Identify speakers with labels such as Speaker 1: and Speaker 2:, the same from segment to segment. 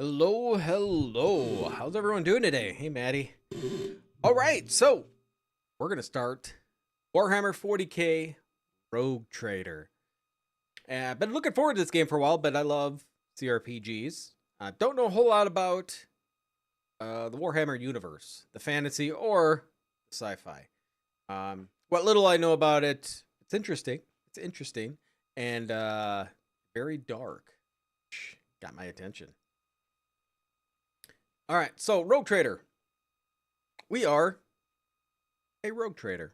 Speaker 1: Hello, hello. How's everyone doing today? Hey, Maddie. All right, so we're going to start Warhammer 40k Rogue Trader. I've been looking forward to this game for a while, but I love CRPGs. I don't know a whole lot about the Warhammer universe, the fantasy or the sci-fi. What little I know about it, it's interesting. It's interesting and very dark. Got my attention. All right, so Rogue Trader. We are a Rogue Trader,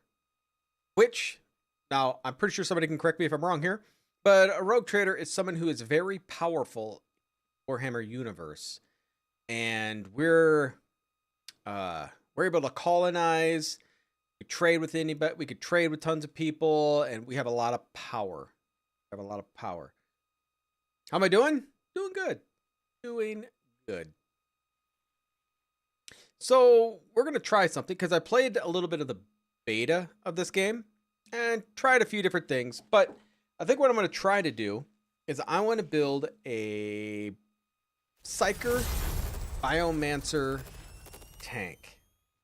Speaker 1: which, now I'm pretty sure somebody can correct me if I'm wrong here, but a Rogue Trader is someone who is very powerful in Warhammer universe, and we're able to colonize, we trade with anybody, we could trade with tons of people, and we have a lot of power. How am I doing? Doing good. Doing good. So we're going to try something because I played a little bit of the beta of this game and tried a few different things. But I think what I'm going to try to do is I want to build a Psyker-Biomancer tank.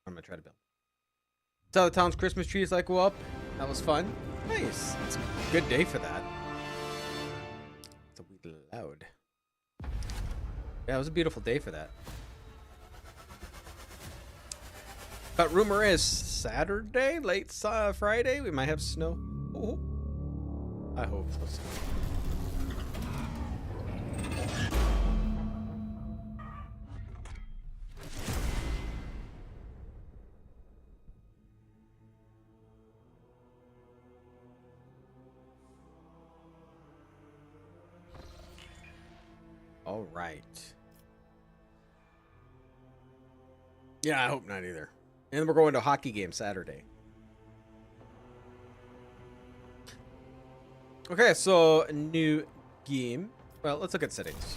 Speaker 1: I'm going to try to build. Saw the town's Christmas trees like go up. That was fun. Nice. It's a good day for that. It's a wee loud. Yeah, it was a beautiful day for that. But rumor is Saturday, late Friday, we might have snow. Ooh. I hope so. All right. Yeah, I hope not either. And we're going to a hockey game Saturday. Okay, so a new game. Well, let's look at settings.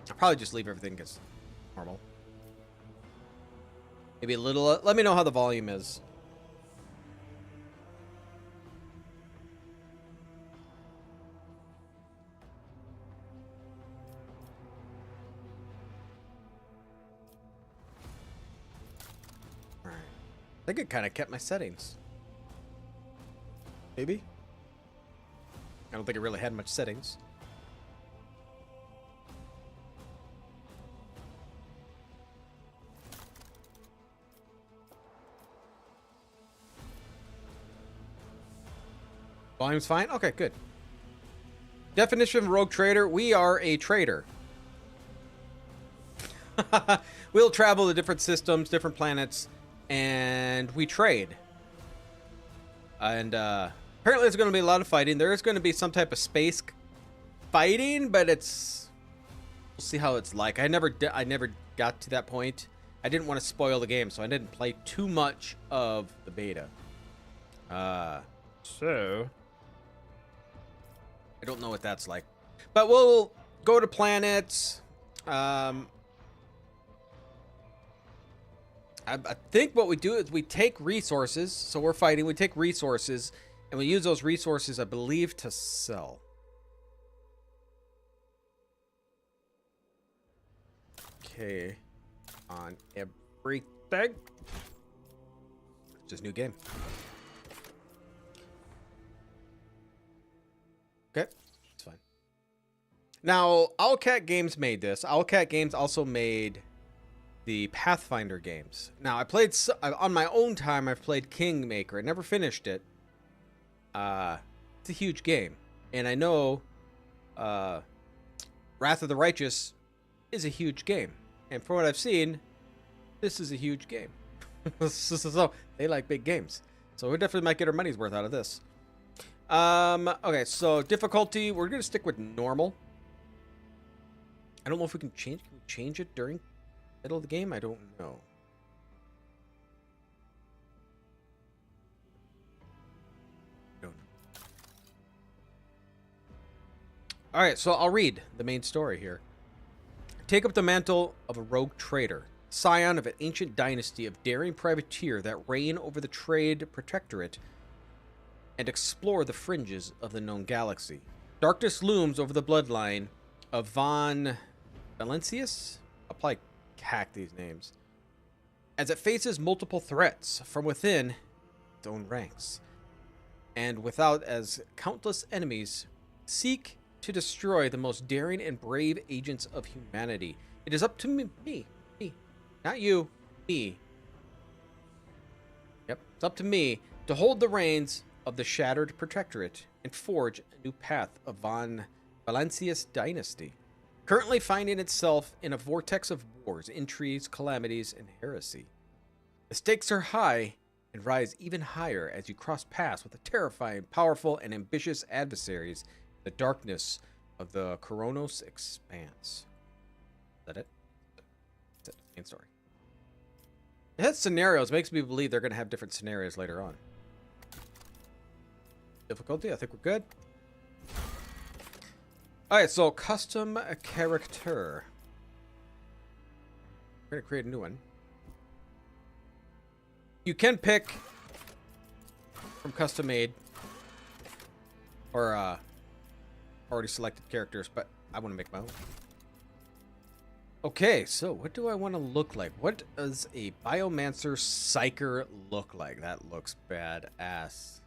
Speaker 1: I'll probably just leave everything as normal. Maybe a little. Let me know how the volume is. I think it kind of kept my settings. Maybe? I don't think it really had much settings. Volume's fine? Okay, good. Definition of Rogue Trader. We are a trader. We'll travel to different systems, different planets, and we trade. And apparently there's going to be a lot of fighting. There is going to be some type of space fighting, but we'll see how it's like. I never got to that point. I didn't want to spoil the game, so I didn't play too much of the beta. So I don't know what that's like. But we'll go to planets. I think what we do is we take resources. So we're fighting. We take resources, and we use those resources, I believe, to sell. Okay. On everything. Just new game. Okay. It's fine. Now, Owlcat Games made this. Owlcat Games also made the Pathfinder games. Now, I played on my own time. I've played Kingmaker. I never finished it. It's a huge game, and I know Wrath of the Righteous is a huge game. And from what I've seen, this is a huge game. So they like big games. So we definitely might get our money's worth out of this. Okay, so difficulty, we're gonna stick with normal. I don't know if we can change. Can we change it during middle of the game? I don't know. All right, so I'll read the main story here. Take up the mantle of a rogue trader, scion of an ancient dynasty of daring privateer that reign over the trade protectorate and explore the fringes of the known galaxy. Darkness looms over the bloodline of von Valencius? I'll probably hack these names. As it faces multiple threats from within its own ranks, and without as countless enemies, seek to destroy the most daring and brave agents of humanity. It is up to me, not you, me. Yep, it's up to me to hold the reins of the shattered protectorate and forge a new path of Von Valencius dynasty, currently finding itself in a vortex of wars, intrigues, calamities, and heresy. The stakes are high and rise even higher as you cross paths with the terrifying, powerful, and ambitious adversaries in the darkness of the Koronos expanse. Is that it? That's it. Main story. It has scenarios. Makes me believe they're going to have different scenarios later on. Difficulty, I think we're good. Alright, so custom character. We're going to create a new one. You can pick from custom made or already selected characters, but I want to make my own. Okay, so what do I want to look like? What does a Biomancer Psyker look like? That looks badass.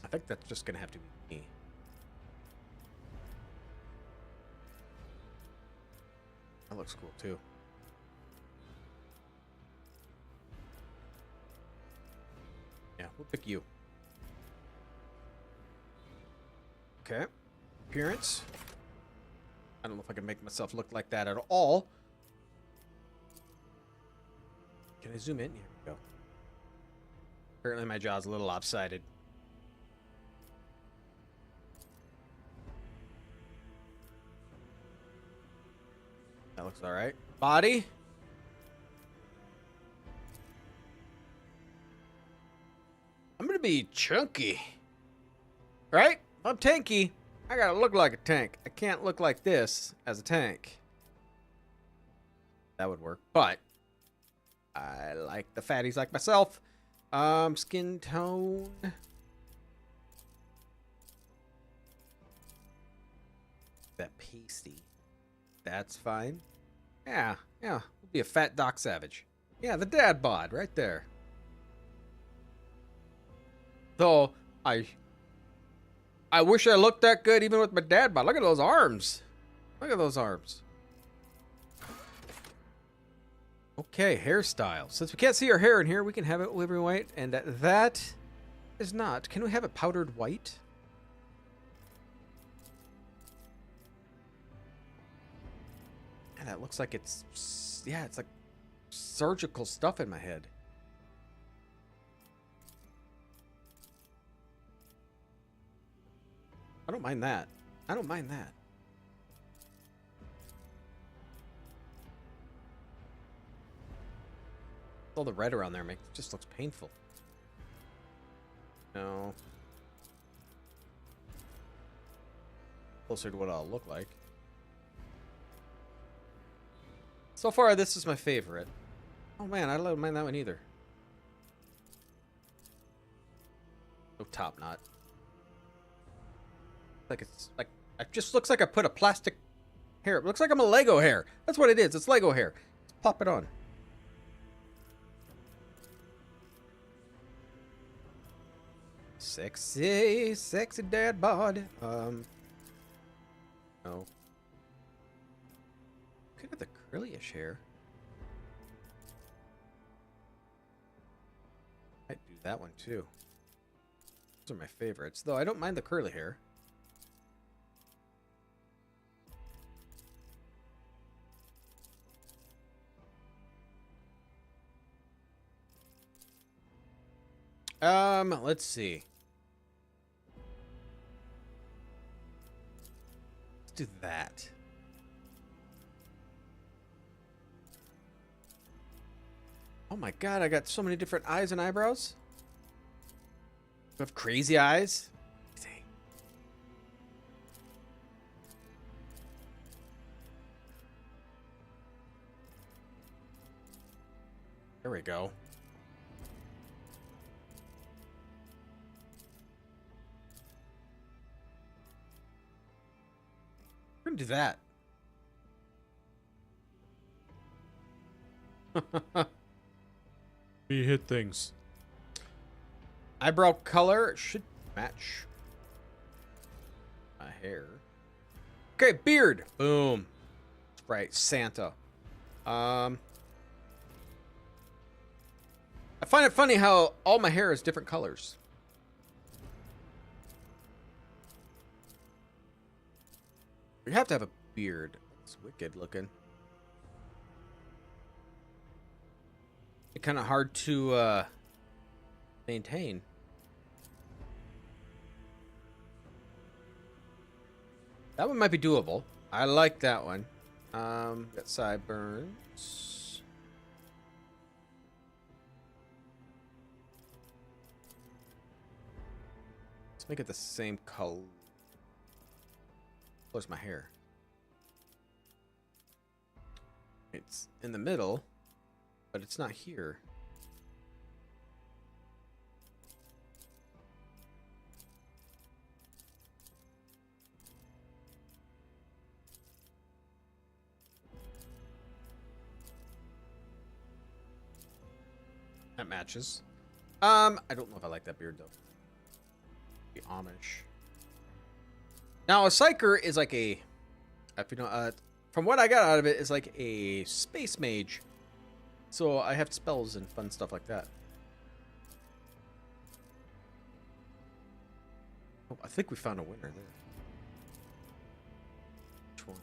Speaker 1: I think that's just going to have to be me. That looks cool too. Yeah, we'll pick you. Okay. Appearance. I don't know if I can make myself look like that at all. Can I zoom in? Here we go. Apparently my jaw's a little lopsided. That looks all right. Body. I'm gonna be chunky, right? If I'm tanky, I gotta look like a tank. I can't look like this as a tank. That would work, but I like the fatties like myself. Skin tone. That pasty. That's fine. Yeah. We'll be a fat Doc Savage. Yeah, the dad bod right there. Though I wish I looked that good even with my dad bod. Look at those arms. Look at those arms. Okay, hairstyle. Since we can't see our hair in here, we can have it livery white, and that is not. Can we have it powdered white? And that looks like it's, yeah, it's like surgical stuff in my head. I don't mind that. I don't mind that. All the red around there just looks painful. No. Closer to what I'll look like. So far, this is my favorite. Oh man, I don't mind that one either. No top knot. Like it's like it just looks like I put a plastic hair. It looks like I'm a Lego hair. That's what it is. It's Lego hair. Just pop it on. Sexy, sexy dad bod. No. Could have the curly-ish hair. I'd do that one too. Those are my favorites, though I don't mind the curly hair. Let's see. Let's do that. Oh my god, I got so many different eyes and eyebrows. You have crazy eyes. There we go. do that? You hit things. Eyebrow color should match my hair. Okay, beard. Boom. Right, Santa. I find it funny how all my hair is different colors. You have to have a beard. It's wicked looking. It's kind of hard to maintain. That one might be doable. I like that one. Got sideburns. Let's make it the same color. Where's my hair? It's in the middle, but it's not here. That matches. I don't know if I like that beard though. The Amish. Now a Psyker is like a, if you know, from what I got out of it, is like a space mage. So I have spells and fun stuff like that. Oh, I think we found a winner there. Which one?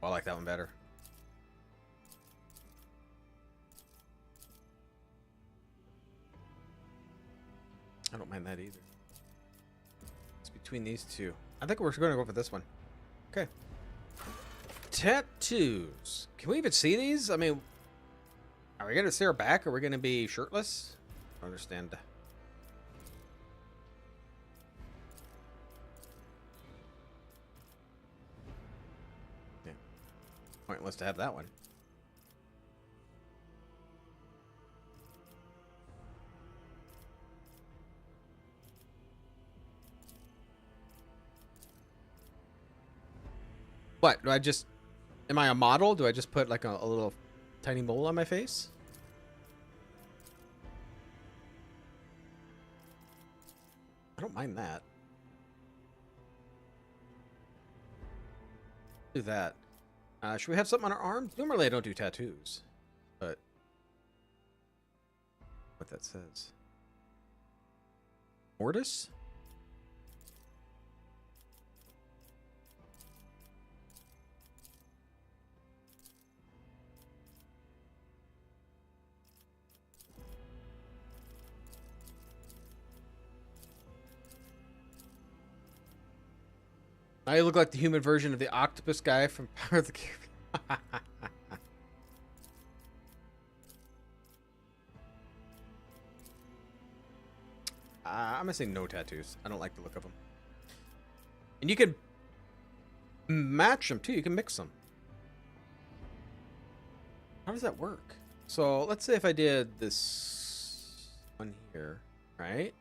Speaker 1: Oh, I like that one better. I don't mind that either. It's between these two. I think we're going to go for this one. Okay. Tattoos. Can we even see these? I mean, are we going to see our back? Or are we going to be shirtless? I don't understand. Yeah. Pointless to have that one. What? Do I just... Am I a model? Do I just put like a little tiny mole on my face? I don't mind that. Do that. Should we have something on our arm? Normally I don't do tattoos. But... what that says. Mortis? Now you look like the human version of the octopus guy from Power of the Caribbean. I'm gonna say no tattoos. I don't like the look of them. And you can match them too. You can mix them. How does that work? So let's say if I did this one here, right?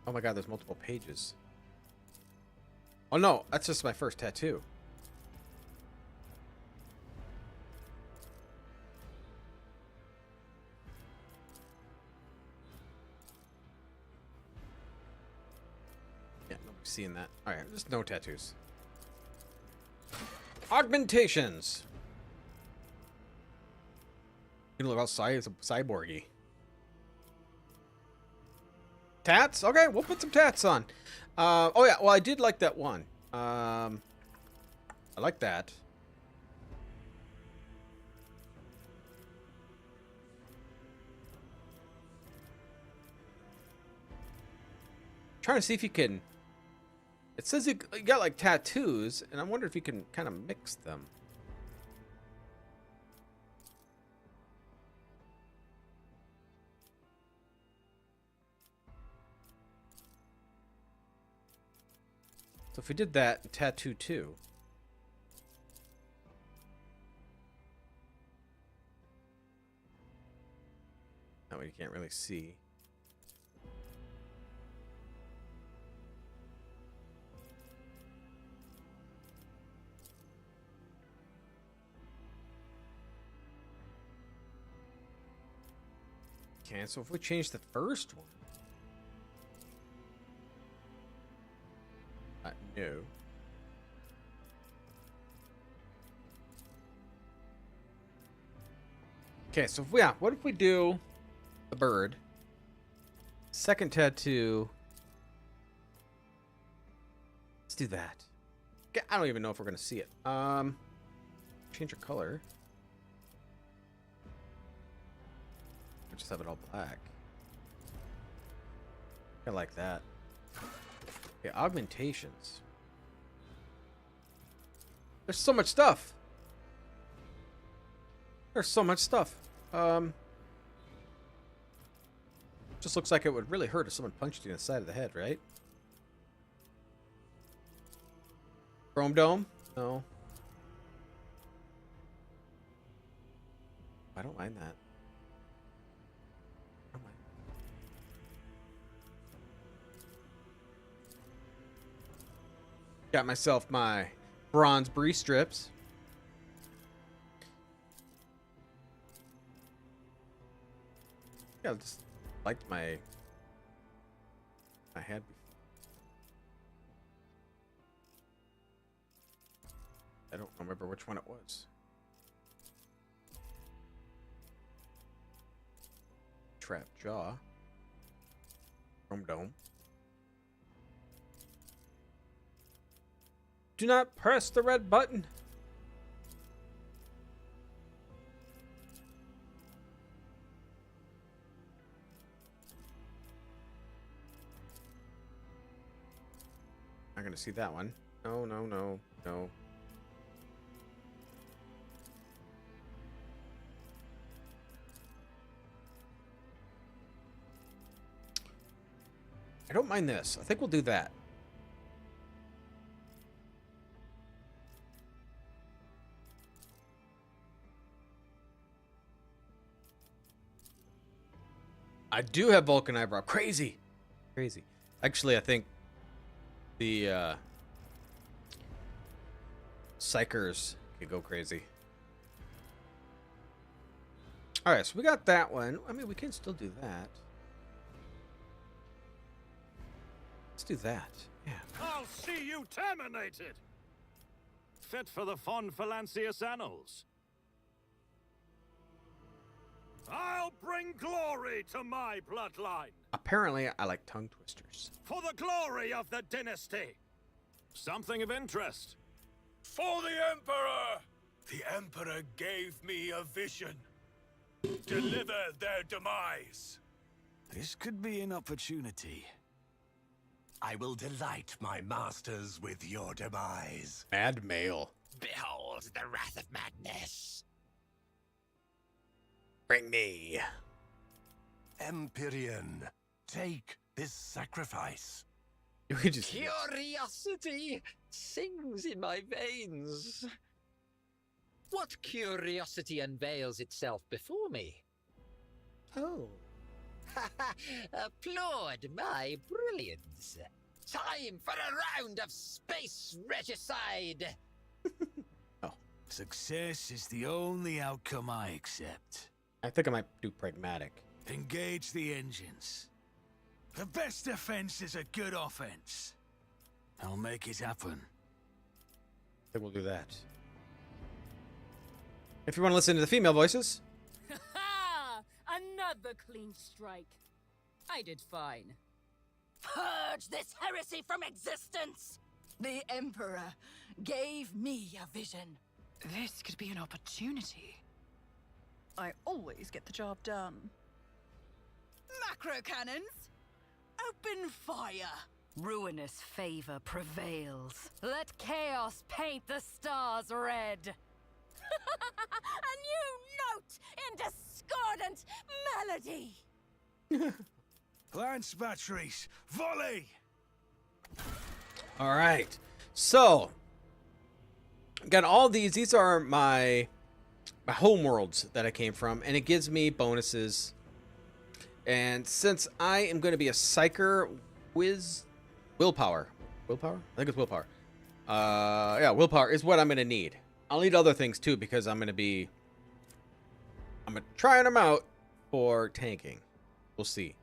Speaker 1: Oh my god, there's multiple pages. Oh no, that's just my first tattoo. Yeah, nobody's seeing that. Alright, just no tattoos. Augmentations. You look all cyborgy. Tats? Okay, we'll put some tats on. Oh yeah, well I did like that one. I like that. Trying to see if you can... It says you got like tattoos, and I wonder if you can kind of mix them. So if we did that, tattoo too. That way you can't really see. Okay, so if we change the first one. No. Okay, so yeah, what if we do the bird? Second tattoo. Let's do that. Okay, I don't even know if we're gonna see it. Change your color. We'll just have it all black. I like that. Okay, augmentations. There's so much stuff. There's so much stuff. Just looks like it would really hurt if someone punched you in the side of the head, right? Chrome dome? No. I don't mind that. I don't mind. Got myself my bronze brie strips. Yeah, I just liked my head. I don't remember which one it was. Trap jaw. Chrome dome. Do not press the red button. Not gonna see that one. No, no, no, no. I don't mind this. I think we'll do that. I do have Vulcan eyebrow. Crazy. Crazy. Actually, I think the Psykers could go crazy. Alright, so we got that one. I mean, we can still do that. Let's do that. Yeah.
Speaker 2: I'll see you terminated. Fit for the Von Phalancius annals. I'll bring glory to my bloodline.
Speaker 1: Apparently, I like tongue twisters.
Speaker 2: For the glory of the dynasty. Something of interest.
Speaker 3: For the Emperor! The Emperor gave me a vision. Deliver their demise.
Speaker 4: This could be an opportunity.
Speaker 5: I will delight my masters with your demise.
Speaker 1: Mad male.
Speaker 5: Behold the wrath of madness.
Speaker 1: Bring me.
Speaker 5: Empyrean, take this sacrifice.
Speaker 1: We just
Speaker 6: Curiosity sings in my veins. What curiosity unveils itself before me?
Speaker 1: Oh.
Speaker 6: Applaud my brilliance. Time for a round of space regicide.
Speaker 1: Oh.
Speaker 4: Success is the only outcome I accept.
Speaker 1: I think I might do pragmatic.
Speaker 4: Engage the engines. The best defense is a good offense. I'll make it happen.
Speaker 1: I think we'll do that. If you want to listen to the female voices.
Speaker 7: Ha! Another clean strike. I did fine.
Speaker 8: Purge this heresy from existence! The Emperor gave me a vision.
Speaker 9: This could be an opportunity. I always get the job done.
Speaker 8: Macro cannons! Open fire!
Speaker 9: Ruinous favor prevails. Let chaos paint the stars red.
Speaker 8: A new note in discordant melody!
Speaker 4: Lance batteries, volley!
Speaker 1: All right. So, got all these. These are my home worlds that I came from, and it gives me bonuses. And since I am going to be a Psyker willpower. Willpower? I think it's willpower. Yeah, willpower is what I'm going to need. I'll need other things too because I'm going to be trying them out for tanking. We'll see.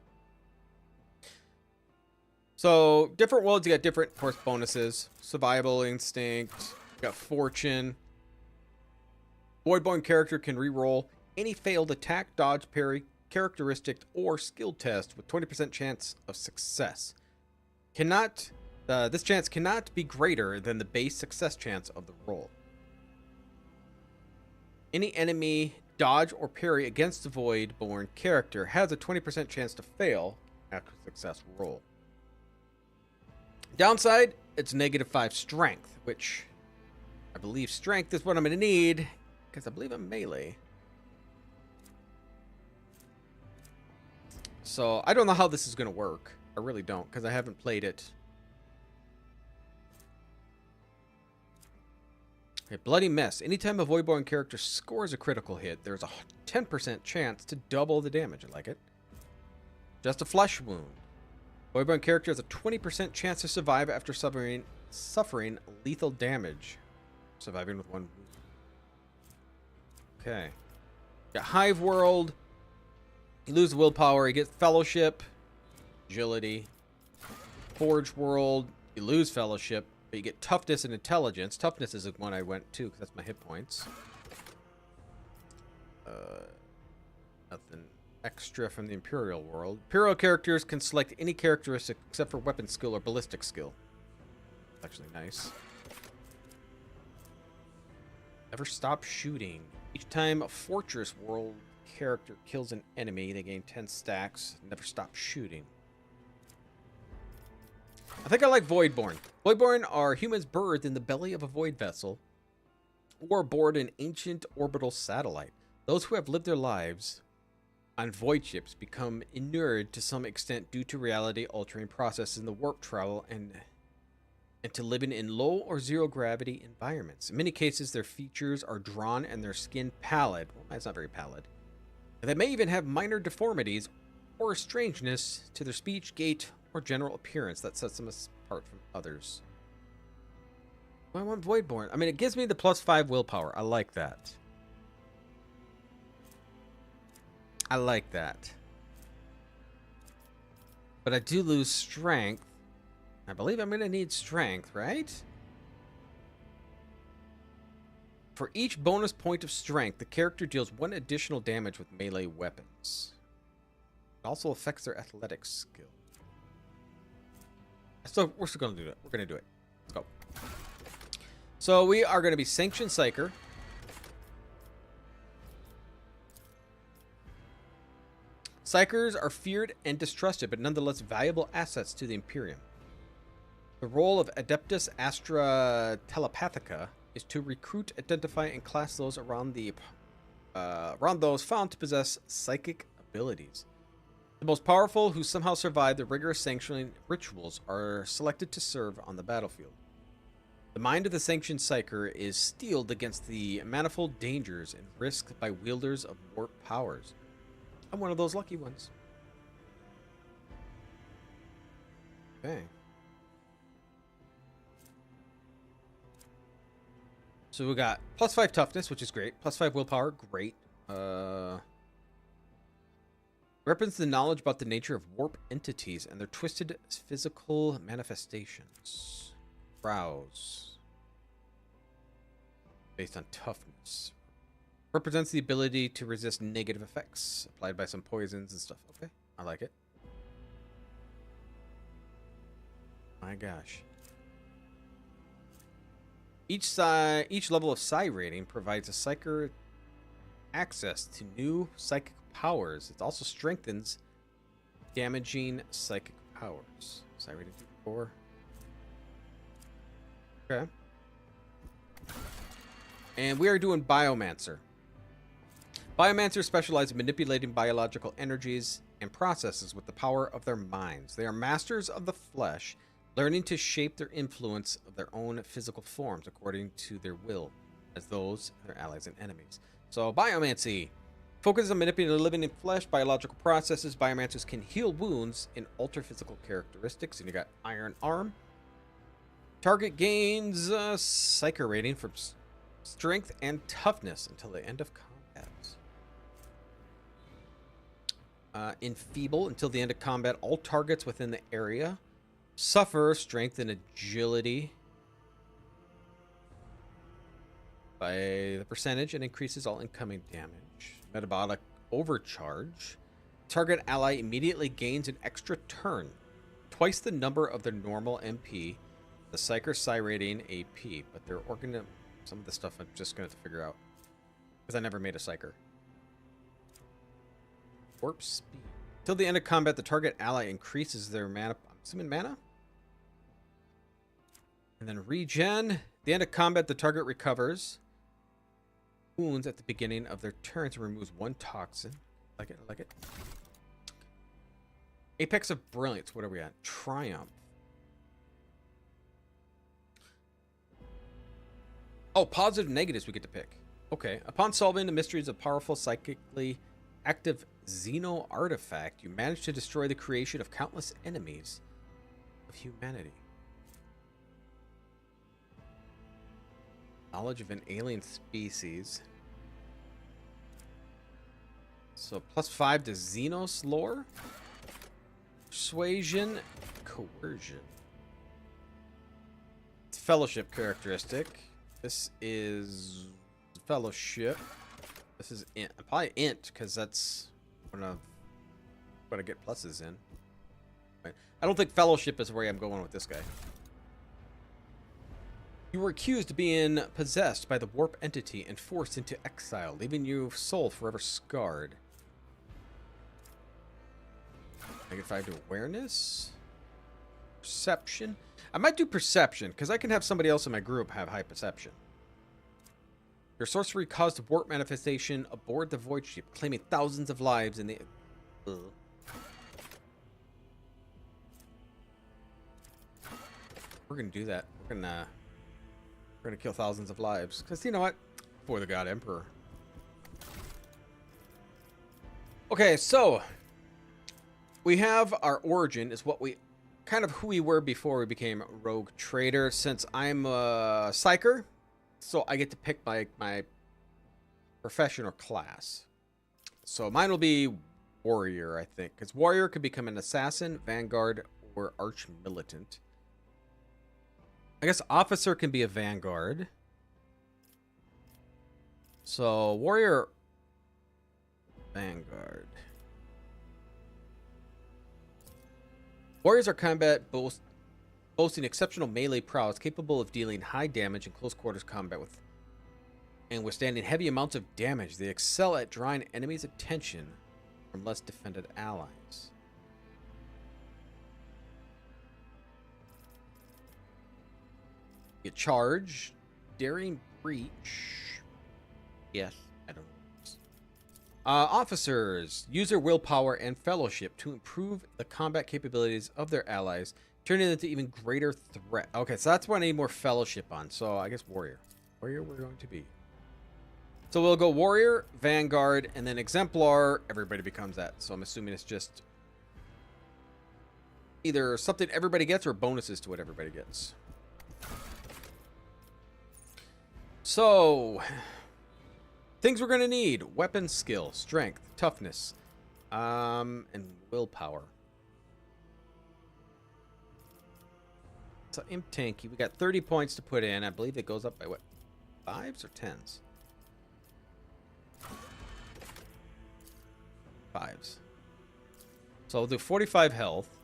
Speaker 1: So, different worlds, you got different, of course, bonuses. Survival, instinct, you got fortune. Voidborn character can reroll any failed attack, dodge, parry, characteristic, or skill test with 20% chance of success. This chance cannot be greater than the base success chance of the roll. Any enemy dodge or parry against the Voidborn character has a 20% chance to fail after a successful roll. Downside, it's -5 strength, which I believe strength is what I'm going to need because I believe I'm melee. So I don't know how this is going to work. I really don't because I haven't played it. Okay, Bloody Mess. Anytime a Voidborn character scores a critical hit, there's a 10% chance to double the damage. I like it. Just a flesh wound. Voidborn character has a 20% chance to survive after suffering lethal damage. Surviving with 1 wound. Okay. Got Hive World. You lose willpower. You get Fellowship. Agility. Forge World. You lose Fellowship. But you get Toughness and Intelligence. Toughness is the one I went to because that's my hit points. Nothing extra from the Imperial world. Imperial characters can select any characteristic except for weapon skill or ballistic skill. That's actually nice. Never stop shooting. Each time a Fortress world character kills an enemy, they gain 10 stacks. Never stop shooting. I think I like Voidborn. Voidborn are humans birthed in the belly of a void vessel or aboard an ancient orbital satellite. Those who have lived their lives on void ships become inured to some extent due to reality-altering processes in the warp travel and to living in low or zero gravity environments. In many cases, their features are drawn and their skin pallid. Well, it's not very pallid. And they may even have minor deformities or strangeness to their speech, gait, or general appearance that sets them apart from others. Well, I want Voidborn. I mean, it gives me the +5 willpower. I like that. I like that. But I do lose strength. I believe I'm going to need strength, right? For each bonus point of strength, the character deals 1 additional damage with melee weapons. It also affects their athletics skill. So we're still going to do it. We're going to do it. Let's go. So we are going to be Sanctioned Psyker. Psykers are feared and distrusted, but nonetheless valuable assets to the Imperium. The role of Adeptus Astra Telepathica is to recruit, identify, and class those around those found to possess psychic abilities. The most powerful, who somehow survive the rigorous sanctioning rituals, are selected to serve on the battlefield. The mind of the Sanctioned Psyker is steeled against the manifold dangers and risks by wielders of warp powers. I'm one of those lucky ones. Okay. So we got +5 toughness, which is great. +5 willpower, great. Represents the knowledge about the nature of warp entities and their twisted physical manifestations. Browse. Based on toughness. Represents the ability to resist negative effects applied by some poisons and stuff. Okay, I like it. My gosh. Each level of psi rating provides a psyker access to new psychic powers. It also strengthens damaging psychic powers. Psi rating 4. Okay. And we are doing Biomancer. Biomancers specialize in manipulating biological energies and processes with the power of their minds. They are masters of the flesh, learning to shape their influence of their own physical forms according to their will, as those of their allies and enemies. So, Biomancy focuses on manipulating living in flesh, biological processes. Biomancers can heal wounds and alter physical characteristics. And you got Iron Arm. Target gains Psyker rating from strength and toughness until the end of combat. Enfeeble. Until the end of combat, all targets within the area suffer strength and agility by the percentage and increases all incoming damage. Metabolic overcharge. Target ally immediately gains an extra turn, twice the number of their normal MP, the Psyker-Psi rating AP, but they're some of the stuff I'm just going to have to figure out because I never made a Psyker. Warp speed. Till the end of combat, the target ally increases their mana. I'm assuming mana? And then regen. At the end of combat, the target recovers wounds at the beginning of their turns and removes 1 toxin. I like it. Apex of Brilliance. What are we at? Triumph. Oh, positive negatives we get to pick. Okay. Upon solving the mysteries of powerful psychically active xeno artifact, you manage to destroy the creation of countless enemies of humanity. Knowledge of an alien species. So +5 to xenos lore. Persuasion. Coercion. It's fellowship characteristic. This is fellowship. This is int. Probably int, because that's what I get pluses in. Right. I don't think fellowship is where I'm going with this guy. You were accused of being possessed by the warp entity and forced into exile, leaving your soul forever scarred. -5 to awareness. Perception. I might do perception, because I can have somebody else in my group have high perception. Your sorcery caused a warp manifestation aboard the void ship, claiming thousands of lives in the... Ugh. We're gonna do that. We're gonna kill thousands of lives. Because you know what? For the God Emperor. Okay, so we have our origin is what we kind of who we were before we became rogue trader. Since I'm a psyker, so I get to pick my profession or class. So mine will be warrior, I think, because warrior could become an assassin, vanguard, or arch militant. I guess officer can be a vanguard. So warrior, vanguard. Warriors are combat boasting exceptional melee prowess, capable of dealing high damage in close quarters combat with and withstanding heavy amounts of damage. They excel at drawing enemies' attention from less defended allies. Get charge, daring breach. Yes, I don't know. Officers use their willpower and fellowship to improve the combat capabilities of their allies, turning them into even greater threat. Okay, so that's what I need more fellowship on. So I guess warrior. Warrior we're going to be. So we'll go warrior, vanguard, and then exemplar. Everybody becomes that. So I'm assuming it's just either something everybody gets or bonuses to what everybody gets. So things we're going to need: weapon skill, strength, toughness, and willpower. So imp tanky, we got 30 points to put in. I believe it goes up by what, 5s or 10s? 5s. So we'll do 45 health,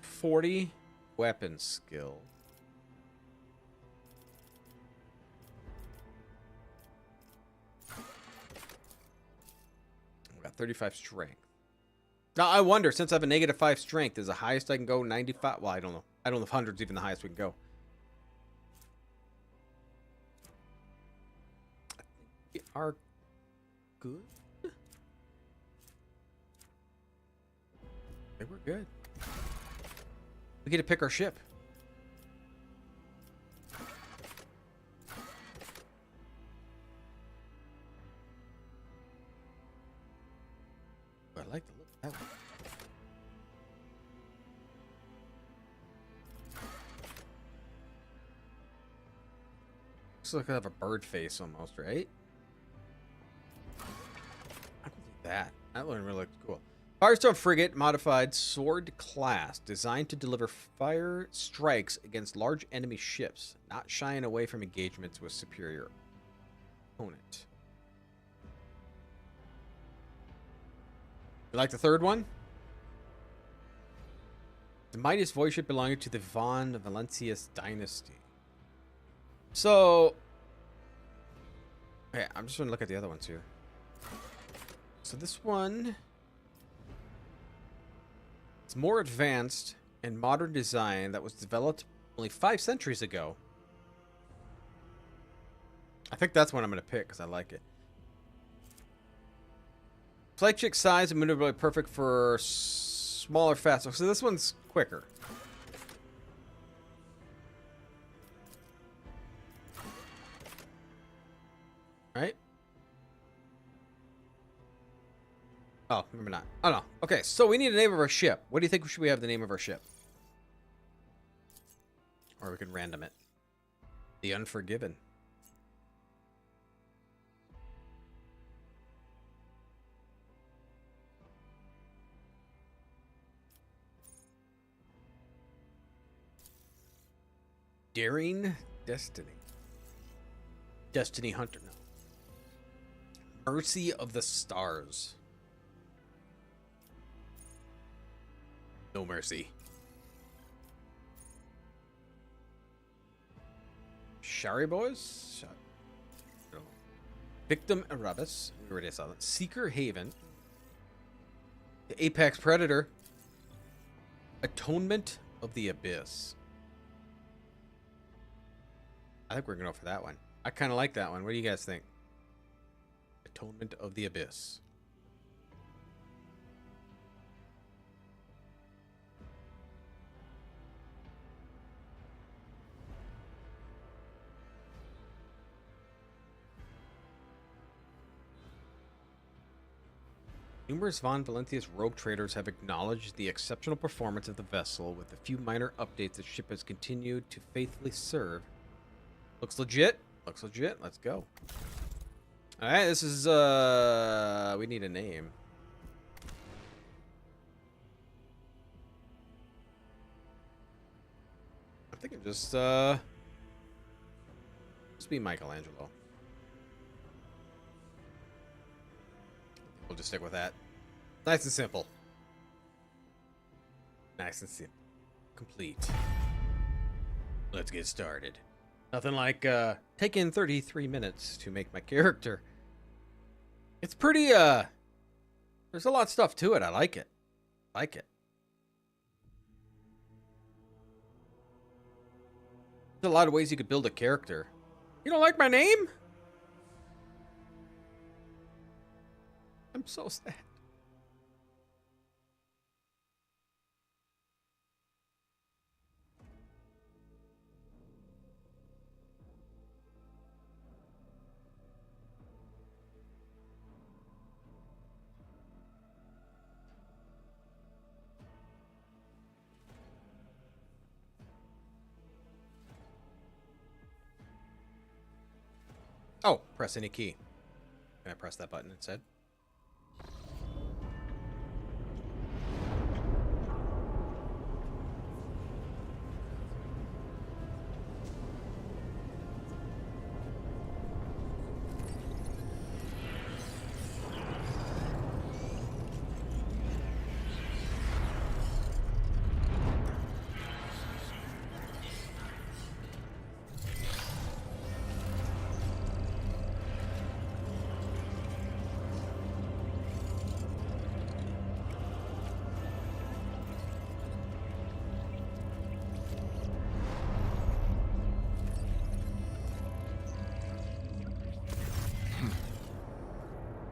Speaker 1: 40 weapon skill, we got 35 strength. Now I wonder, since I have a -5 strength, is the highest I can go 95? Well, I don't know. I don't know if 100's even the highest we can go. I think we are good. I think we're good. We get to pick our ship. I like the look of that one. Looks like I have a bird face almost, right? That one really looks cool. Firestone frigate, modified sword class, designed to deliver fire strikes against large enemy ships, not shying away from engagements with superior opponent. You like the third one? The mightiest voice ship belonging to the Von Valencius dynasty. So, okay, I'm just going to look at the other ones here. So this one, it's more advanced and modern design that was developed only 5 centuries ago. I think that's one I'm going to pick because I like it. Flagship size and maneuverability perfect for smaller, faster. So this one's quicker. Right? Oh, maybe not. Oh, no. Okay, so we need a name of our ship. What do you think should we have the name of our ship? Or we can random it. The Unforgiven. Daring Destiny. Destiny Hunter, no. Mercy of the Stars. No mercy. Shari Boys? No. Victim Erebus. We already saw that. Seeker Haven. The Apex Predator. Atonement of the Abyss. I think we're going to go for that one. I kind of like that one. What do you guys think? Atonement of the Abyss. Numerous Von Valentius rogue traders have acknowledged the exceptional performance of the vessel. With a few minor updates, the ship has continued to faithfully serve. Looks legit. Looks legit. Let's go. Alright, this is, we need a name. I'm thinking just be Michelangelo. We'll just stick with that. Nice and simple. Nice and simple. Complete. Let's get started. Nothing like taking 33 minutes to make my character. It's pretty there's a lot of stuff to it. I like it. Like it. There's a lot of ways you could build a character. You don't like my name? I'm so sad. Oh, press any key. Can I press that button instead?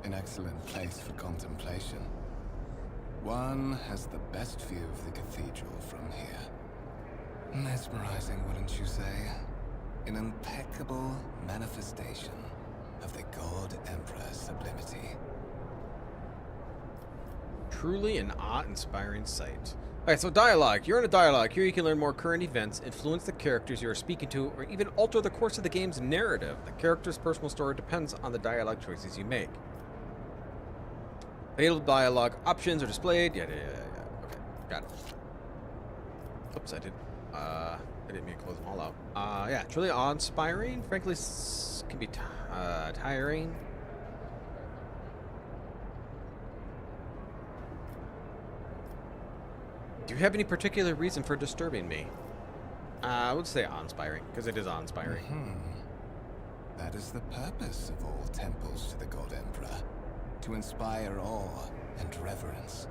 Speaker 10: An excellent place for contemplation. One has the best view of the cathedral from here. Mesmerizing, wouldn't you say? An impeccable manifestation of the God Emperor's sublimity.
Speaker 1: Truly an awe-inspiring sight. Alright, so dialogue. You're in a dialogue. Here you can learn more current events, influence the characters you are speaking to, or even alter the course of the game's narrative. The character's personal story depends on the dialogue choices you make. Available dialogue options are displayed. Yeah. Okay, got it. Oops, I didn't mean to close them all out. Yeah, truly awe-inspiring. Frankly, can be tiring. Do you have any particular reason for disturbing me? I would say awe-inspiring, because it is awe-inspiring.
Speaker 10: That is the purpose of all temples to the God Emperor, to inspire awe and reverence.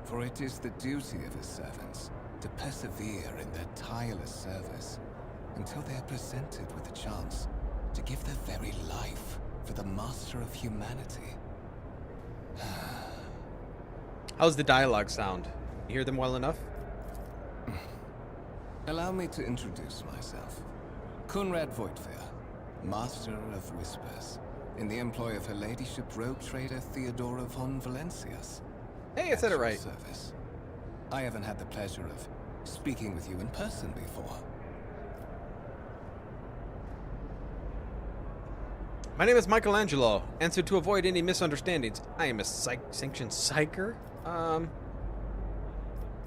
Speaker 10: For it is the duty of his servants to persevere in their tireless service until they are presented with a chance to give their very life for the master of humanity.
Speaker 1: How's the dialogue sound? You hear them well enough?
Speaker 10: Allow me to introduce myself. Kunrad Voigtveer, Master of Whispers, in the employ of Her Ladyship Rogue Trader Theodora von Valencius.
Speaker 1: Hey, I said it right.
Speaker 10: Service. I haven't had the pleasure of speaking with you in person before.
Speaker 1: My name is Michelangelo, and so to avoid any misunderstandings, I am a sanctioned psyker.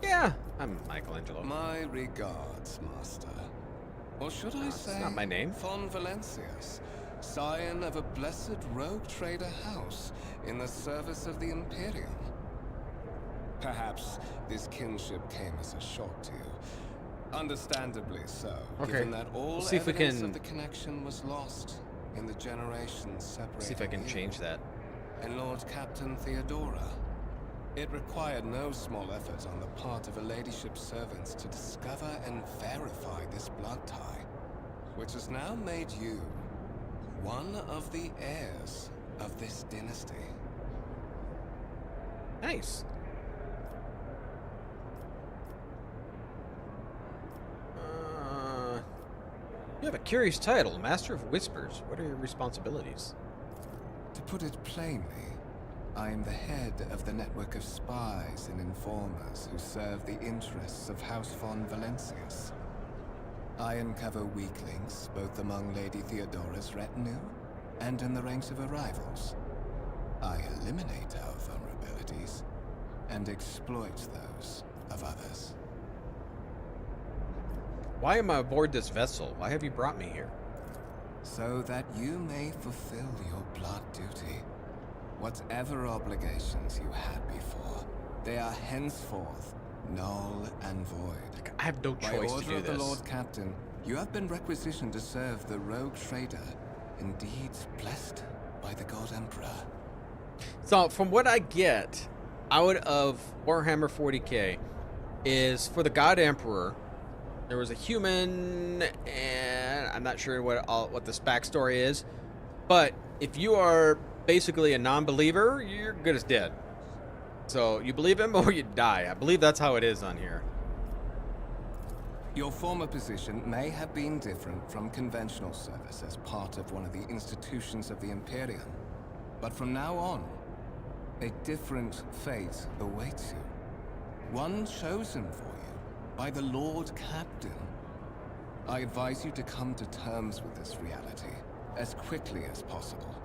Speaker 1: Yeah, I'm Michelangelo.
Speaker 10: My regards, Master. Or should I say,
Speaker 1: that's not my name.
Speaker 10: Von Valencius, scion of a blessed rogue trader house in the service of the Imperium. Perhaps this kinship came as a shock to you. Understandably so, given that all
Speaker 1: see if
Speaker 10: evidence of the connection was lost in the generations separating.
Speaker 1: See if I can change that.
Speaker 10: And Lord Captain Theodora. It required no small effort on the part of Her Ladyship's servants to discover and verify this blood tie, which has now made you one of the heirs of this dynasty.
Speaker 1: Nice. You have a curious title, Master of Whispers. What are your responsibilities?
Speaker 10: To put it plainly, I am the head of the network of spies and informers who serve the interests of House von Valencius. I uncover weak links both among Lady Theodora's retinue and in the ranks of her rivals. I eliminate our vulnerabilities and exploit those of others.
Speaker 1: Why am I aboard this vessel? Why have you brought me here?
Speaker 10: So that you may fulfill your blood duty. Whatever obligations you had before, they are henceforth null and void.
Speaker 1: I have no choice to do this. By order
Speaker 10: of the Lord Captain, you have been requisitioned to serve the rogue trader, indeed blessed by the God Emperor.
Speaker 1: So, from what I get out of Warhammer 40k, is for the God Emperor, there was a human, and I'm not sure what this backstory is, but if you are basically a non-believer, you're good as dead. So you believe him or you die. I believe that's how it is on here.
Speaker 10: Your former position may have been different from conventional service as part of one of the institutions of the Imperium, but from now on, a different fate awaits you. One chosen for you by the Lord Captain. I advise you to come to terms with this reality as quickly as possible.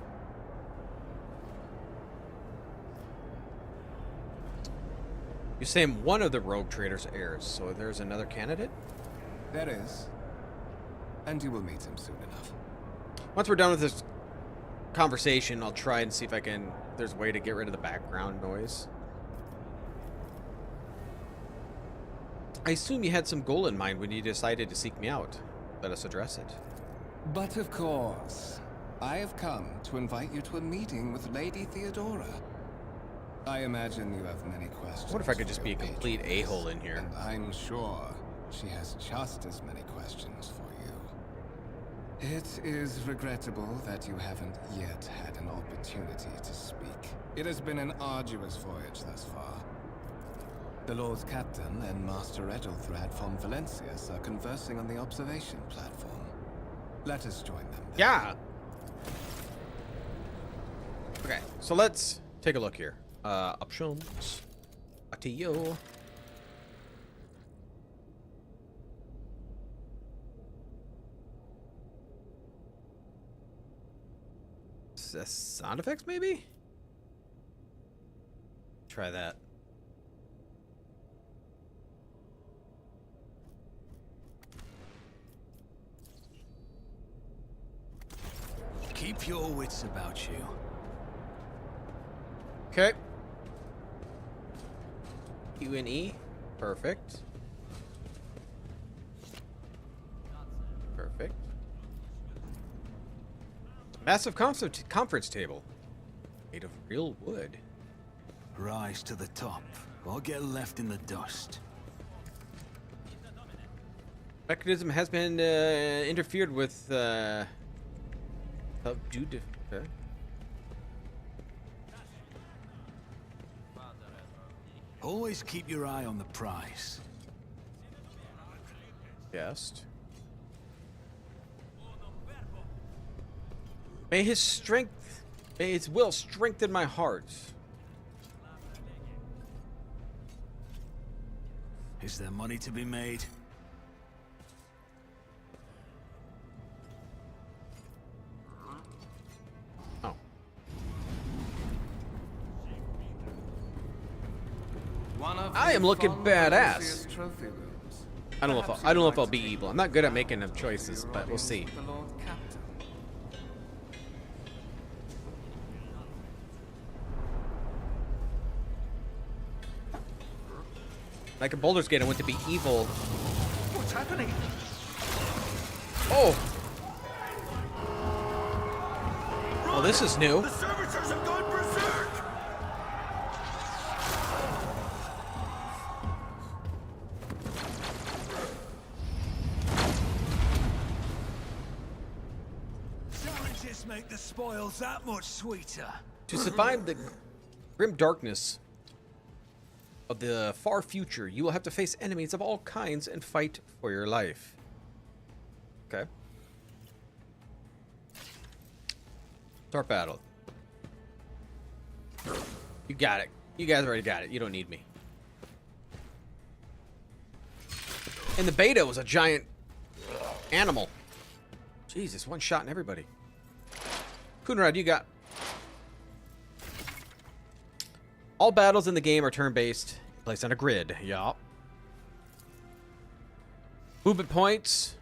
Speaker 1: You say I'm one of the rogue trader's heirs, so there's another candidate?
Speaker 10: There is. And you will meet him soon enough.
Speaker 1: Once we're done with this conversation, I'll try and see if there's a way to get rid of the background noise. I assume you had some goal in mind when you decided to seek me out. Let us address it.
Speaker 10: But of course, I have come to invite you to a meeting with Lady Theodora. I imagine you have many questions.
Speaker 1: What if I could just be a complete a-hole in here?
Speaker 10: And I'm sure she has just as many questions for you. It is regrettable that you haven't yet had an opportunity to speak. It has been an arduous voyage thus far. The Lord Captain and Master Edelthrad von Valencius are conversing on the observation platform. Let us join them there.
Speaker 1: Yeah! Okay, so let's take a look here. Options. Atio. Sound effects, maybe? Try that.
Speaker 4: Keep your wits about you.
Speaker 1: Okay. Q and E. Perfect. Perfect. Massive conference table. Made of real wood.
Speaker 4: Rise to the top, or get left in the dust.
Speaker 1: Mechanism has been interfered with. Okay.
Speaker 4: Always keep your eye on the prize.
Speaker 1: Guest. May his will strengthen my heart.
Speaker 4: Is there money to be made?
Speaker 1: Oh. I am looking badass. I don't know if I'll be evil. I'm not good at making them choices, but we'll see. Like a Baldur's Gate, I went to be evil.
Speaker 3: What's happening?
Speaker 1: Oh! Well, this is new.
Speaker 3: The servitors have gone berserk!
Speaker 4: Challenges make the spoils that much sweeter.
Speaker 1: To survive the grim darkness of the far future, you will have to face enemies of all kinds and fight for your life. Okay. Start battle. You got it. You guys already got it. You don't need me. And the beta was a giant animal. Jesus, one shot in everybody. Kunrad, you got... All battles in the game are turn-based, placed on a grid. Yup. Movement points.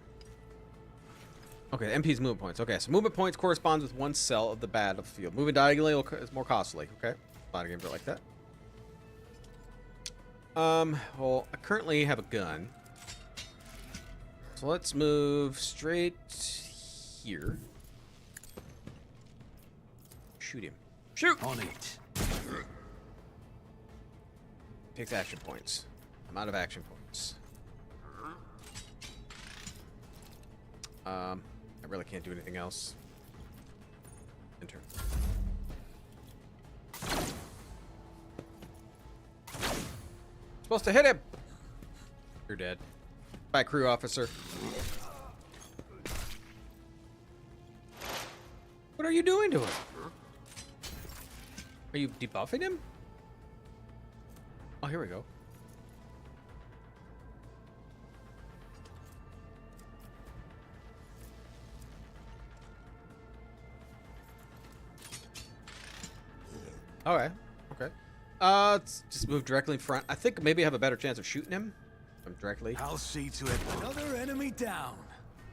Speaker 1: Okay, MP's movement points. Okay, so movement points corresponds with one cell of the battlefield. Moving diagonally is more costly. Okay, a lot of games are like that. Well, I currently have a gun. So let's move straight here. Shoot him. Shoot!
Speaker 4: On it.
Speaker 1: Takes action points. I'm out of action points. I really can't do anything else. Enter. Supposed to hit him! You're dead. Bye, crew officer. What are you doing to him? Are you debuffing him? Oh, here we go. Okay. Okay. Let's just move directly in front. I think maybe I have a better chance of shooting him. I'm directly.
Speaker 4: I'll see to it. Another enemy down.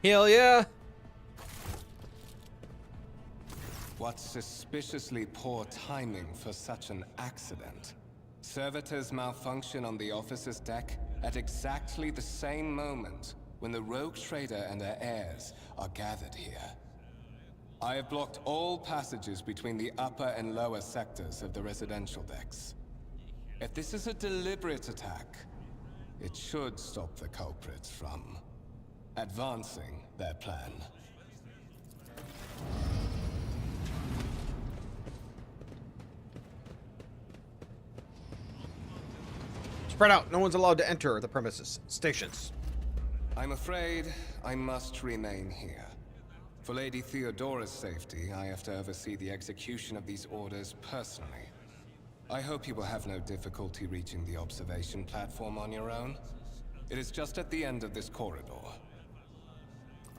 Speaker 1: Hell yeah.
Speaker 10: What suspiciously poor timing for such an accident. Servitors malfunction on the officer's deck at exactly the same moment when the rogue trader and her heirs are gathered here. I have blocked all passages between the upper and lower sectors of the residential decks. If this is a deliberate attack, it should stop the culprits from advancing their plan.
Speaker 1: Spread out. No one's allowed to enter the premises. Stations.
Speaker 10: I'm afraid I must remain here. For Lady Theodora's safety, I have to oversee the execution of these orders personally. I hope you will have no difficulty reaching the observation platform on your own. It is just at the end of this corridor.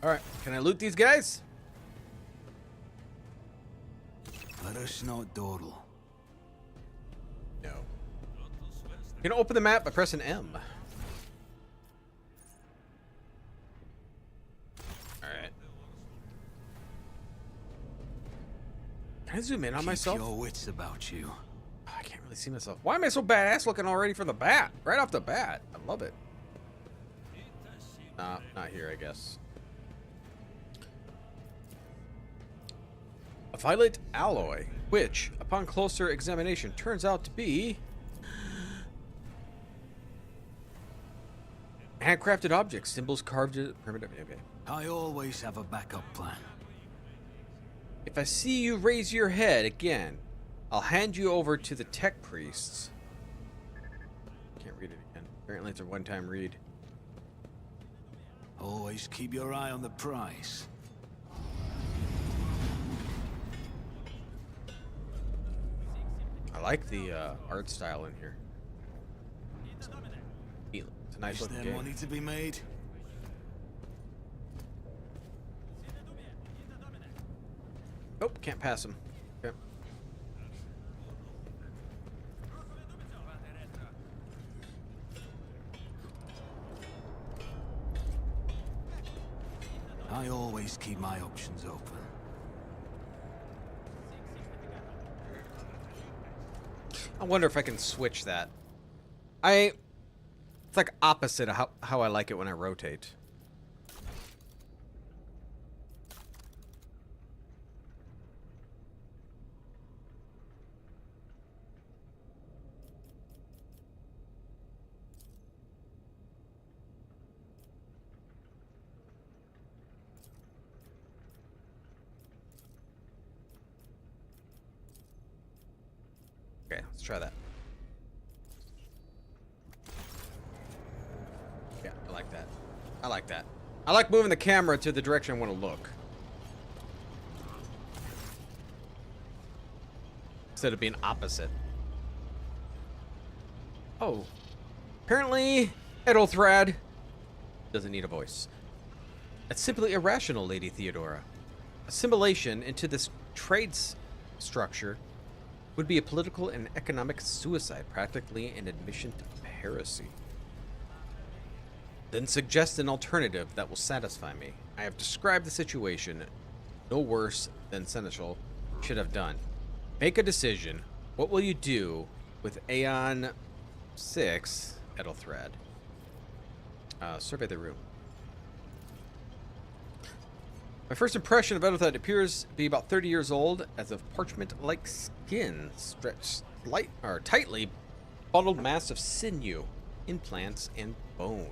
Speaker 1: Alright, can I loot these guys?
Speaker 4: Let us not dawdle.
Speaker 1: No. You can open the map by pressing M. Alright. Can I zoom in on myself?
Speaker 4: Keep your wits about you.
Speaker 1: Oh, I can't really see myself. Why am I so badass looking already from the bat? Right off the bat. I love it. Nah, not here, I guess. A violet alloy, which, upon closer examination, turns out to be handcrafted objects, symbols carved in primitive. Okay.
Speaker 4: I always have a backup plan.
Speaker 1: If I see you raise your head again, I'll hand you over to the tech priests. Can't read it again. Apparently it's a one-time read.
Speaker 4: Always keep your eye on the prize.
Speaker 1: I like the art style in here. It's a nice
Speaker 4: Is
Speaker 1: looking
Speaker 4: there
Speaker 1: game.
Speaker 4: money to be made?
Speaker 1: Nope, can't pass him. Okay.
Speaker 4: I always keep my options open.
Speaker 1: I wonder if I can switch that. It's like opposite of how I like it when I rotate. Okay, let's try that. Yeah, I like that. I like that. I like moving the camera to the direction I want to look. Instead of being opposite. Oh. Apparently, Edelthrad doesn't need a voice. That's simply irrational, Lady Theodora. Assimilation into this trade structure would be a political and economic suicide, practically an admission to heresy. Then suggest an alternative that will satisfy me. I have described the situation no worse than Seneschal should have done. Make a decision. What will you do with Aeon 6, Edelthrad? Survey the room. My first impression of Edelthrad appears to be about 30 years old, as of parchment-like skin, stretched tightly bundled mass of sinew, implants, and bone.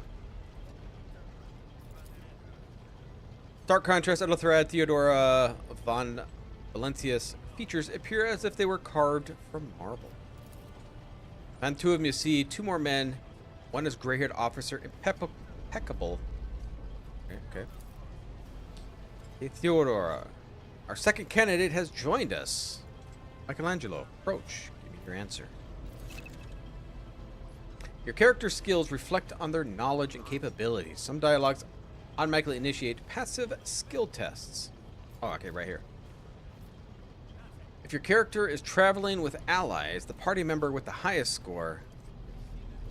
Speaker 1: Stark contrast, Edelthrad, Theodora von Valentius features appear as if they were carved from marble. On two of them you see two more men. One is gray-haired officer, impeccable. Okay. Hey, Theodora, our second candidate has joined us. Michelangelo, approach. Give me your answer. Your character skills reflect on their knowledge and capabilities. Some dialogues automatically initiate passive skill tests. Oh, okay, right here. If your character is traveling with allies, the party member with the highest score,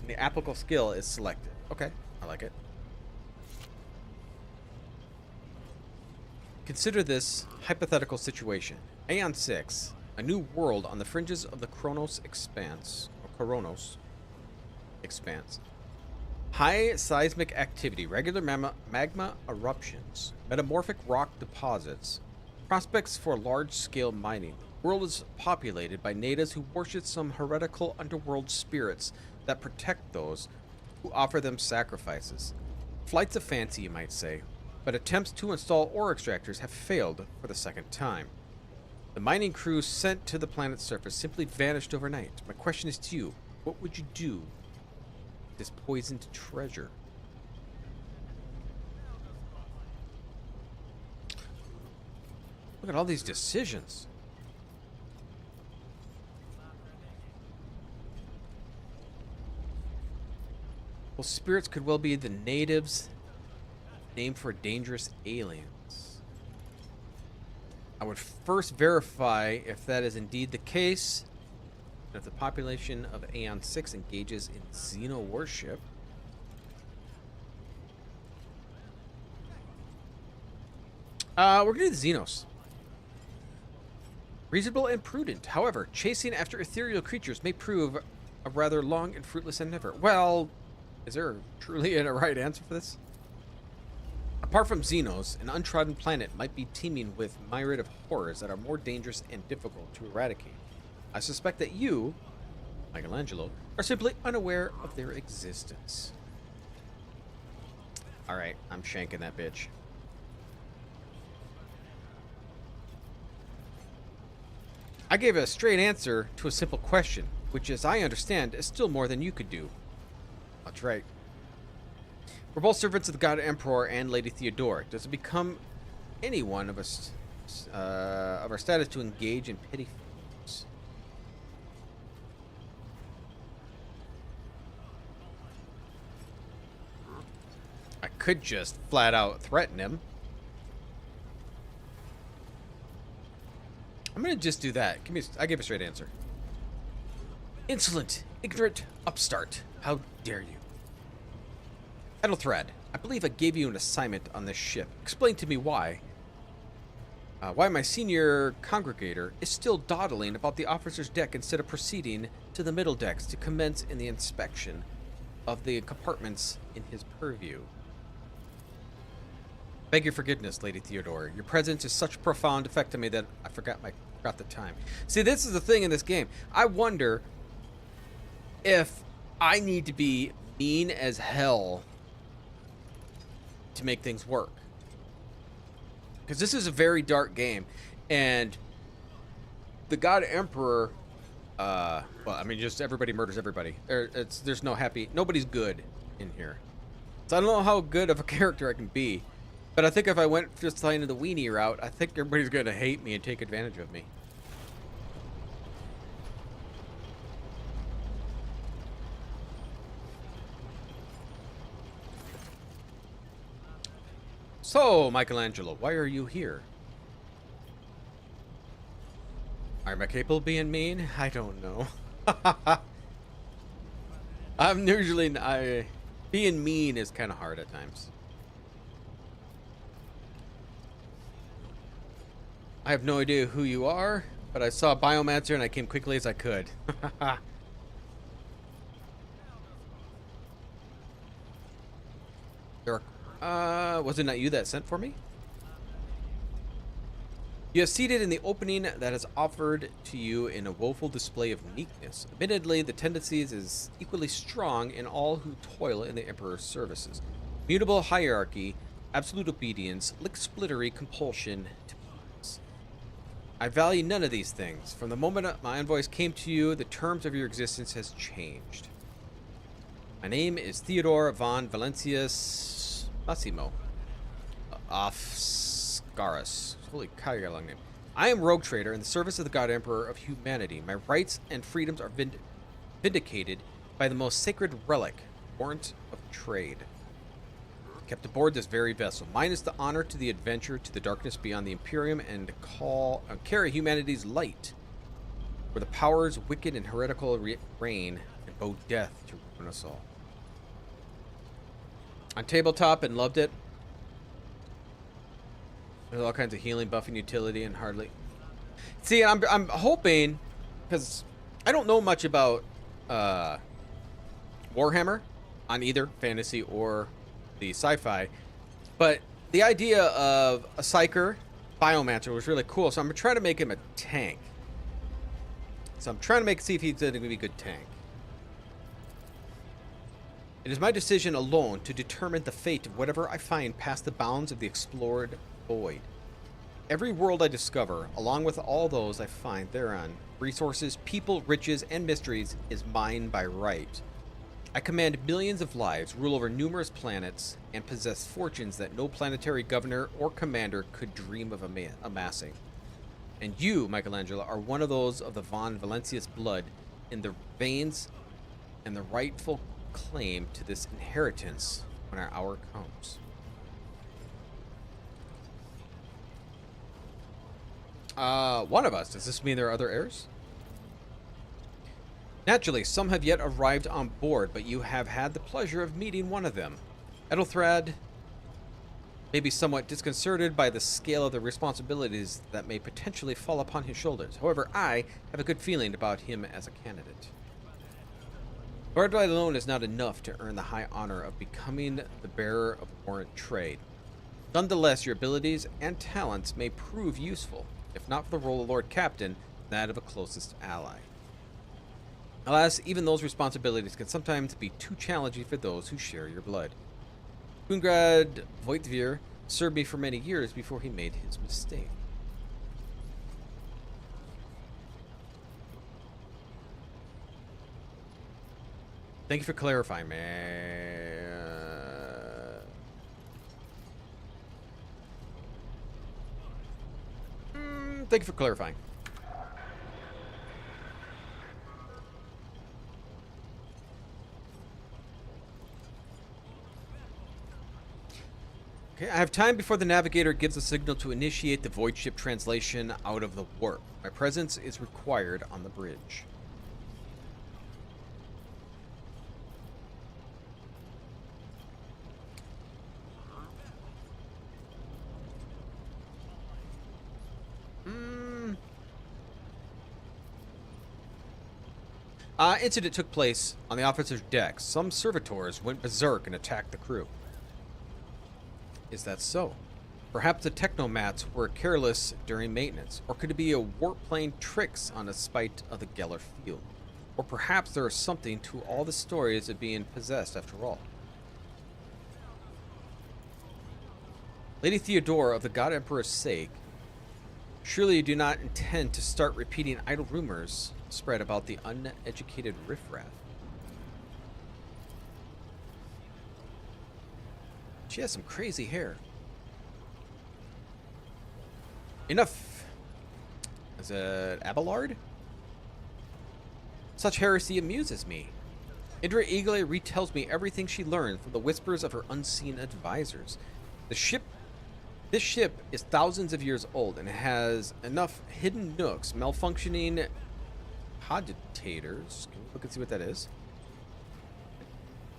Speaker 1: the applicable skill is selected. Okay, I like it. Consider this hypothetical situation. Aeon 6, a new world on the fringes of the Kronos expanse, or Koronos expanse. High seismic activity, regular magma eruptions, metamorphic rock deposits, prospects for large-scale mining. The world is populated by natives who worship some heretical underworld spirits that protect those who offer them sacrifices. Flights of fancy, you might say, but attempts to install ore extractors have failed for the second time. The mining crews sent to the planet's surface simply vanished overnight. My question is to you, what would you do with this poisoned treasure? Look at all these decisions. Well, spirits could well be the natives, named for dangerous aliens. I would first verify if that is indeed the case. And if the population of Aeon 6 engages in xeno worship, we're gonna do the xenos. Reasonable and prudent. However, chasing after ethereal creatures may prove a rather long and fruitless endeavor. Well, is there truly a right answer for this? Apart from xenos, an untrodden planet might be teeming with myriad of horrors that are more dangerous and difficult to eradicate. I suspect that you, Michelangelo, are simply unaware of their existence. Alright, I'm shanking that bitch. I gave a straight answer to a simple question, which, as I understand, is still more than you could do. That's right. We're both servants of the God Emperor and Lady Theodore. Does it become any one of us, of our status, to engage in petty feuds? I could just flat out threaten him. I'm gonna just do that. I gave a straight answer. Insolent, ignorant upstart. How dare you? Edelthred, I believe I gave you an assignment on this ship. Explain to me why my senior congregator is still dawdling about the officer's deck instead of proceeding to the middle decks to commence in the inspection of the compartments in his purview. Beg your forgiveness, Lady Theodore. Your presence is such profound effect on me that I forgot the time. See, this is the thing in this game. I wonder if I need to be mean as hell to make things work. Because this is a very dark game. And the God Emperor, well, I mean, just everybody murders everybody. There's no happy, nobody's good in here. So I don't know how good of a character I can be. But I think if I went just playing the weenie route, I think everybody's going to hate me and take advantage of me. So, Michelangelo, why are you here? Am I capable of being mean? I don't know. I'm usually... being mean is kind of hard at times. I have no idea who you are, but I saw a Biomancer and I came quickly as I could. Was it not you that sent for me? You are seated in the opening that is offered to you in a woeful display of meekness. Admittedly, the tendencies is equally strong in all who toil in the Emperor's services. Mutable hierarchy, absolute obedience, lick-splittery compulsion to please. I value none of these things. From the moment my envoys came to you, the terms of your existence has changed. My name is Theodore von Valentius Massimo. Afscaris. Holy cow, you got a long name. I am Rogue Trader in the service of the God Emperor of humanity. My rights and freedoms are vindicated by the most sacred relic, warrant of trade. Kept aboard this very vessel. Mine is the honor to the adventure to the darkness beyond the Imperium and carry humanity's light, where the powers wicked and heretical reign and bow death to ruin us all. On tabletop and loved it. There's all kinds of healing, buffing, utility, and hardly. See, I'm hoping, because I don't know much about Warhammer on either fantasy or the sci-fi, but the idea of a Psyker-Biomancer was really cool. So I'm trying to make him a tank. So I'm trying to see if he's going to be a good tank. It is my decision alone to determine the fate of whatever I find past the bounds of the explored void. Every world I discover, along with all those I find thereon, resources, people, riches, and mysteries, is mine by right. I command millions of lives, rule over numerous planets, and possess fortunes that no planetary governor or commander could dream of amassing. And you, Michelangelo, are one of those of the von Valentius blood in the veins and the rightful claim to this inheritance when our hour comes. One of us. Does this mean there are other heirs? Naturally, some have yet arrived on board, but you have had the pleasure of meeting one of them. Ethelthred may be somewhat disconcerted by the scale of the responsibilities that may potentially fall upon his shoulders. However, I have a good feeling about him as a candidate. Guard alone is not enough to earn the high honor of becoming the bearer of warrant trade. Nonetheless, your abilities and talents may prove useful, if not for the role of Lord Captain, that of a closest ally. Alas, even those responsibilities can sometimes be too challenging for those who share your blood. Kungrad Voitvir served me for many years before he made his mistake. Thank you for clarifying, man. Thank you for clarifying. Okay, I have time before the navigator gives a signal to initiate the void ship translation out of the warp. My presence is required on the bridge. Incident took place on the officer's deck. Some servitors went berserk and attacked the crew. Is that so? Perhaps the technomats were careless during maintenance, or could it be a warp playing tricks on a spite of the Geller field? Or perhaps there is something to all the stories of being possessed after all. Lady Theodora of the God Emperor's sake, surely you do not intend to start repeating idle rumors spread about the uneducated riffraff. She has some crazy hair. Enough. Is it Abelard? Such heresy amuses me. Indra eagerly retells me everything she learned from the whispers of her unseen advisors. This ship is thousands of years old and has enough hidden nooks, malfunctioning cogitators. Can we look and see what that is?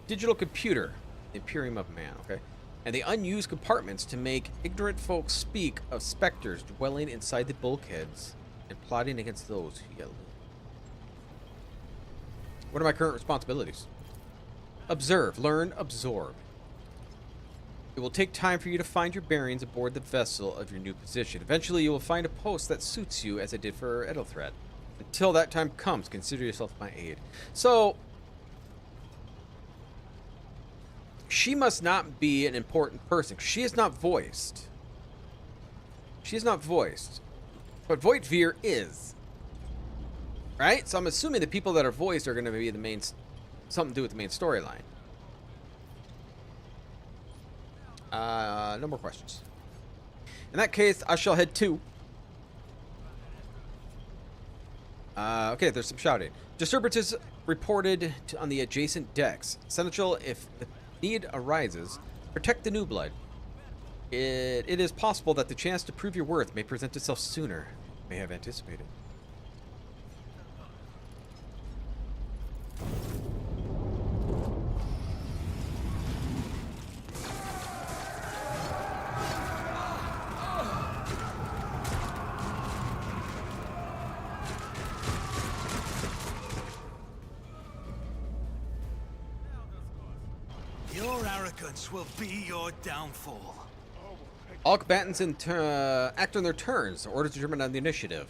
Speaker 1: Digital computer, Imperium of Man, okay? And the unused compartments to make ignorant folks speak of specters dwelling inside the bulkheads and plotting against those who yet live. What are my current responsibilities? Observe, learn, absorb. It will take time for you to find your bearings aboard the vessel of your new position. Eventually, you will find a post that suits you, as I did for Ethelthred. Until that time comes, consider yourself my aide. So, she must not be an important person. She is not voiced. She is not voiced. But Voitvir is. Right? So I'm assuming the people that are voiced are going to be the main... something to do with the main storyline. No more questions. In that case, I shall head to... okay, there's some shouting. Disturbances reported on the adjacent decks. Essential, if the need arises, protect the new blood. It is possible that the chance to prove your worth may present itself sooner than you may have anticipated.
Speaker 4: Your arrogance will be your downfall.
Speaker 1: All combatants act on their turns. Orders determined on the initiative.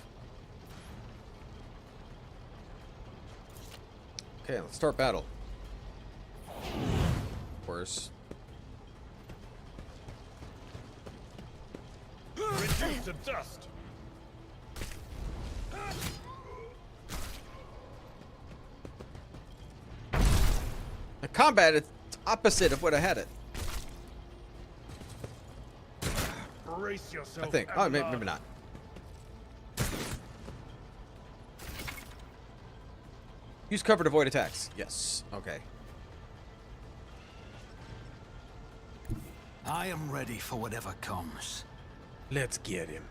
Speaker 1: Okay, let's start battle. Of course.
Speaker 3: Reduce to dust.
Speaker 1: The combat is opposite of what I had it.
Speaker 3: Brace yourself.
Speaker 1: I think. Oh, maybe not. Use cover to avoid attacks. Yes. Okay.
Speaker 4: I am ready for whatever comes.
Speaker 1: Let's get him.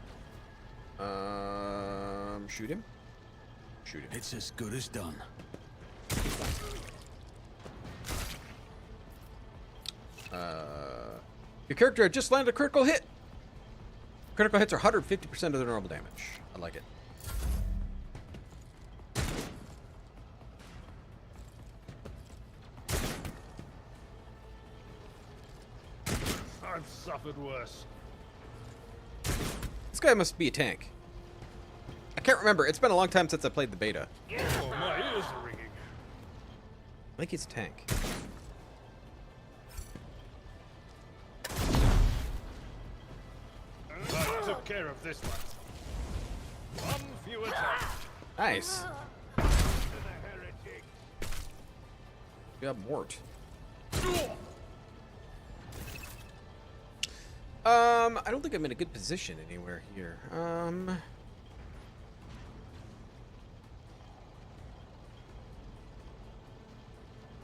Speaker 1: Shoot him. Shoot him.
Speaker 4: It's as good as done.
Speaker 1: Your character had just landed a critical hit. Critical hits are 150% of their normal damage. I like it.
Speaker 2: I've suffered worse.
Speaker 1: This guy must be a tank. I can't remember. It's been a long time since I played the beta.
Speaker 2: Oh, my ears are ringing.
Speaker 1: I think he's a tank.
Speaker 2: I took care of this one. One fewer time.
Speaker 1: Nice.
Speaker 2: To the heretic.
Speaker 1: We have Mort. I don't think I'm in a good position anywhere here.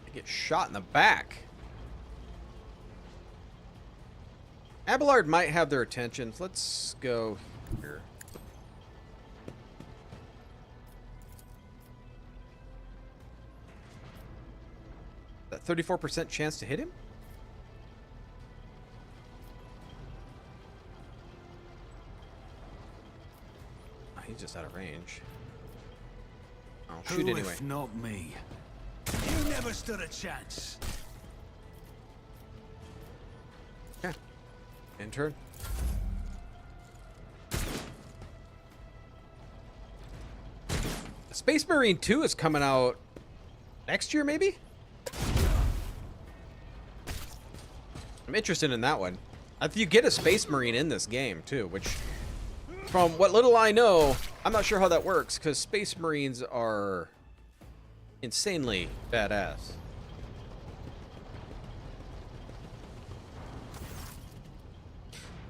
Speaker 1: I get shot in the back. Abelard might have their attention. Let's go here. That 34% chance to hit him? Oh, he's just out of range. I'll shoot
Speaker 4: Who
Speaker 1: anyway.
Speaker 4: if not me? You never stood a chance.
Speaker 1: Yeah. In turn. Space Marine 2 is coming out next year, maybe? I'm interested in that one. If you get a Space Marine in this game, too, which, from what little I know, I'm not sure how that works, because Space Marines are insanely badass.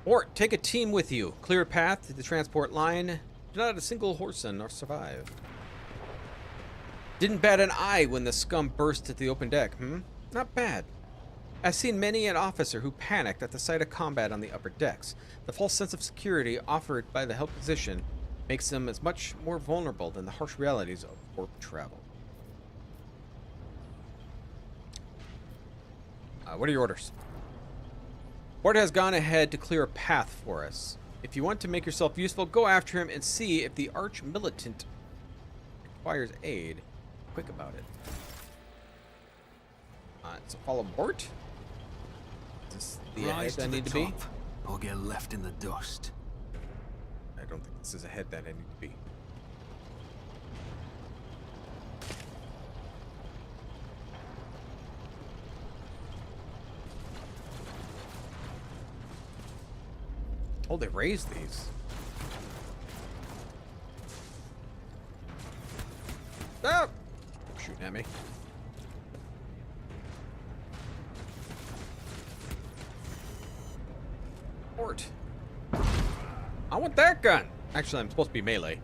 Speaker 1: Or take a team with you. Clear a path to the transport line. Do not let a single Horson or survive. Didn't bat an eye when the scum burst at the open deck, Not bad. I've seen many an officer who panicked at the sight of combat on the upper decks. The false sense of security offered by the held position makes them as much more vulnerable than the harsh realities of warp travel. What are your orders? Ward has gone ahead to clear a path for us. If you want to make yourself useful, go after him and see if the arch militant requires aid. Quick about it. So follow Mort. Is this the
Speaker 4: Rise
Speaker 1: head I
Speaker 4: to
Speaker 1: need
Speaker 4: the
Speaker 1: to be?
Speaker 4: top, or get left in the dust.
Speaker 1: I don't think this is a head that I need to be. Oh, they raised these. Ah! Shooting at me. Port. I want that gun. Actually, I'm supposed to be melee.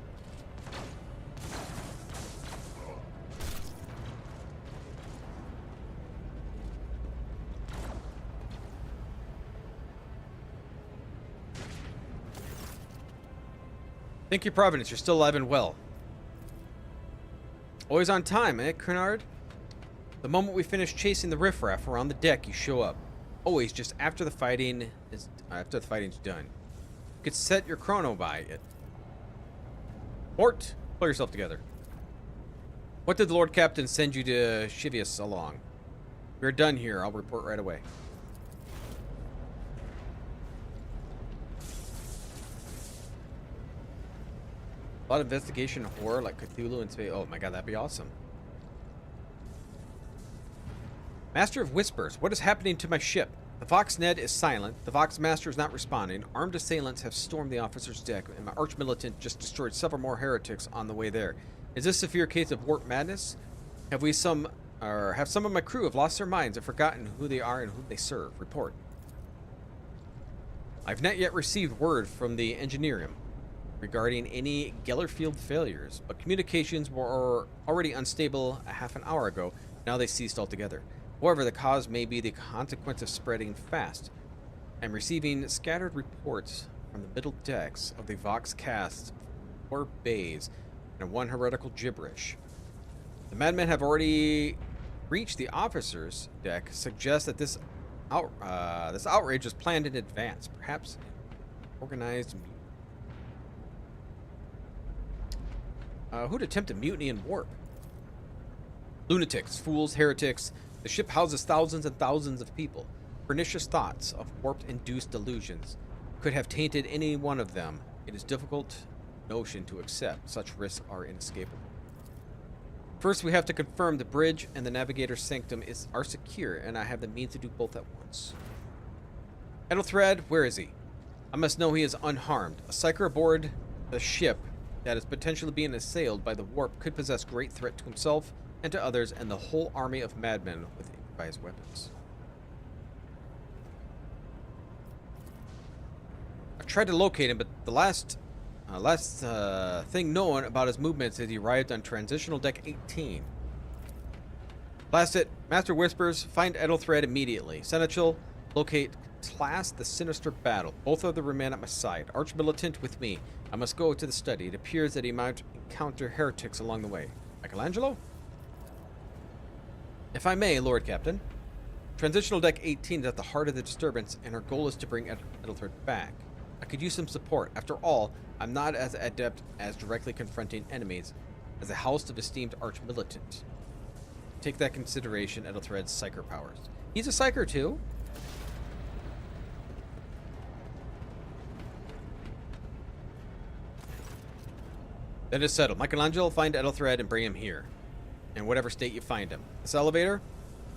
Speaker 1: Thank you, Providence. You're still alive and well. Always on time, eh, Crenard? The moment we finish chasing the riffraff around the deck, you show up. Always just after the fighting's done. You could set your chrono by it. Mort, pull yourself together. What did the Lord Captain send you to Chivius along? We're done here. I'll report right away. A lot of investigation horror like Cthulhu and space. Oh my god, that'd be awesome. Master of Whispers, what is happening to my ship? The Vox Ned is silent. The Vox Master is not responding. Armed assailants have stormed the officer's deck, and my arch militant just destroyed several more heretics on the way there. Is this a severe case of warp madness? Have some of my crew have lost their minds and forgotten who they are and whom they serve? Report. I've not yet received word from the Engineerium regarding any Gellerfield failures, but communications were already unstable a half an hour ago. Now they ceased altogether. However, the cause may be the consequence of spreading fast. I'm receiving scattered reports from the middle decks of the Vox cast, 4 bays, and 1 heretical gibberish. The madmen have already reached the officers' deck. Suggests that this outrage was planned in advance, perhaps organized. Who'd attempt a mutiny in warp? Lunatics, fools, heretics. The ship houses thousands and thousands of people. Pernicious thoughts of warp-induced delusions could have tainted any one of them. It is difficult notion to accept. Such risks are inescapable. First, we have to confirm the bridge and the navigator's sanctum are secure, and I have the means to do both at once. Ethelthred, where is he? I must know he is unharmed. A psyker aboard the ship that is potentially being assailed by the warp could possess great threat to himself and to others and the whole army of madmen with improvised weapons. I've tried to locate him, but the last thing known about his movements is he arrived on transitional deck 18. Blast it. Master whispers, find Ethelthred immediately. Seneschal, locate class the sinister battle. Both of them remain at my side. Arch-militant with me. I must go to the study. It appears that he might encounter heretics along the way. Michelangelo? If I may, Lord Captain. Transitional deck 18 is at the heart of the disturbance, and our goal is to bring Ethelthred back. I could use some support. After all, I'm not as adept as directly confronting enemies as a host of esteemed arch-militant. Take that consideration, Ethelthred's psyker powers. He's a psyker too? That is settled. Michelangelo, find Ethelthred and bring him here. In whatever state you find him. This elevator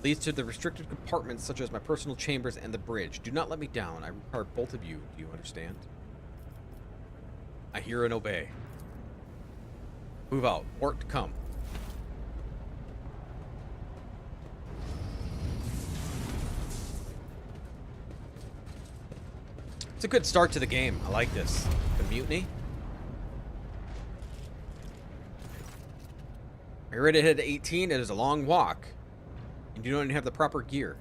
Speaker 1: leads to the restricted compartments such as my personal chambers and the bridge. Do not let me down. I require both of you. Do you understand? I hear and obey. Move out. Ort, come. It's a good start to the game. I like this. The mutiny. Are you ready to head to 18? It is a long walk. And you don't even have the proper gear.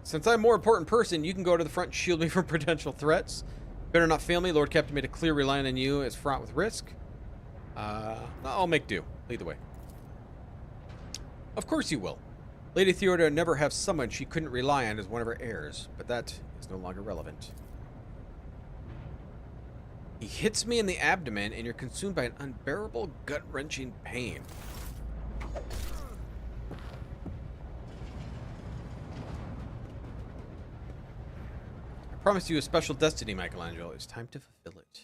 Speaker 1: Since I'm a more important person, you can go to the front and shield me from potential threats. Better not fail me. Lord Captain made it clear relying on you is fraught with risk. I'll make do. Lead the way. Of course you will. Lady Theodora never have someone she couldn't rely on as one of her heirs, but that is no longer relevant. He hits me in the abdomen, and you're consumed by an unbearable, gut-wrenching pain. I promised you a special destiny, Michelangelo. It's time to fulfill it.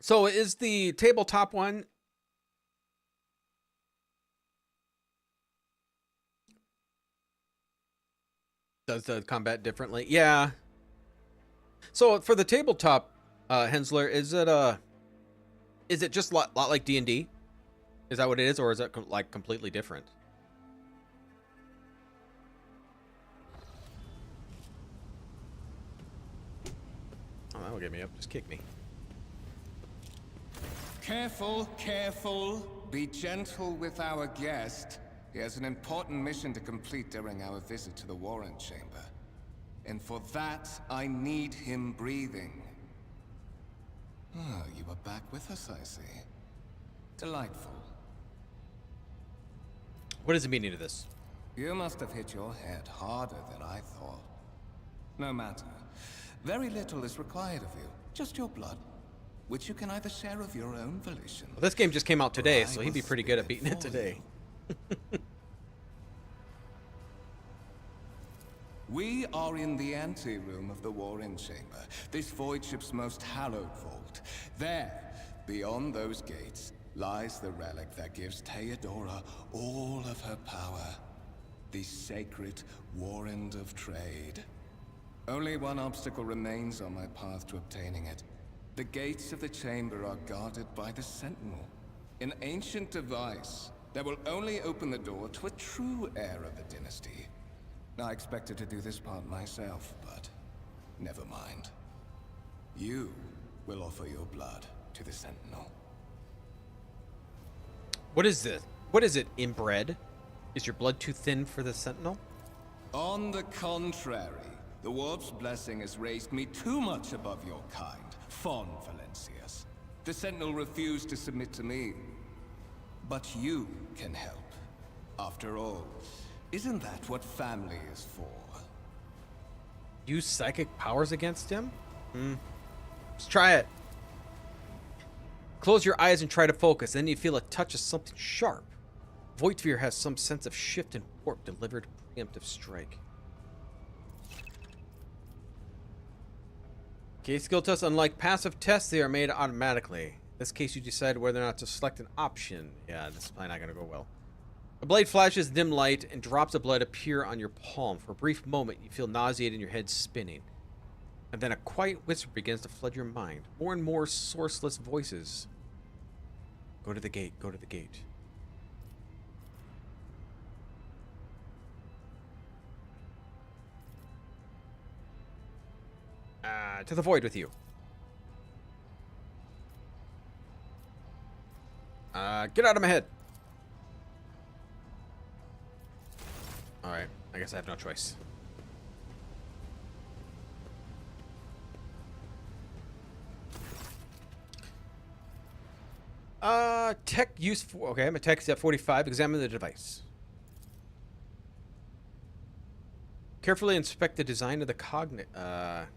Speaker 1: So is the tabletop one does the combat differently? Yeah. So for the tabletop, Hensler, is it just a lot like D&D? Is that what it is, or is it like completely different? Oh, that'll get me up. Just kick me.
Speaker 10: Careful, careful. Be gentle with our guest. He has an important mission to complete during our visit to the Warrant Chamber. And for that, I need him breathing. Oh, you are back with us, I see. Delightful.
Speaker 1: What is the meaning of this?
Speaker 10: You must have hit your head harder than I thought. No matter. Very little is required of you. Just your blood, which you can either share of your own volition.
Speaker 1: Well, this game just came out today, so he'd be pretty good at beating it today.
Speaker 10: We are in the anteroom of the Warring Chamber, this void ship's most hallowed vault. There, beyond those gates, lies the relic that gives Theodora all of her power. The sacred Warrant of Trade. Only one obstacle remains on my path to obtaining it. The gates of the chamber are guarded by the Sentinel, an ancient device that will only open the door to a true heir of the dynasty. I expected to do this part myself, but never mind. You will offer your blood. to the Sentinel.
Speaker 1: What is this? What is it, inbred? Is your blood too thin for the Sentinel?
Speaker 10: On the contrary, the Warp's blessing has raised me too much above your kind, Fon Valencius. The Sentinel refused to submit to me. But you can help. After all, isn't that what family is for?
Speaker 1: Use psychic powers against him? Let's try it. Close your eyes and try to focus. Then you feel a touch of something sharp. Voidsphere has some sense of shift and warp delivered preemptive strike. Okay, skill tests, unlike passive tests, they are made automatically. In this case, you decide whether or not to select an option. Yeah, this is probably not going to go well. A blade flashes dim light and drops of blood appear on your palm. For a brief moment, you feel nauseated and your head spinning. And then a quiet whisper begins to flood your mind. More and more sourceless voices. Go to the gate, go to the gate. To the void with you. Get out of my head. Alright, I guess I have no choice. Tech use for... Okay, my tech is at 45. Examine the device. Carefully inspect the design of the cogitator.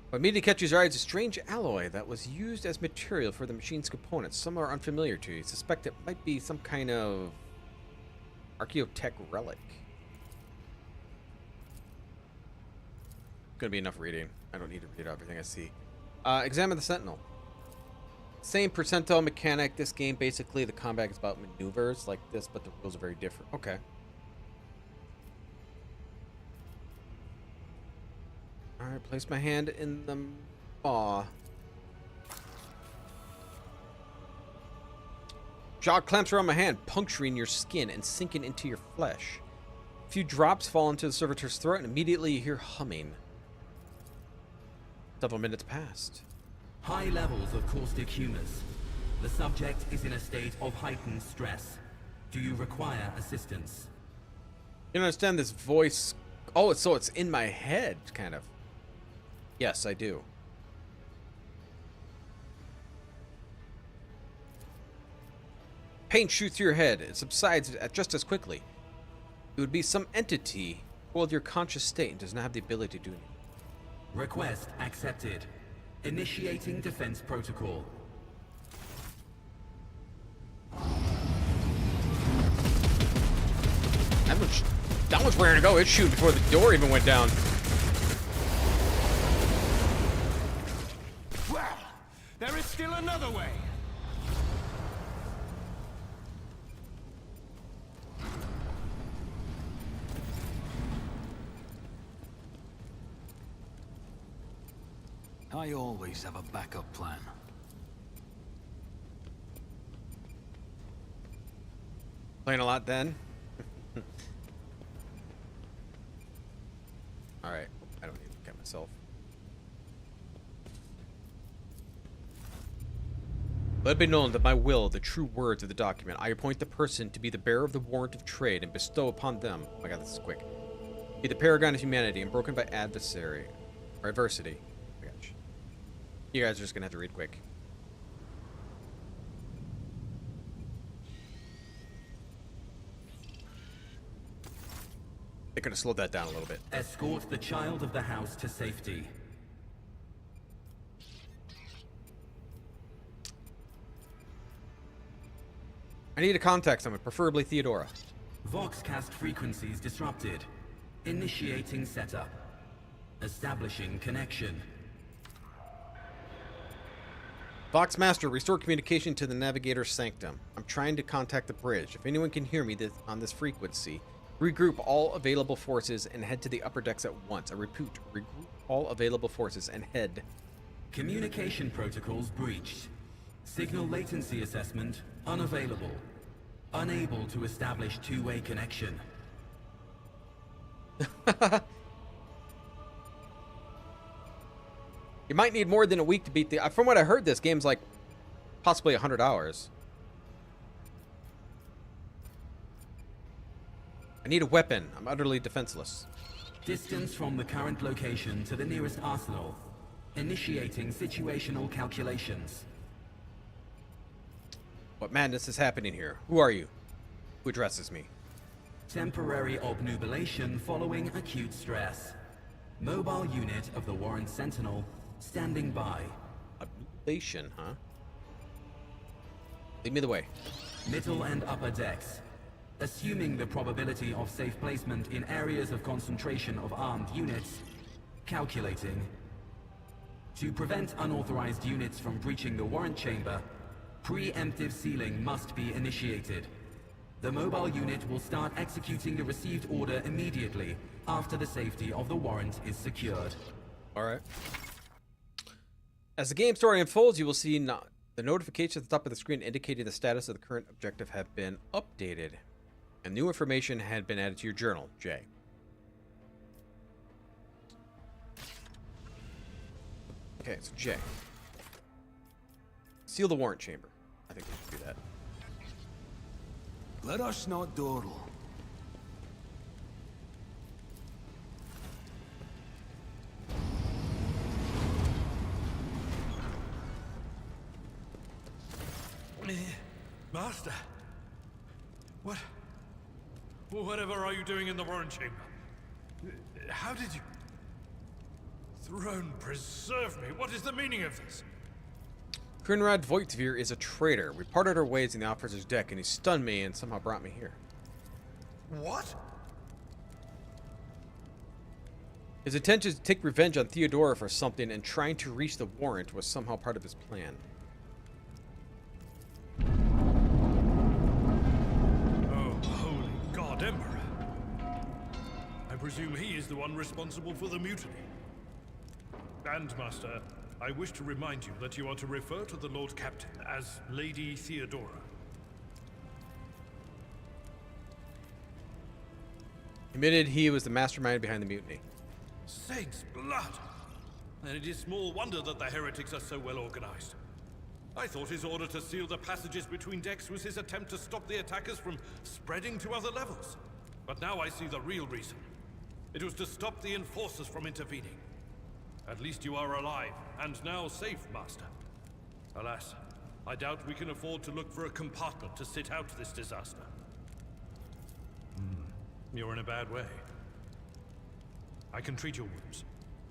Speaker 1: What immediately catches your eye is a strange alloy that was used as material for the machine's components. Some are unfamiliar to you. You suspect it might be some kind of archaeotech relic. Gonna be enough reading. I don't need to read everything I see. Examine the Sentinel. Same percentile mechanic. This game, basically, the combat is about maneuvers like this, but the rules are very different. Okay. Alright, place my hand in the maw. Jaw clamps around my hand, puncturing your skin and sinking into your flesh. A few drops fall into the servitor's throat, and immediately you hear humming. Several minutes passed.
Speaker 11: High levels of caustic humus. The subject is in a state of heightened stress. Do you require assistance?
Speaker 1: You don't understand this voice. Oh, so it's in my head, kind of. Yes, I do. Pain shoots through your head. It subsides just as quickly. It would be some entity with your conscious state and does not have the ability to do anything.
Speaker 11: Request accepted. Initiating defense protocol.
Speaker 1: That one's rare to go. It shoot before the door even went down.
Speaker 4: Well, there is still another way. I always have a backup plan.
Speaker 1: Playing a lot then? Alright, I don't need to look at myself. Let it be known that my will, the true words of the document, I appoint the person to be the bearer of the warrant of trade and bestow upon them, oh my god, this is quick, be the paragon of humanity and broken by adversary, or adversity. Oh my gosh. You guys are just gonna have to read quick. They could have slowed that down a little bit.
Speaker 11: Escort the child of the house to safety.
Speaker 1: I need to contact someone, preferably Theodora.
Speaker 11: Voxcast frequencies disrupted. Initiating setup. Establishing connection.
Speaker 1: Voxmaster, restore communication to the Navigator's Sanctum. I'm trying to contact the bridge. If anyone can hear me on this frequency, regroup all available forces and head to the upper decks at once. I repeat, regroup all available forces and head.
Speaker 11: Communication protocols breached. Signal latency assessment unavailable. Unable to establish two-way connection.
Speaker 1: You might need more than a week to beat the... From what I heard, this game's like possibly 100 hours. I need a weapon. I'm utterly defenseless.
Speaker 11: Distance from the current location to the nearest arsenal. Initiating situational calculations.
Speaker 1: What madness is happening here? Who are you? Who addresses me?
Speaker 11: Temporary obnubilation following acute stress. Mobile unit of the Warren Sentinel standing by.
Speaker 1: Obnubilation, huh? Lead me the way.
Speaker 11: Middle and upper decks. Assuming the probability of safe placement in areas of concentration of armed units. Calculating. To prevent unauthorized units from breaching the warrant chamber, preemptive sealing must be initiated. The mobile unit will start executing the received order immediately after the safety of the warrant is secured.
Speaker 1: Alright. As the game story unfolds, you will see the notification at the top of the screen indicating the status of the current objective have been updated. And new information had been added to your journal, J. Okay, so J. Seal the warrant chamber. I think we should do that.
Speaker 4: Let us not dawdle.
Speaker 3: Master, whatever are you doing in the warrant chamber? How did you... Throne preserve me. What is the meaning of this?
Speaker 1: Kunrad Voitvir is a traitor. We parted our ways in the officer's deck, and he stunned me and somehow brought me here.
Speaker 3: What?
Speaker 1: His intention to take revenge on Theodora for something, and trying to reach the warrant was somehow part of his plan.
Speaker 3: Oh, holy God, Emperor. I presume he is the one responsible for the mutiny. And, Master, I wish to remind you that you are to refer to the Lord Captain as Lady Theodora.
Speaker 1: He admitted he was the mastermind behind the mutiny.
Speaker 3: Saints' blood! And it is small wonder that the heretics are so well organized. I thought his order to seal the passages between decks was his attempt to stop the attackers from spreading to other levels. But now I see the real reason. It was to stop the enforcers from intervening. At least you are alive, and now safe, Master. Alas, I doubt we can afford to look for a compartment to sit out this disaster. You're in a bad way. I can treat your wounds.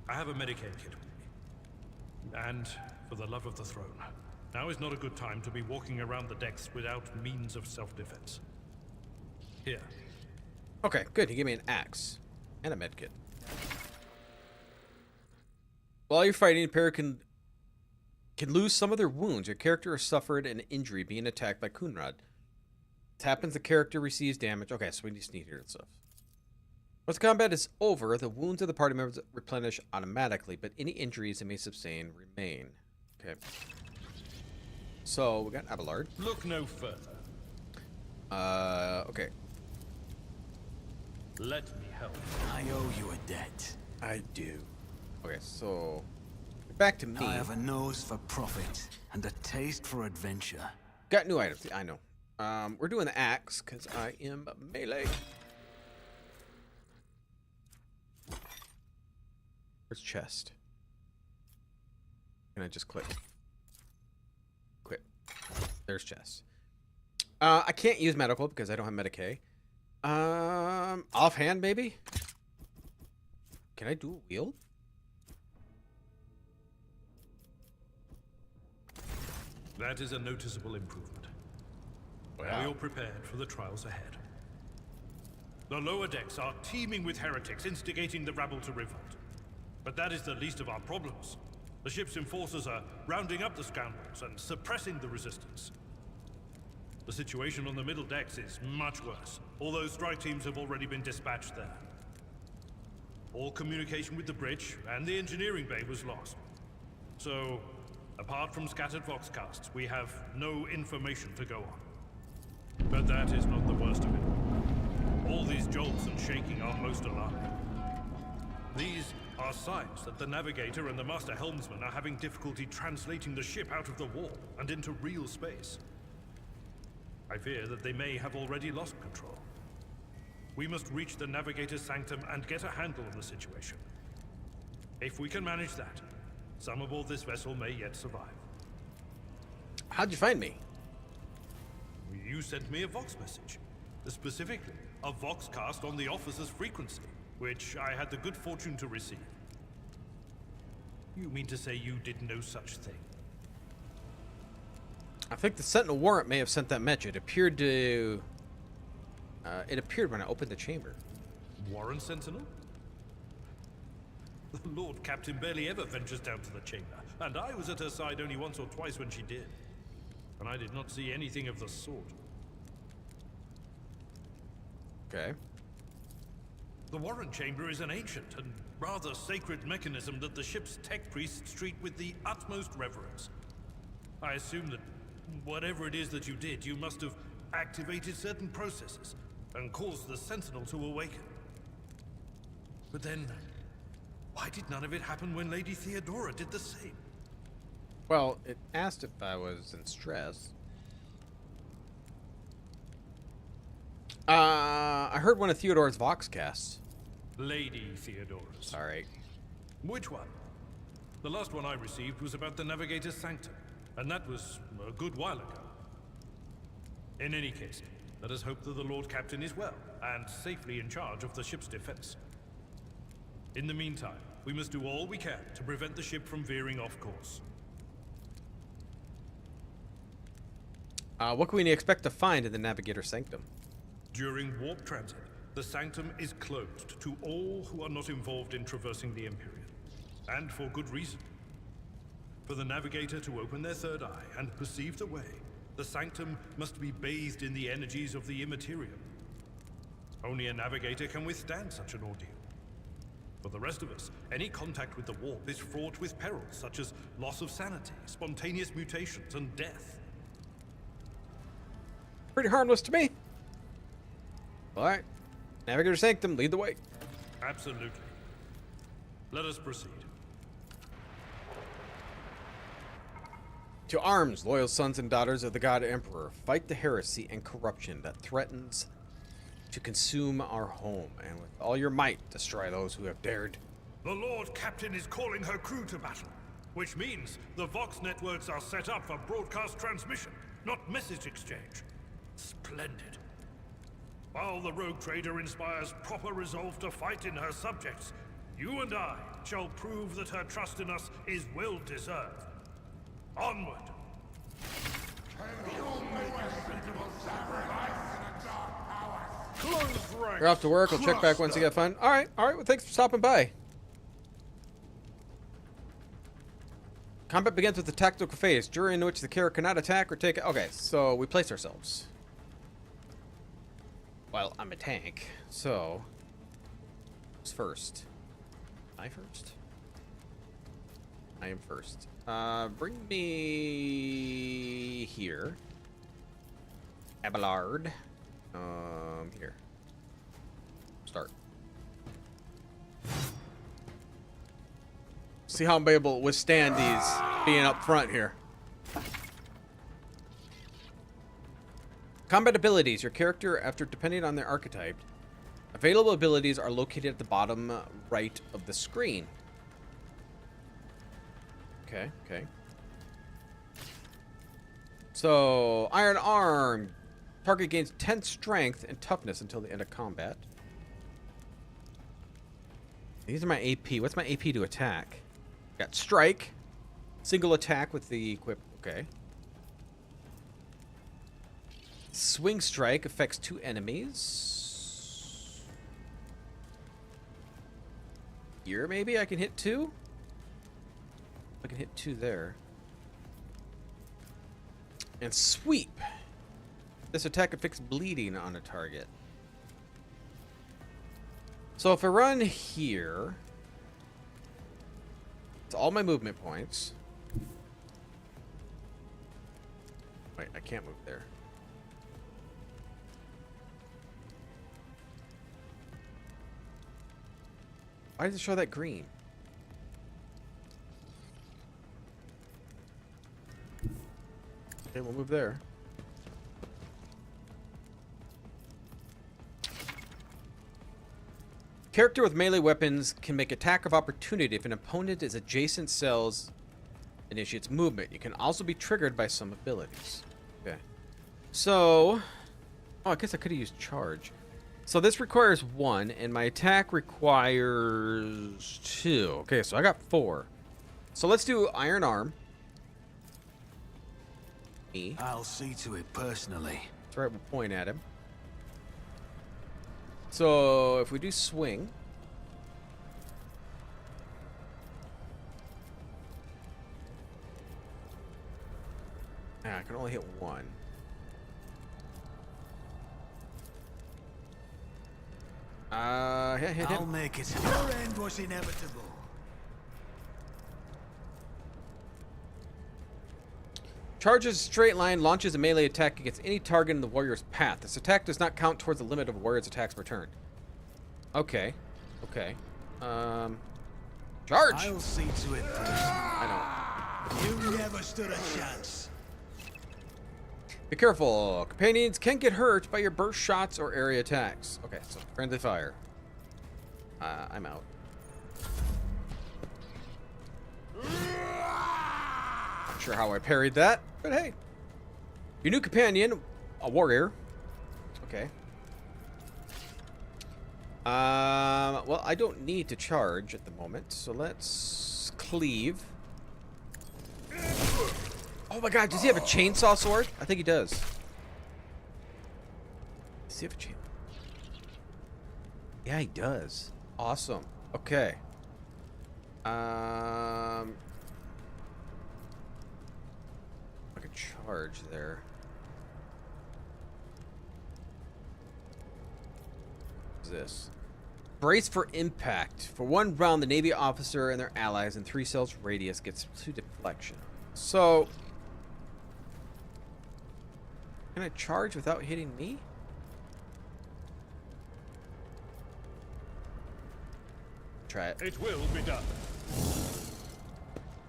Speaker 3: I have a Medicaid kit with me. And, for the love of the throne, now is not a good time to be walking around the decks without means of self-defense. Here.
Speaker 1: Okay, good. He gave me an axe and a medkit. While you're fighting, Imperium can lose some of their wounds. Your character has suffered an injury being attacked by Kunrad. It happens, the character receives damage. Okay, so we just need here stuff. Once combat is over, the wounds of the party members replenish automatically, but any injuries they may sustain remain. Okay. So we got Abelard.
Speaker 3: Look no further.
Speaker 1: Okay.
Speaker 3: Let me help.
Speaker 4: I owe you a debt.
Speaker 1: I do. Okay, so back to me.
Speaker 4: I have a nose for profit and a taste for adventure.
Speaker 1: Got new items. I know. We're doing the axe because I am melee. Where's chest? Can I just click? Quit. There's chest. I can't use medical because I don't have Medicaid. Offhand, maybe? Can I dual wield?
Speaker 3: That is a noticeable improvement. Now you're prepared for the trials ahead. The lower decks are teeming with heretics instigating the rabble to revolt. But that is the least of our problems. The ship's enforcers are rounding up the scoundrels and suppressing the resistance. The situation on the middle decks is much worse, although strike teams have already been dispatched there. All communication with the bridge and the engineering bay was lost. So, apart from scattered voxcasts, we have no information to go on. But that is not the worst of it. All these jolts and shaking are most alarming. These are are signs that the navigator and the master helmsman are having difficulty translating the ship out of the warp and into real space. I fear that they may have already lost control. We must reach the navigator's sanctum and get a handle on the situation. If we can manage that, some aboard this vessel may yet survive.
Speaker 1: How'd you find me?
Speaker 3: You sent me a Vox message. Specifically, a Vox cast on the officer's frequency, which I had the good fortune to receive. You mean to say you did no such thing?
Speaker 1: I think the Sentinel warrant may have sent that message. It appeared to... it appeared when I opened the chamber.
Speaker 3: Warren Sentinel? The Lord Captain barely ever ventures down to the chamber, and I was at her side only once or twice when she did. And I did not see anything of the sort.
Speaker 1: Okay.
Speaker 3: The Warren Chamber is an ancient and rather sacred mechanism that the ship's tech priests treat with the utmost reverence. I assume that whatever it is that you did, you must have activated certain processes and caused the Sentinel to awaken. But then, why did none of it happen when Lady Theodora did the same?
Speaker 1: Well, it asked if I was in stress. I heard one of Theodore's Vox casts.
Speaker 3: Lady Theodora's.
Speaker 1: Sorry.
Speaker 3: Which one? The last one I received was about the Navigator's Sanctum, and that was a good while ago. In any case, let us hope that the Lord Captain is well, and safely in charge of the ship's defense. In the meantime, we must do all we can to prevent the ship from veering off course.
Speaker 1: What can we expect to find in the Navigator's Sanctum?
Speaker 3: During warp transit, the Sanctum is closed to all who are not involved in traversing the Imperium. And for good reason. For the Navigator to open their third eye and perceive the way, the Sanctum must be bathed in the energies of the Immaterium. Only a Navigator can withstand such an ordeal. For the rest of us, any contact with the warp is fraught with perils such as loss of sanity, spontaneous mutations, and death.
Speaker 1: Pretty harmless to me. Alright. Navigator Sanctum, lead the way.
Speaker 3: Absolutely. Let us proceed.
Speaker 1: To arms, loyal sons and daughters of the God Emperor. Fight the heresy and corruption that threatens to consume our home, and with all your might, destroy those who have dared.
Speaker 3: The Lord Captain is calling her crew to battle, which means the Vox networks are set up for broadcast transmission, not message exchange. Splendid. While the rogue trader inspires proper resolve to fight in her subjects, you and I shall prove that her trust in us is well deserved. Onward!
Speaker 1: You're off to work. We'll check back once you get fun. All right. Well, thanks for stopping by. Combat begins with the tactical phase, during which the character cannot attack or take... Okay, so we place ourselves. Well, I'm a tank, so... Who's first? I first? I am first. Bring me... here. Abelard. Here. Start. See how I'm able to withstand these being up front here. Combat abilities. Your character, after depending on their archetype, available abilities are located at the bottom right of the screen. Okay. So, Iron Arm. Target gains 10 strength and toughness until the end of combat. These are my AP. What's my AP to attack? Got Strike. Single attack with the equip. Okay. Swing Strike affects 2 enemies. Here, maybe I can hit 2? I can hit 2 there. And Sweep. This attack affects bleeding on a target. So if I run here, it's all my movement points. Wait, I can't move there. Why does it show that green? Okay, we'll move there. Character with melee weapons can make attack of opportunity if an opponent is adjacent cells initiates movement. You can also be triggered by some abilities. Okay. So, oh, I guess I could have used charge. So this requires 1, and my attack requires 2. Okay, so I got 4. So let's do Iron Arm. Me.
Speaker 4: I'll see to it personally.
Speaker 1: That's right, we'll point at him. So if we do swing. I can only hit 1. Hit him.
Speaker 4: I'll make it. Your end was inevitable.
Speaker 1: Charges a straight line, launches a melee attack against any target in the warrior's path. This attack does not count towards the limit of a warrior's attacks per turn. Okay. Okay. Charge!
Speaker 4: I'll see to it first.
Speaker 1: I know.
Speaker 4: You never stood a chance.
Speaker 1: Be careful. Companions can get hurt by your burst shots or area attacks. Okay, so friendly fire. I'm out. Not sure how I parried that, but hey. Your new companion, a warrior. Okay. Well, I don't need to charge at the moment, so let's cleave. Oh my god, does he have a chainsaw sword? I think he does. Does he have a chain? Yeah, he does. Awesome. Okay. I could charge there. What's this? Brace for impact. For 1 round, the Navy officer and their allies in 3 cells radius gets 2 deflection. So, can I charge without hitting me? Try it.
Speaker 3: It will be done.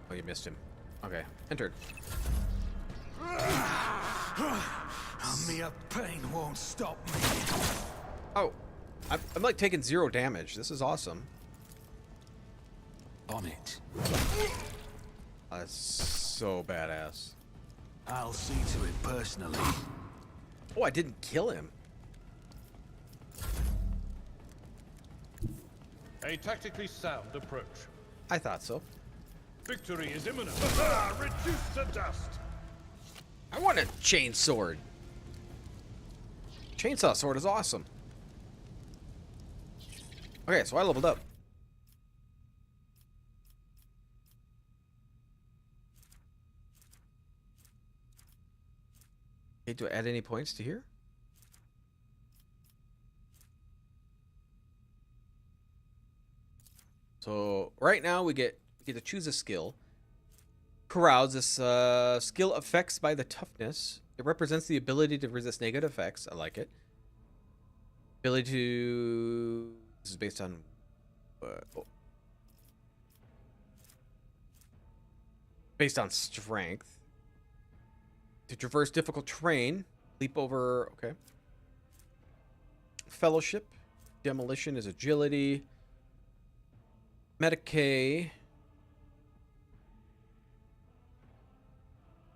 Speaker 1: Oh, you missed him. Okay, entered.
Speaker 4: Mere pain won't stop me.
Speaker 1: Oh, I'm like taking 0 damage. This is awesome.
Speaker 4: On it.
Speaker 1: That's so badass.
Speaker 4: I'll see to it personally.
Speaker 1: Oh, I didn't kill him.
Speaker 3: A tactically sound approach.
Speaker 1: I thought so.
Speaker 3: Victory is imminent. Reduced to dust.
Speaker 1: I want a chain sword. Chainsaw sword is awesome. Okay, so I leveled up. Okay, do I add any points to here? So right now we get to choose a skill. Carouse. This skill affects by the toughness. It represents the ability to resist negative effects. I like it. Ability to. This is based on. Based on strength. To traverse difficult terrain. Leap over. Okay. Fellowship. Demolition is agility. Medicae.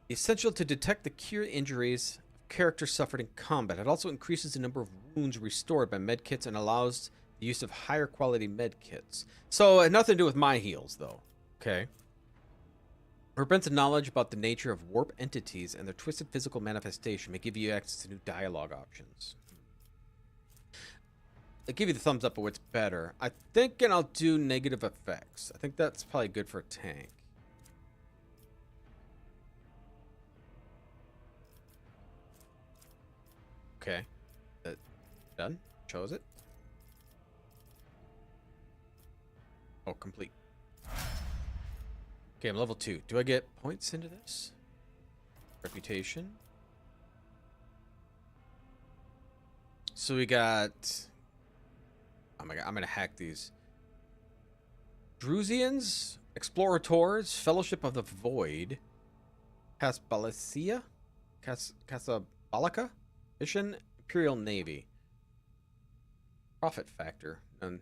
Speaker 1: Essential to detect the cure injuries of characters suffered in combat. It also increases the number of wounds restored by medkits and allows the use of higher quality medkits. So it had nothing to do with my heals, though. Okay. Prevents knowledge about the nature of warp entities and their twisted physical manifestation may give you access to new dialogue options. I give you the thumbs up of what's better. I think I'll do negative effects. I think that's probably good for a tank. Okay. Done? Chose it? Oh, complete. Okay, I'm level 2. Do I get points into this? Reputation. So we got... Oh my god, I'm gonna hack these. Drusians, Explorators, Fellowship of the Void, Haspalacia, Casablanca? Mission Imperial Navy. Profit factor. And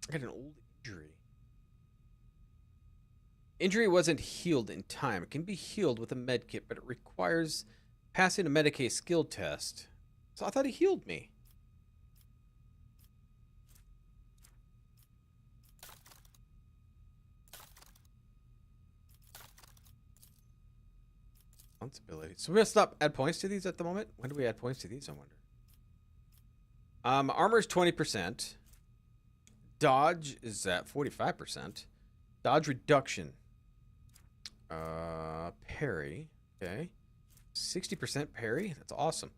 Speaker 1: I got an old injury. Injury wasn't healed in time. It can be healed with a med kit, but it requires passing a Medicaid skill test. So I thought he healed me. Responsibility. So we're gonna stop add points to these at the moment. When do we add points to these? I wonder. Armor is 20%. Dodge is at 45%. Dodge reduction. Parry. Okay. 60% parry. That's awesome.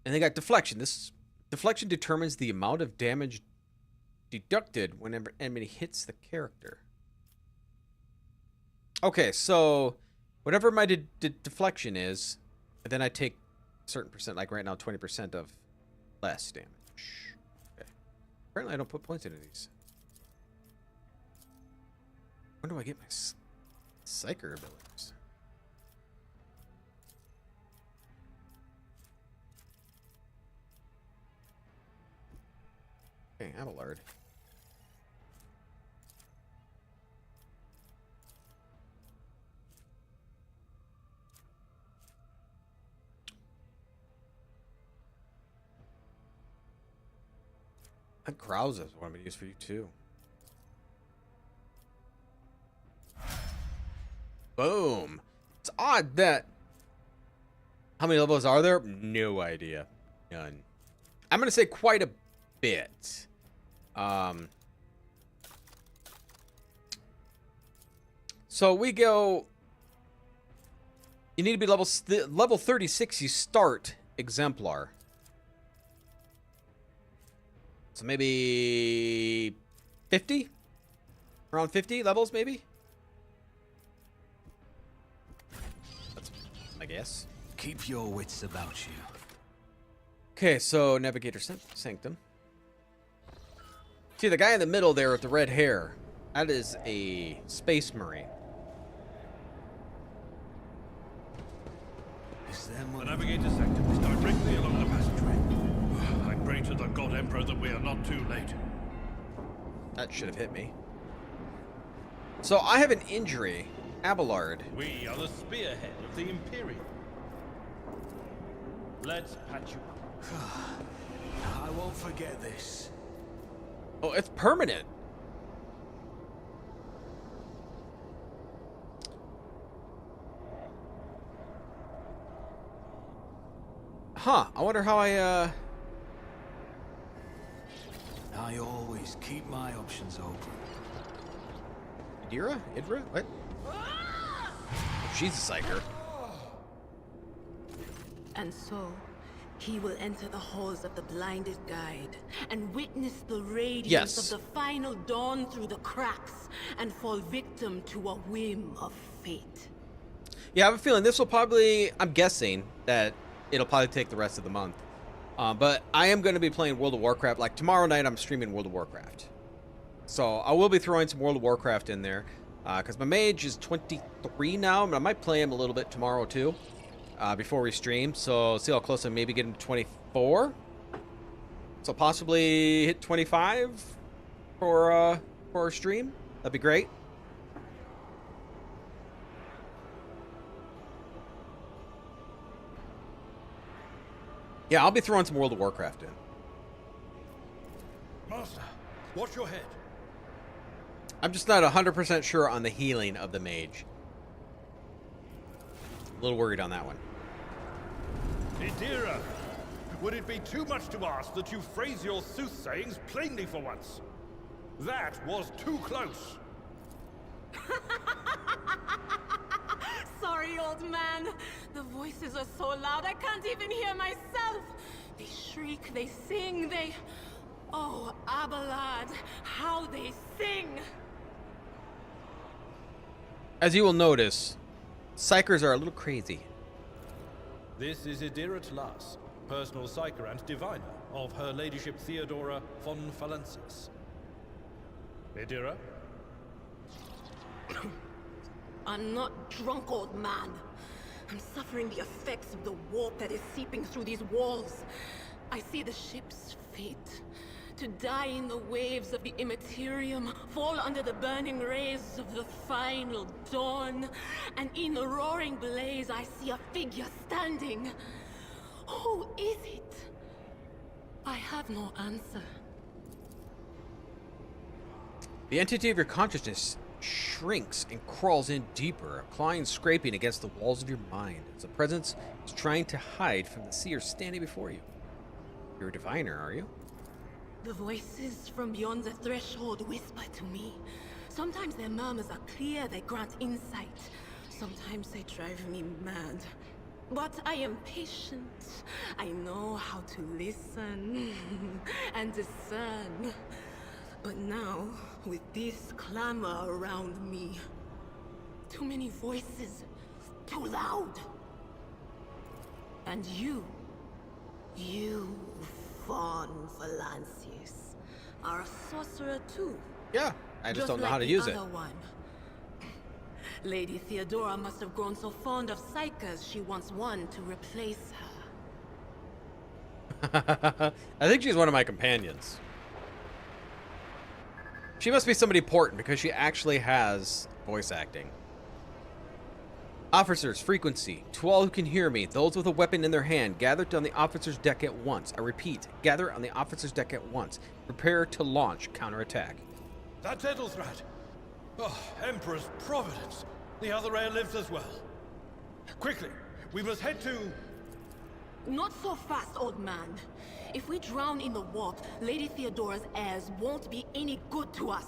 Speaker 1: And they got deflection. This deflection determines the amount of damage deducted whenever enemy hits the character. Okay, so whatever my deflection is, and then I take a certain percent, like right now, 20% of less damage. Okay. Apparently I don't put points into these. When do I get my Psyker abilities? Okay, Abelard. That Grouse is what I'm going to use for you too. Boom. It's odd that... How many levels are there? No idea. None. I'm going to say quite a bit. So we go... You need to be level 36. You start Exemplar. So maybe 50? Around 50 levels, maybe? That's, I guess.
Speaker 4: Keep your wits about you.
Speaker 1: Okay, so Navigator Sanctum. See, the guy in the middle there with the red hair, that is a Space Marine.
Speaker 3: The Navigator Sanctum is directly along the passageway. I pray to the God Emperor that we are not too late.
Speaker 1: That should have hit me. So I have an injury. Abelard.
Speaker 3: We are the spearhead of the Imperium. Let's patch you up.
Speaker 4: I won't forget this.
Speaker 1: Oh, it's permanent. Huh. I wonder how I
Speaker 4: always keep my options open.
Speaker 1: Idira? Idra? What? Oh, she's a psyker.
Speaker 12: And so, he will enter the halls of the blinded guide and witness the radiance of the final dawn through the cracks and fall victim to a whim of fate.
Speaker 1: Yeah, I have a feeling this will probably, I'm guessing that it'll probably take the rest of the month. But I am going to be playing World of Warcraft. Like tomorrow night, I'm streaming World of Warcraft. So I will be throwing some World of Warcraft in there. Because my mage is 23 now. I might play him a little bit tomorrow too. Before we stream. So see how close I maybe get him to 24. So possibly hit 25 for our stream. That'd be great. Yeah, I'll be throwing some World of Warcraft in.
Speaker 3: Master, watch your head.
Speaker 1: I'm just not 100% sure on the healing of the mage. A little worried on that one.
Speaker 3: Idira, would it be too much to ask that you phrase your soothsayings plainly for once? That was too close.
Speaker 12: Sorry, old man. The voices are so loud I can't even hear myself. They shriek, they sing, they... Oh, Abelard, how they sing!
Speaker 1: As you will notice, Psykers are a little crazy.
Speaker 3: This is Idira Tlas, personal psyker and diviner. of Her Ladyship Theodora von Valensis. Medira?
Speaker 12: I'm not drunk, old man. I'm suffering the effects of the warp that is seeping through these walls. I see the ship's fate. To die in the waves of the Imperium, fall under the burning rays of the final dawn. And in the roaring blaze, I see a figure standing. Who is it? I have no answer.
Speaker 1: The entity of your consciousness shrinks and crawls in deeper, clawing scraping against the walls of your mind as the presence is trying to hide from the seer standing before you. You're a diviner, are you?
Speaker 12: The voices from beyond the threshold whisper to me. Sometimes their murmurs are clear, they grant insight. Sometimes they drive me mad. But I am patient. I know how to listen and discern. But now, with this clamor around me, too many voices, too loud. And you, Von Valancius, are a sorcerer too.
Speaker 1: Yeah, I just don't know
Speaker 12: like
Speaker 1: how to
Speaker 12: the
Speaker 1: use it.
Speaker 12: other one. Lady Theodora must have grown so fond of Psykers she wants one to replace her.
Speaker 1: I think she's one of my companions. She must be somebody important because she actually has voice acting. Officers, frequency. To all who can hear me, those with a weapon in their hand, gather on the officer's deck at once. I repeat, gather on the officer's deck at once. Prepare to launch counterattack.
Speaker 3: That's Edelthrad. Oh, Emperor's Providence. The other heir lives as well. Quickly, we must head to...
Speaker 12: Not so fast, old man. If we drown in the warp, Lady Theodora's heirs won't be any good to us.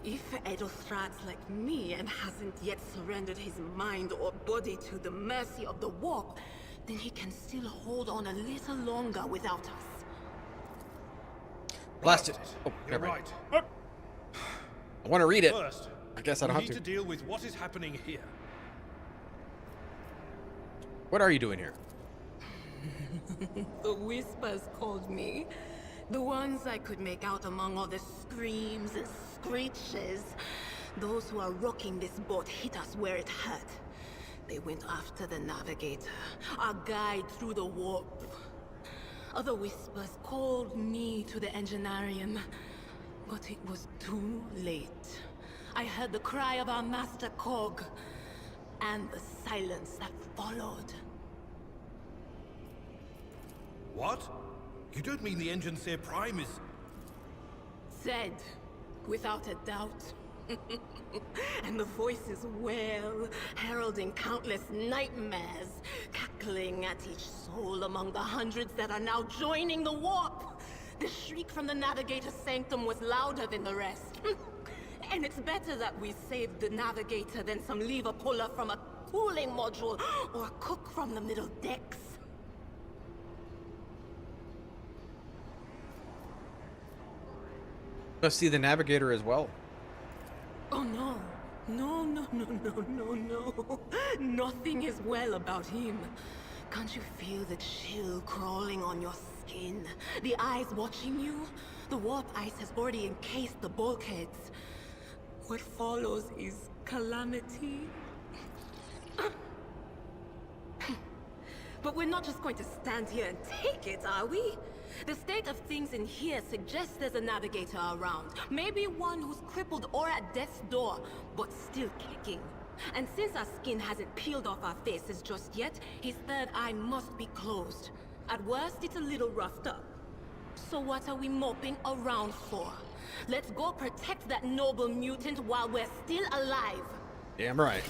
Speaker 12: If Edelthrad's like me and hasn't yet surrendered his mind or body to the mercy of the warp, then he can still hold on a little longer without us.
Speaker 1: Blast it. Oh,
Speaker 3: You're
Speaker 1: never mind.
Speaker 3: right.
Speaker 1: I want to read it.
Speaker 3: First,
Speaker 1: I guess I don't
Speaker 3: we
Speaker 1: have
Speaker 3: need
Speaker 1: to.
Speaker 3: to deal with what is happening here.
Speaker 1: What are you doing here?
Speaker 12: The whispers called me. The ones I could make out among all the screams and screeches. Those who are rocking this boat hit us where it hurt. They went after the navigator, our guide through the warp. Other whispers called me to the enginarium, but it was too late. I heard the cry of our master Cog, and the silence that followed.
Speaker 3: What? You don't mean the Enginseer Prime is...
Speaker 12: Said, without a doubt. And the voices wail, heralding countless nightmares, cackling at each soul among the hundreds that are now joining the warp. The shriek from the Navigator's sanctum was louder than the rest. And it's better that we saved the Navigator than some lever puller from a cooling module or a cook from the middle decks.
Speaker 1: Must see the navigator as well.
Speaker 12: Oh no. No. Nothing is well about him. Can't you feel the chill crawling on your skin? The eyes watching you? The warp ice has already encased the bulkheads. What follows is calamity. But we're not just going to stand here and take it, are we? The state of things in here suggests there's a navigator around. Maybe one who's crippled or at death's door, but still kicking. And since our skin hasn't peeled off our faces just yet, his third eye must be closed. At worst, it's a little roughed up. So what are we moping around for? Let's go protect that noble mutant while we're still alive.
Speaker 1: Damn right.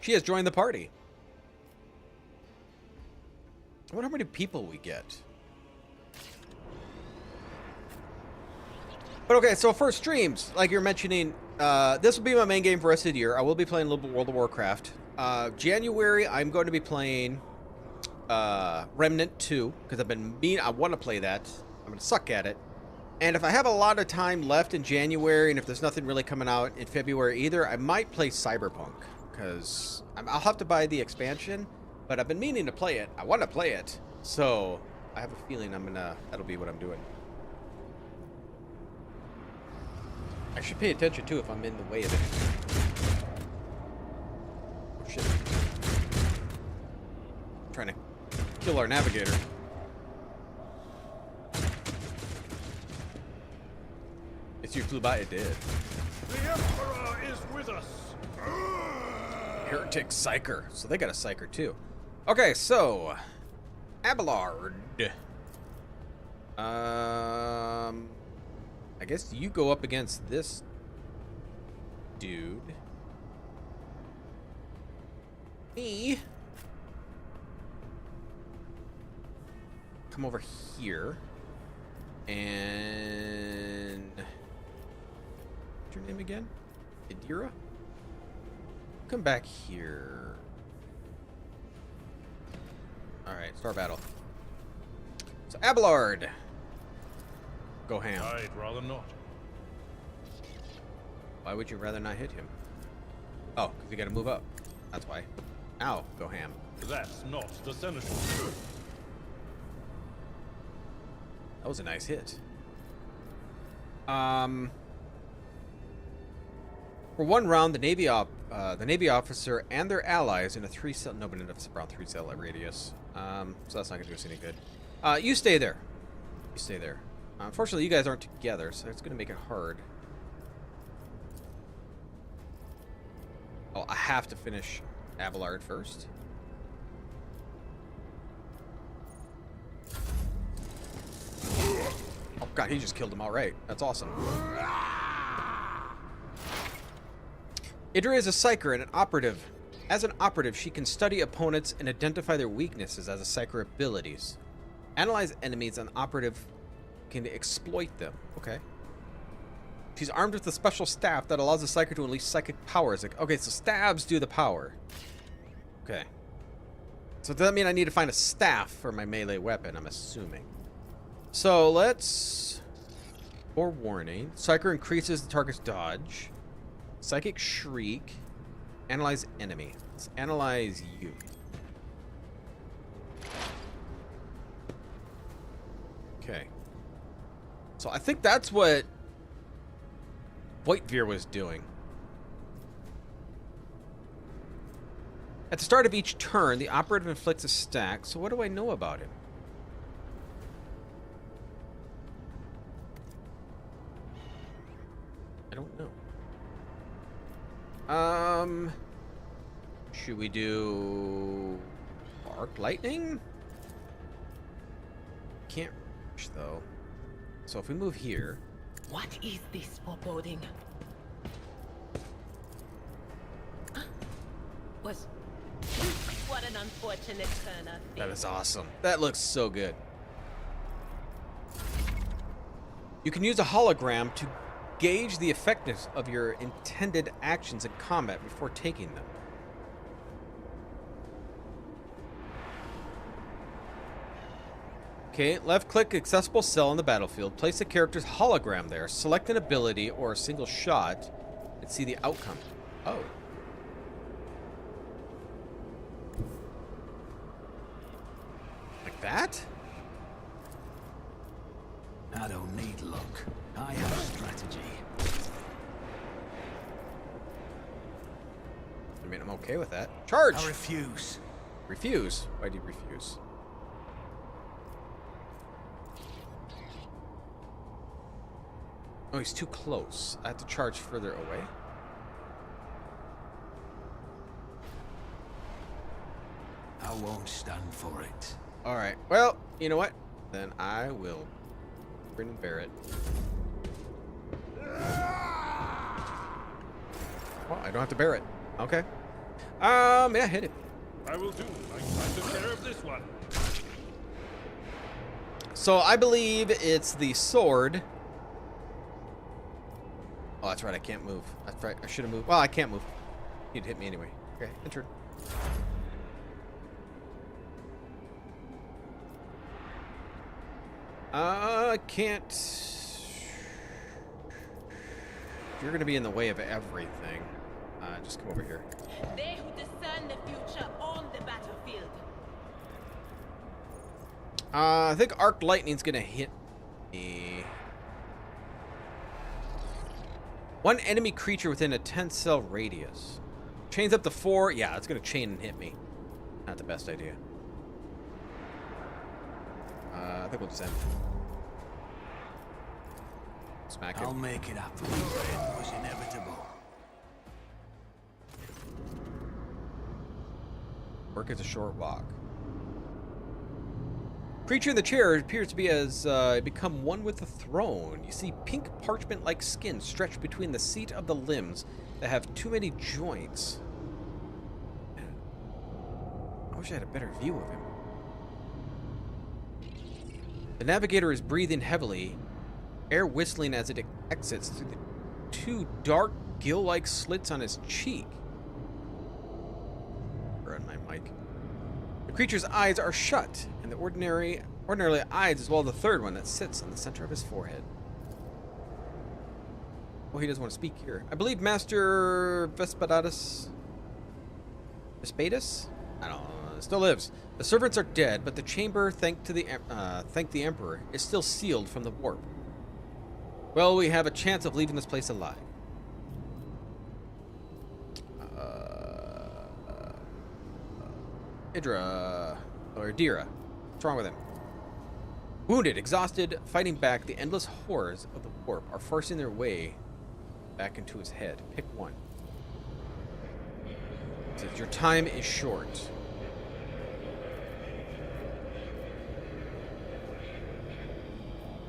Speaker 1: She has joined the party. I wonder how many people we get. But okay, so for streams, like you're mentioning, this will be my main game for the rest of the year. I will be playing a little bit World of Warcraft. January, I'm going to be playing Remnant 2, because I want to play that. I'm going to suck at it. And if I have a lot of time left in January, and if there's nothing really coming out in February either, I might play Cyberpunk, because I'll have to buy the expansion, but I've been meaning to play it. I want to play it. So I have a feeling that'll be what I'm doing. I should pay attention too if I'm in the way of it. Oh shit. I'm trying to kill our navigator. As you flew by, it did.
Speaker 3: The Emperor is with us.
Speaker 1: Heretic Psyker. So they got a Psyker too. Okay, so Abelard. I guess you go up against this dude. Me. Come over here. And what's your name again? Idira? Come back here. Alright, start battle. So Abelard. Go ham.
Speaker 3: I'd rather not.
Speaker 1: Why would you rather not hit him? Oh, because you gotta move up. That's why. Ow, go ham.
Speaker 3: That's not the senator.
Speaker 1: That was a nice hit. For one round, the Navy officer and their allies in a 3-cell. No, but it's around 3-cell radius. So that's not gonna do us any good. You stay there. You stay there. Unfortunately, you guys aren't together, so it's gonna make it hard. Oh, I have to finish Abelard first. Oh god, he just killed him outright. That's awesome. Idra is a Psyker and an operative. As an operative, she can study opponents and identify their weaknesses as a Psyker abilities. Analyze enemies, and operative can exploit them. Okay. She's armed with a special staff that allows the Psyker to unleash psychic powers. Okay, so stabs do the power. Okay. So does that mean I need to find a staff for my melee weapon? I'm assuming. So let's... Forewarning. Psyker increases the target's dodge. Psychic Shriek. Analyze enemy. Let's analyze you. Okay. So I think that's what Whiteveer was doing. At the start of each turn, the operative inflicts a stack. So what do I know about him? I don't know. Should we do arc lightning? Can't reach though. So if we move here.
Speaker 12: What is this foreboding?
Speaker 13: What an unfortunate turn of fate.
Speaker 1: That is awesome. That looks so good. You can use a hologram to gauge the effectiveness of your intended actions in combat before taking them. Okay, left-click accessible cell on the battlefield. Place a character's hologram there. Select an ability or a single shot and see the outcome. Oh. Like that?
Speaker 4: I don't need luck. I have strategy.
Speaker 1: I mean, I'm okay with that. Charge!
Speaker 4: I refuse.
Speaker 1: Refuse? Why do you refuse? Oh, he's too close. I have to charge further away.
Speaker 4: I won't stand for it.
Speaker 1: Alright, well, you know what? Then I will grin and bear it. Well, I don't have to bear it. Okay. Yeah, hit it.
Speaker 3: I will do. I took care of this one.
Speaker 1: So I believe it's the sword. Oh, that's right. I can't move. That's right. I should have moved. Well, I can't move. He'd hit me anyway. Okay, enter. I can't. You're going to be in the way of everything. Just come over here.
Speaker 13: They who discern the future on the battlefield.
Speaker 1: I think arc lightning's gonna hit me. One enemy creature within a 10-cell radius. Chains up to 4. Yeah, it's gonna chain and hit me. Not the best idea. I think we'll just end. Smack him.
Speaker 4: I'll make it happen. Your end was inevitable.
Speaker 1: Work is a short walk. Creature in the chair appears to be as become one with the throne. You see pink parchment-like skin stretched between the seat of the limbs that have too many joints. I wish I had a better view of him. The navigator is breathing heavily, air whistling as it exits through the 2 dark gill-like slits on his cheek. Burn my mic. The creature's eyes are shut, and the ordinarily eyes as well as the third one that sits on the center of his forehead. Oh, he doesn't want to speak here. I believe Master Vespadus? I don't know. Still lives. The servants are dead, but the chamber, thank the Emperor, is still sealed from the warp. Well, we have a chance of leaving this place alive. Dira. What's wrong with him? Wounded, exhausted, fighting back, the endless horrors of the warp are forcing their way back into his head. Pick one. It says, your time is short.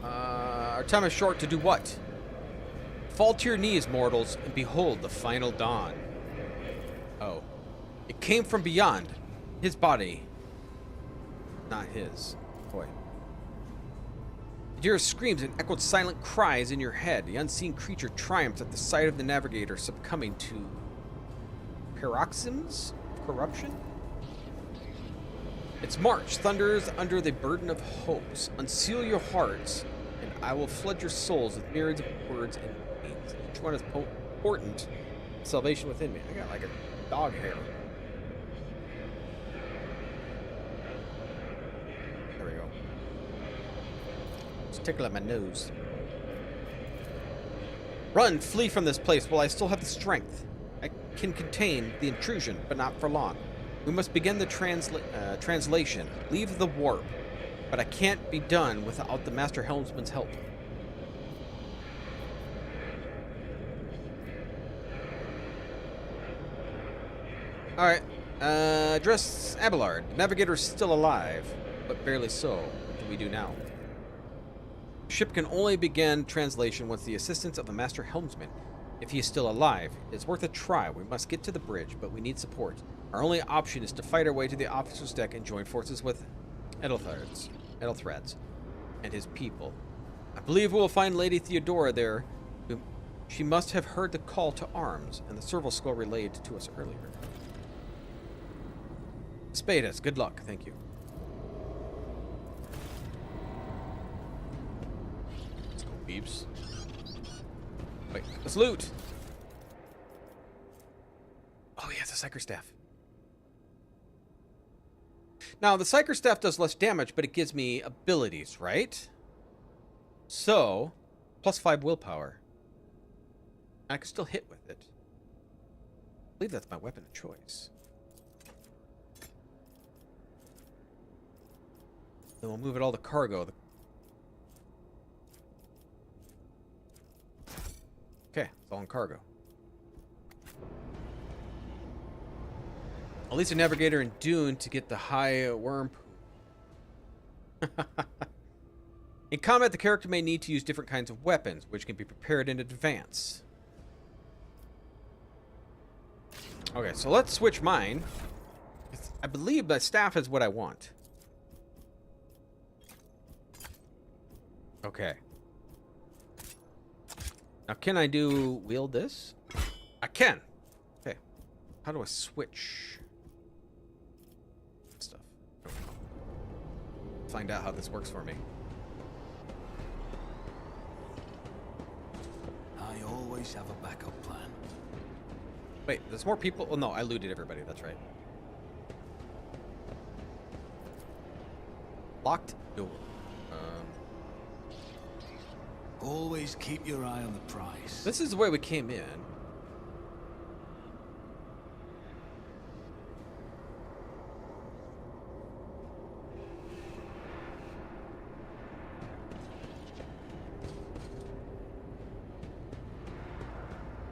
Speaker 1: Our time is short to do what? Fall to your knees, mortals, and behold the final dawn. Oh. It came from beyond. His body. Not his. Boy. Adira screams and echoed silent cries in your head. The unseen creature triumphs at the sight of the navigator succumbing to paroxysms of corruption. Its march thunders under the burden of hopes. Unseal your hearts, and I will flood your souls with myriads of words and names. Each one is potent salvation within me. I got like a dog hair. There we go. It's tickling my nose. Run, flee from this place while I still have the strength. I can contain the intrusion, but not for long. We must begin the translation. Leave the warp. But I can't be done without the Master Helmsman's help. Alright. Address Abelard. The navigator is still alive, but barely so. What do we do now? Ship can only begin translation once the assistance of the Master Helmsman. If he is still alive, it's worth a try. We must get to the bridge, but we need support. Our only option is to fight our way to the officer's deck and join forces with Edelthrads and his people. I believe we will find Lady Theodora there. She must have heard the call to arms and the serval skull relayed to us earlier. Spadus, good luck. Thank you. Let's go, peeps. Wait, let's loot. Oh yeah, the Psyker staff. Now, the Psyker staff does less damage, but it gives me abilities, right? So, +5 willpower. I can still hit with it. I believe that's my weapon of choice. Then we'll move it all to cargo. Okay, it's all in cargo. At least a navigator in Dune to get the high worm poop. In combat, the character may need to use different kinds of weapons, which can be prepared in advance. Okay, so let's switch mine. I believe the staff is what I want. Okay. Now, can I wield this? I can. Okay. How do I switch stuff? Okay. Find out how this works for me.
Speaker 4: I always have a backup plan.
Speaker 1: Wait, there's more people? Oh, no, I looted everybody. That's right. Locked door.
Speaker 4: Always keep your eye on the prize.
Speaker 1: This is the way we came in.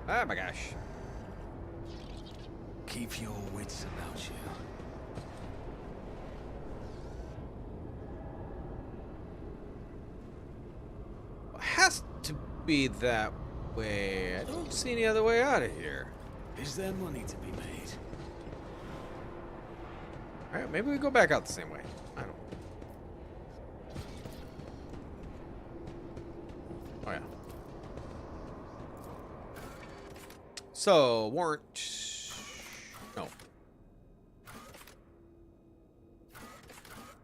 Speaker 1: Oh my gosh.
Speaker 4: Keep your wits about you.
Speaker 1: Has to be that way. I don't see any other way out of here.
Speaker 4: Is there money to be made?
Speaker 1: Alright, maybe we go back out the same way. I don't know. Oh yeah. So, warrant... No.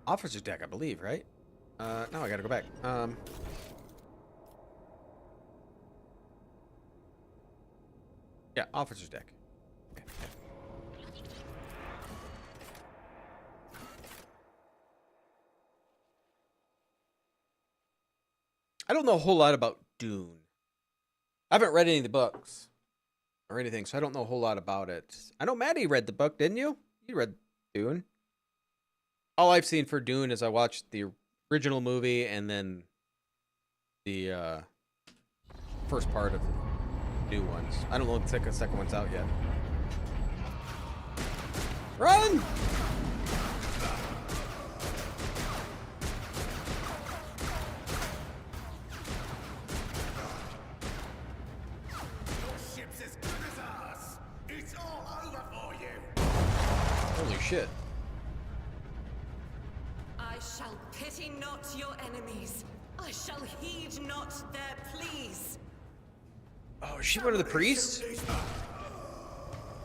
Speaker 1: Officer's deck, I believe, right? No, I gotta go back. Yeah, officer's deck. Okay. I don't know a whole lot about Dune. I haven't read any of the books or anything, so I don't know a whole lot about it. I know Maddie read the book, didn't you? You read Dune. All I've seen for Dune is I watched the original movie and then the first part of the new ones. I don't know if the second one's out yet. Run!
Speaker 5: Ship's as good as ours. It's all over for you.
Speaker 1: Holy shit.
Speaker 9: I shall pity not your enemies. I shall heed not their pleas.
Speaker 1: Oh, is she one of the priests?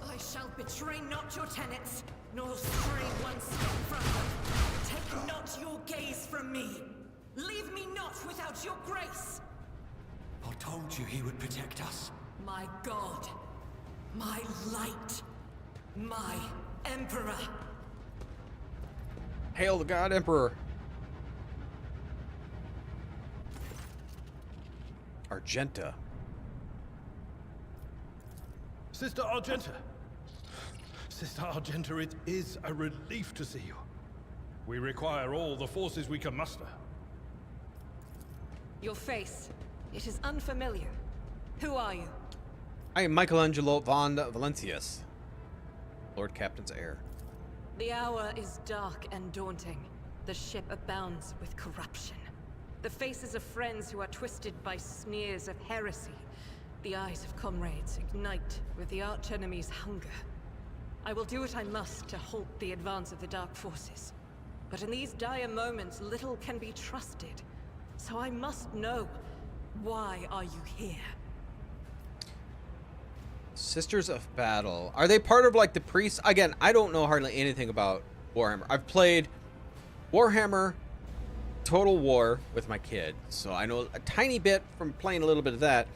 Speaker 9: I shall betray not your tenets, nor stray one step from them. Take not your gaze from me. Leave me not without your grace.
Speaker 5: I told you he would protect us.
Speaker 9: My God, my light, my Emperor.
Speaker 1: Hail the God Emperor. Argenta.
Speaker 3: Sister Argenta. Sister Argenta, it is a relief to see you. We require all the forces we can muster.
Speaker 9: Your face, it is unfamiliar. Who are you?
Speaker 1: I am Michelangelo von Valentius, Lord Captain's heir.
Speaker 9: The hour is dark and daunting. The ship abounds with corruption. The faces of friends who are twisted by sneers of heresy. The eyes of comrades ignite with the archenemy's hunger. I will do what I must to halt the advance of the dark forces. But in these dire moments, little can be trusted. So I must know, why are you here?
Speaker 1: Sisters of Battle. Are they part of like the priests? Again, I don't know hardly anything about Warhammer. I've played Warhammer Total War with my kid, so I know a tiny bit from playing a little bit of that.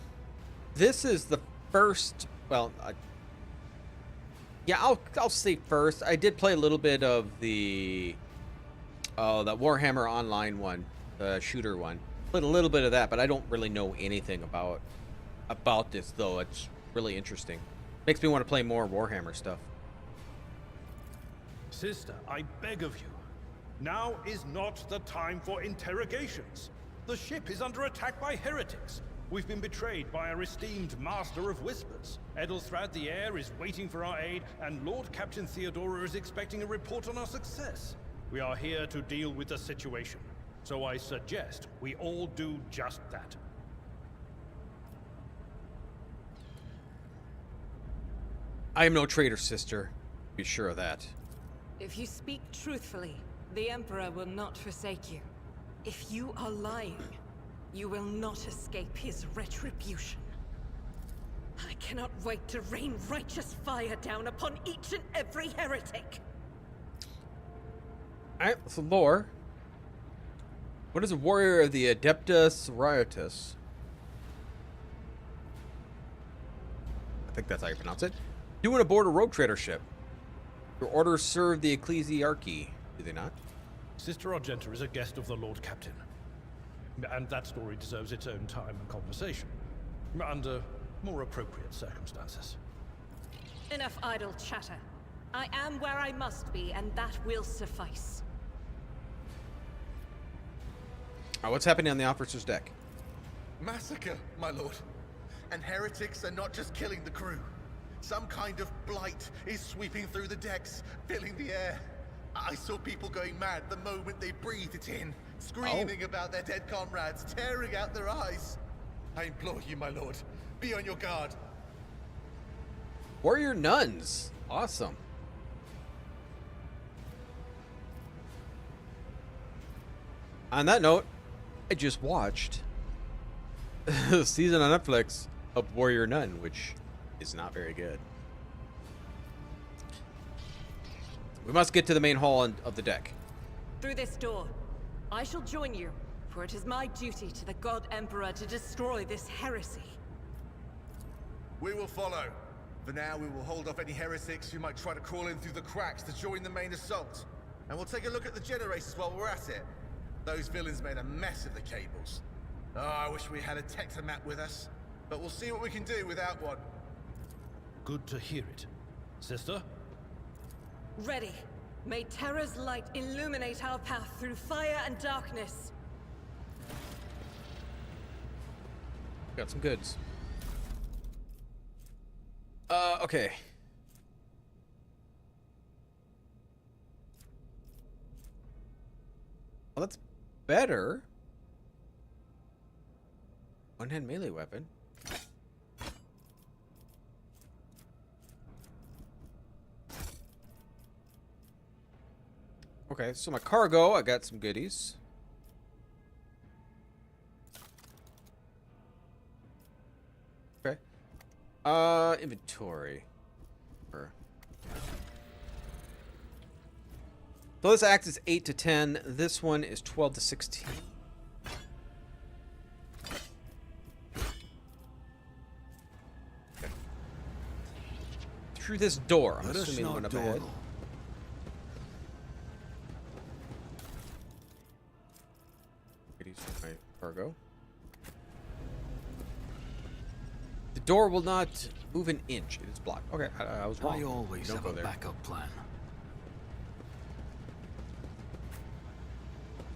Speaker 1: This is the first, well, yeah, I'll say first. I did play a little bit of the that Warhammer Online one, the shooter one. Played a little bit of that, but I don't really know anything about this though. It's really interesting. Makes me want to play more Warhammer stuff.
Speaker 3: Sister, I beg of you. Now is not the time for interrogations. The ship is under attack by heretics. We've been betrayed by our esteemed Master of Whispers. Edelstrad the Heir is waiting for our aid, and Lord Captain Theodora is expecting a report on our success. We are here to deal with the situation, so I suggest we all do just that.
Speaker 1: I am no traitor, sister. Be sure of that.
Speaker 9: If you speak truthfully, the Emperor will not forsake you. If you are lying, you will not escape his retribution. I cannot wait to rain righteous fire down upon each and every heretic.
Speaker 1: Alright, so lore. What is a warrior of the Adeptus Sororitas? I think that's how you pronounce it. Doing aboard a rogue trader ship. Your orders serve the ecclesiarchy, do they not?
Speaker 3: Sister Argenta is a guest of the Lord Captain. And that story deserves its own time and conversation. Under more appropriate circumstances.
Speaker 9: Enough idle chatter. I am where I must be, and that will suffice.
Speaker 1: What's happening on the officer's deck?
Speaker 14: Massacre, my lord. And heretics are not just killing the crew. Some kind of blight is sweeping through the decks, filling the air. I saw people going mad the moment they breathed it in, screaming about their dead comrades, tearing out their eyes. I implore you, my lord, be on your guard.
Speaker 1: Warrior nuns. Awesome. On that note, I just watched a season on Netflix of Warrior Nun, which is not very good. We must get to the main hall of the deck.
Speaker 9: Through this door. I shall join you, for it is my duty to the God Emperor to destroy this heresy.
Speaker 14: We will follow. For now, we will hold off any heretics who might try to crawl in through the cracks to join the main assault. And we'll take a look at the generators while we're at it. Those villains made a mess of the cables. Oh, I wish we had a tectomat with us. But we'll see what we can do without one.
Speaker 3: Good to hear it. Sister?
Speaker 9: Ready. May Terra's light illuminate our path through fire and darkness.
Speaker 1: Got some goods. Okay. Well, that's better. One-hand melee weapon. Okay, so my cargo, I got some goodies. Okay. Inventory. So this axe is 8 to 10. This one is 12 to 16. Okay. Through this door. I'm assuming one up ahead. Goodies for my cargo. The door will not move an inch. It is blocked. Okay, I was wrong.
Speaker 4: I always
Speaker 1: Don't
Speaker 4: have
Speaker 1: go
Speaker 4: a
Speaker 1: there.
Speaker 4: backup plan.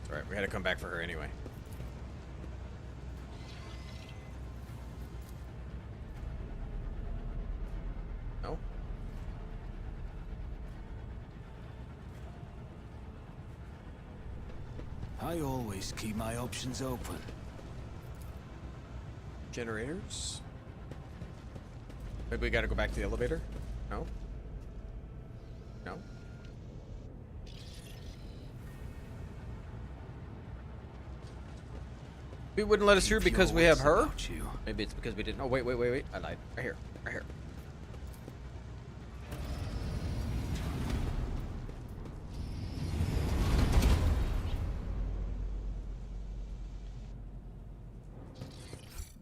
Speaker 1: Alright, we had to come back for her anyway. No?
Speaker 4: I always keep my options open.
Speaker 1: Generators? Maybe we gotta go back to the elevator? No? No? We wouldn't let us through because we have her? Maybe it's because we didn't. Oh, wait. I lied. Right here. Right here.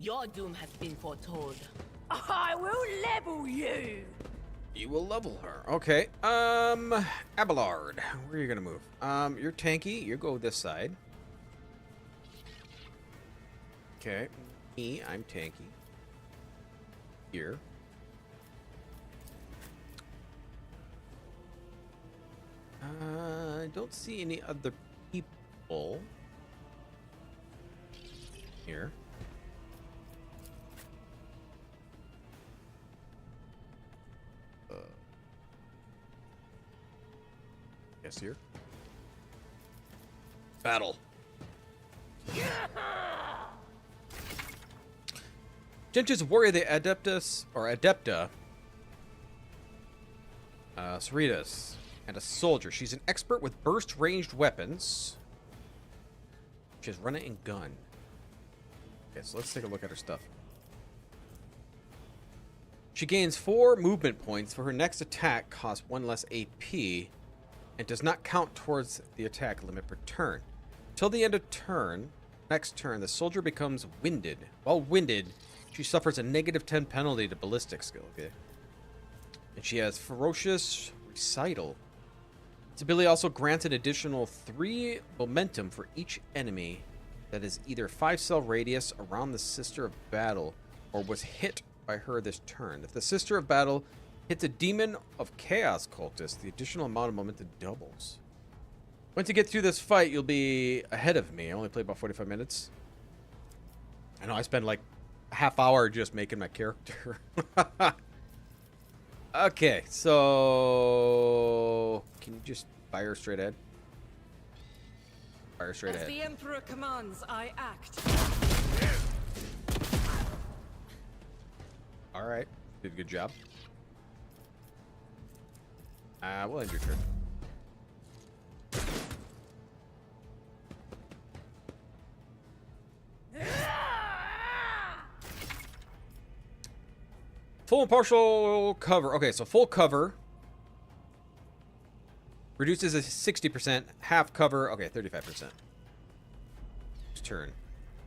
Speaker 13: Your doom has been foretold.
Speaker 8: I will level you.
Speaker 1: You will level her. Okay. Abelard. Where are you gonna move? You're tanky. You go this side. Okay. Me, I'm tanky. Here. I don't see any other people. Here. Yes, here. Battle. Gentry's a warrior, the Adeptus, or Adepta, Cerritos, and a soldier. She's an expert with burst-ranged weapons. She has running and gun. Okay, so let's take a look at her stuff. She gains 4 movement points for her next attack, costs 1 less AP, and does not count towards the attack limit per turn. Till the end of next turn, the soldier becomes winded. While winded, she suffers a -10 penalty to ballistic skill. Okay. And she has ferocious recital. This ability also grants an additional 3 momentum for each enemy that is either 5-cell radius around the Sister of Battle or was hit by her this turn. If the Sister of Battle hits a Demon of Chaos cultist, the additional amount of momentum doubles. Once you get through this fight, you'll be ahead of me. I only played about 45 minutes. I know I spent like a half hour just making my character. Okay, so can you just fire straight ahead? Fire straight ahead.
Speaker 9: As the Emperor commands, I act.
Speaker 1: All right, did a good job. We'll end your turn. Full and partial cover. Okay, so full cover reduces a 60%. Half cover. Okay, 35%. Turn.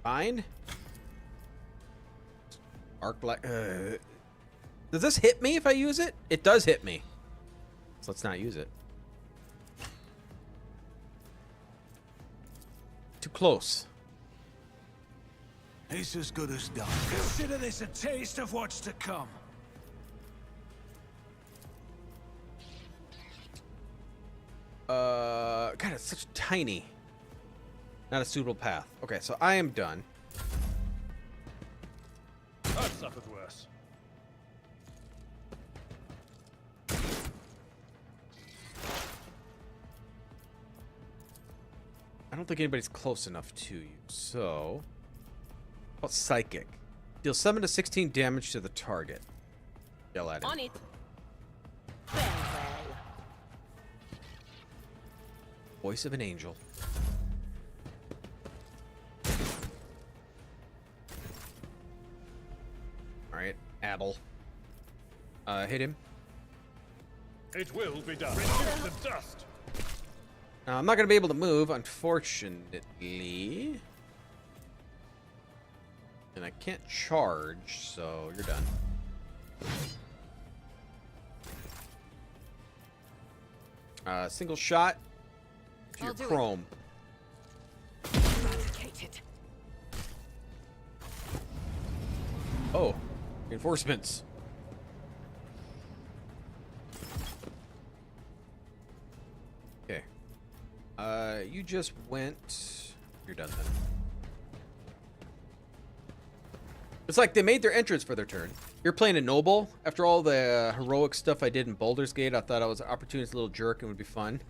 Speaker 1: Fine. Arc black. Does this hit me if I use it? It does hit me. So let's not use it. Too close.
Speaker 4: It's as good as done. Consider this a taste of what's to come.
Speaker 1: God, it's such tiny. Not a suitable path. Okay, so I am done.
Speaker 3: I've suffered worse.
Speaker 1: I don't think anybody's close enough to you. So, how about psychic? Deal 7 to 16 damage to the target. Yell at him.
Speaker 13: On it. Well, well.
Speaker 1: Voice of an angel. Alright, Abel. Hit him.
Speaker 3: It will be done. Reduce the dust.
Speaker 1: Now, I'm not going to be able to move, unfortunately. And I can't charge, so you're done. Single shot to your chrome.
Speaker 9: Eradicated.
Speaker 1: Oh, reinforcements. Okay. You just went. You're done then. It's like they made their entrance for their turn. You're playing a noble. After all the heroic stuff I did in Baldur's Gate, I thought I was an opportunist little jerk and would be fun.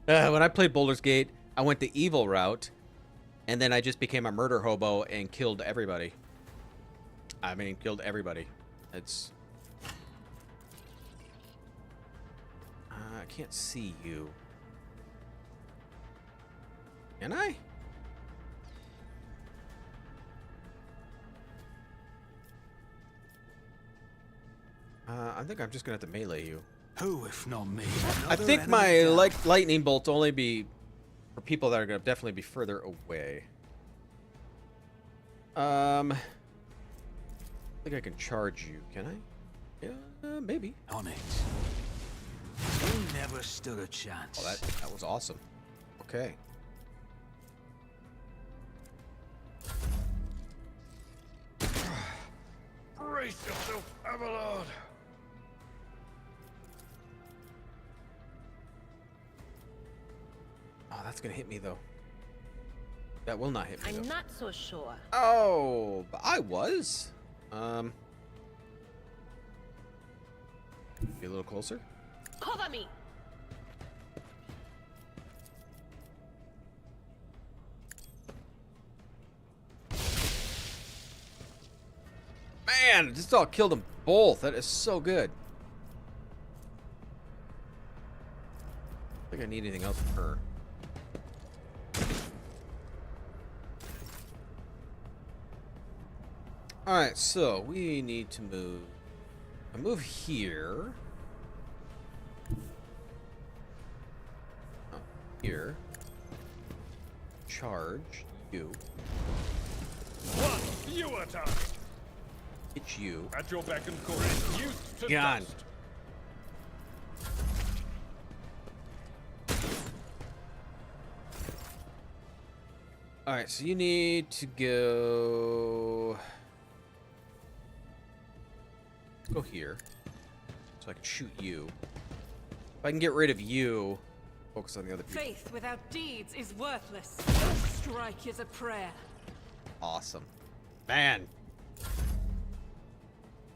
Speaker 1: When I played Baldur's Gate, I went the evil route, and then I just became a murder hobo and killed everybody. I mean, killed everybody. It's... I can't see you. Can I? I think I'm just gonna have to melee you.
Speaker 4: Who, if not me?
Speaker 1: I think my lightning bolts only be for people that are gonna definitely be further away. I think I can charge you. Can I? Yeah, maybe.
Speaker 4: On it. You never stood a chance.
Speaker 1: Oh, that was awesome. Okay.
Speaker 3: Brace yourself, Abelard.
Speaker 1: Oh, that's gonna hit me though. That will not hit me.
Speaker 13: I'm
Speaker 1: though.
Speaker 13: not so sure.
Speaker 1: Oh, but I was. Be a little closer.
Speaker 13: Cover me.
Speaker 1: Man, just all killed them both. That is so good. I think I need anything else from her. Alright, so we need to move. I move here. Oh, here. Charge you.
Speaker 3: One, you are target.
Speaker 1: It's you.
Speaker 3: At your beck and call. Reduced to
Speaker 1: Gone.
Speaker 3: dust.
Speaker 1: Alright, so you need to go... Let's go here. So I can shoot you. If I can get rid of you, focus on the other people.
Speaker 9: Faith without deeds is worthless. Strike is a prayer.
Speaker 1: Awesome. Man.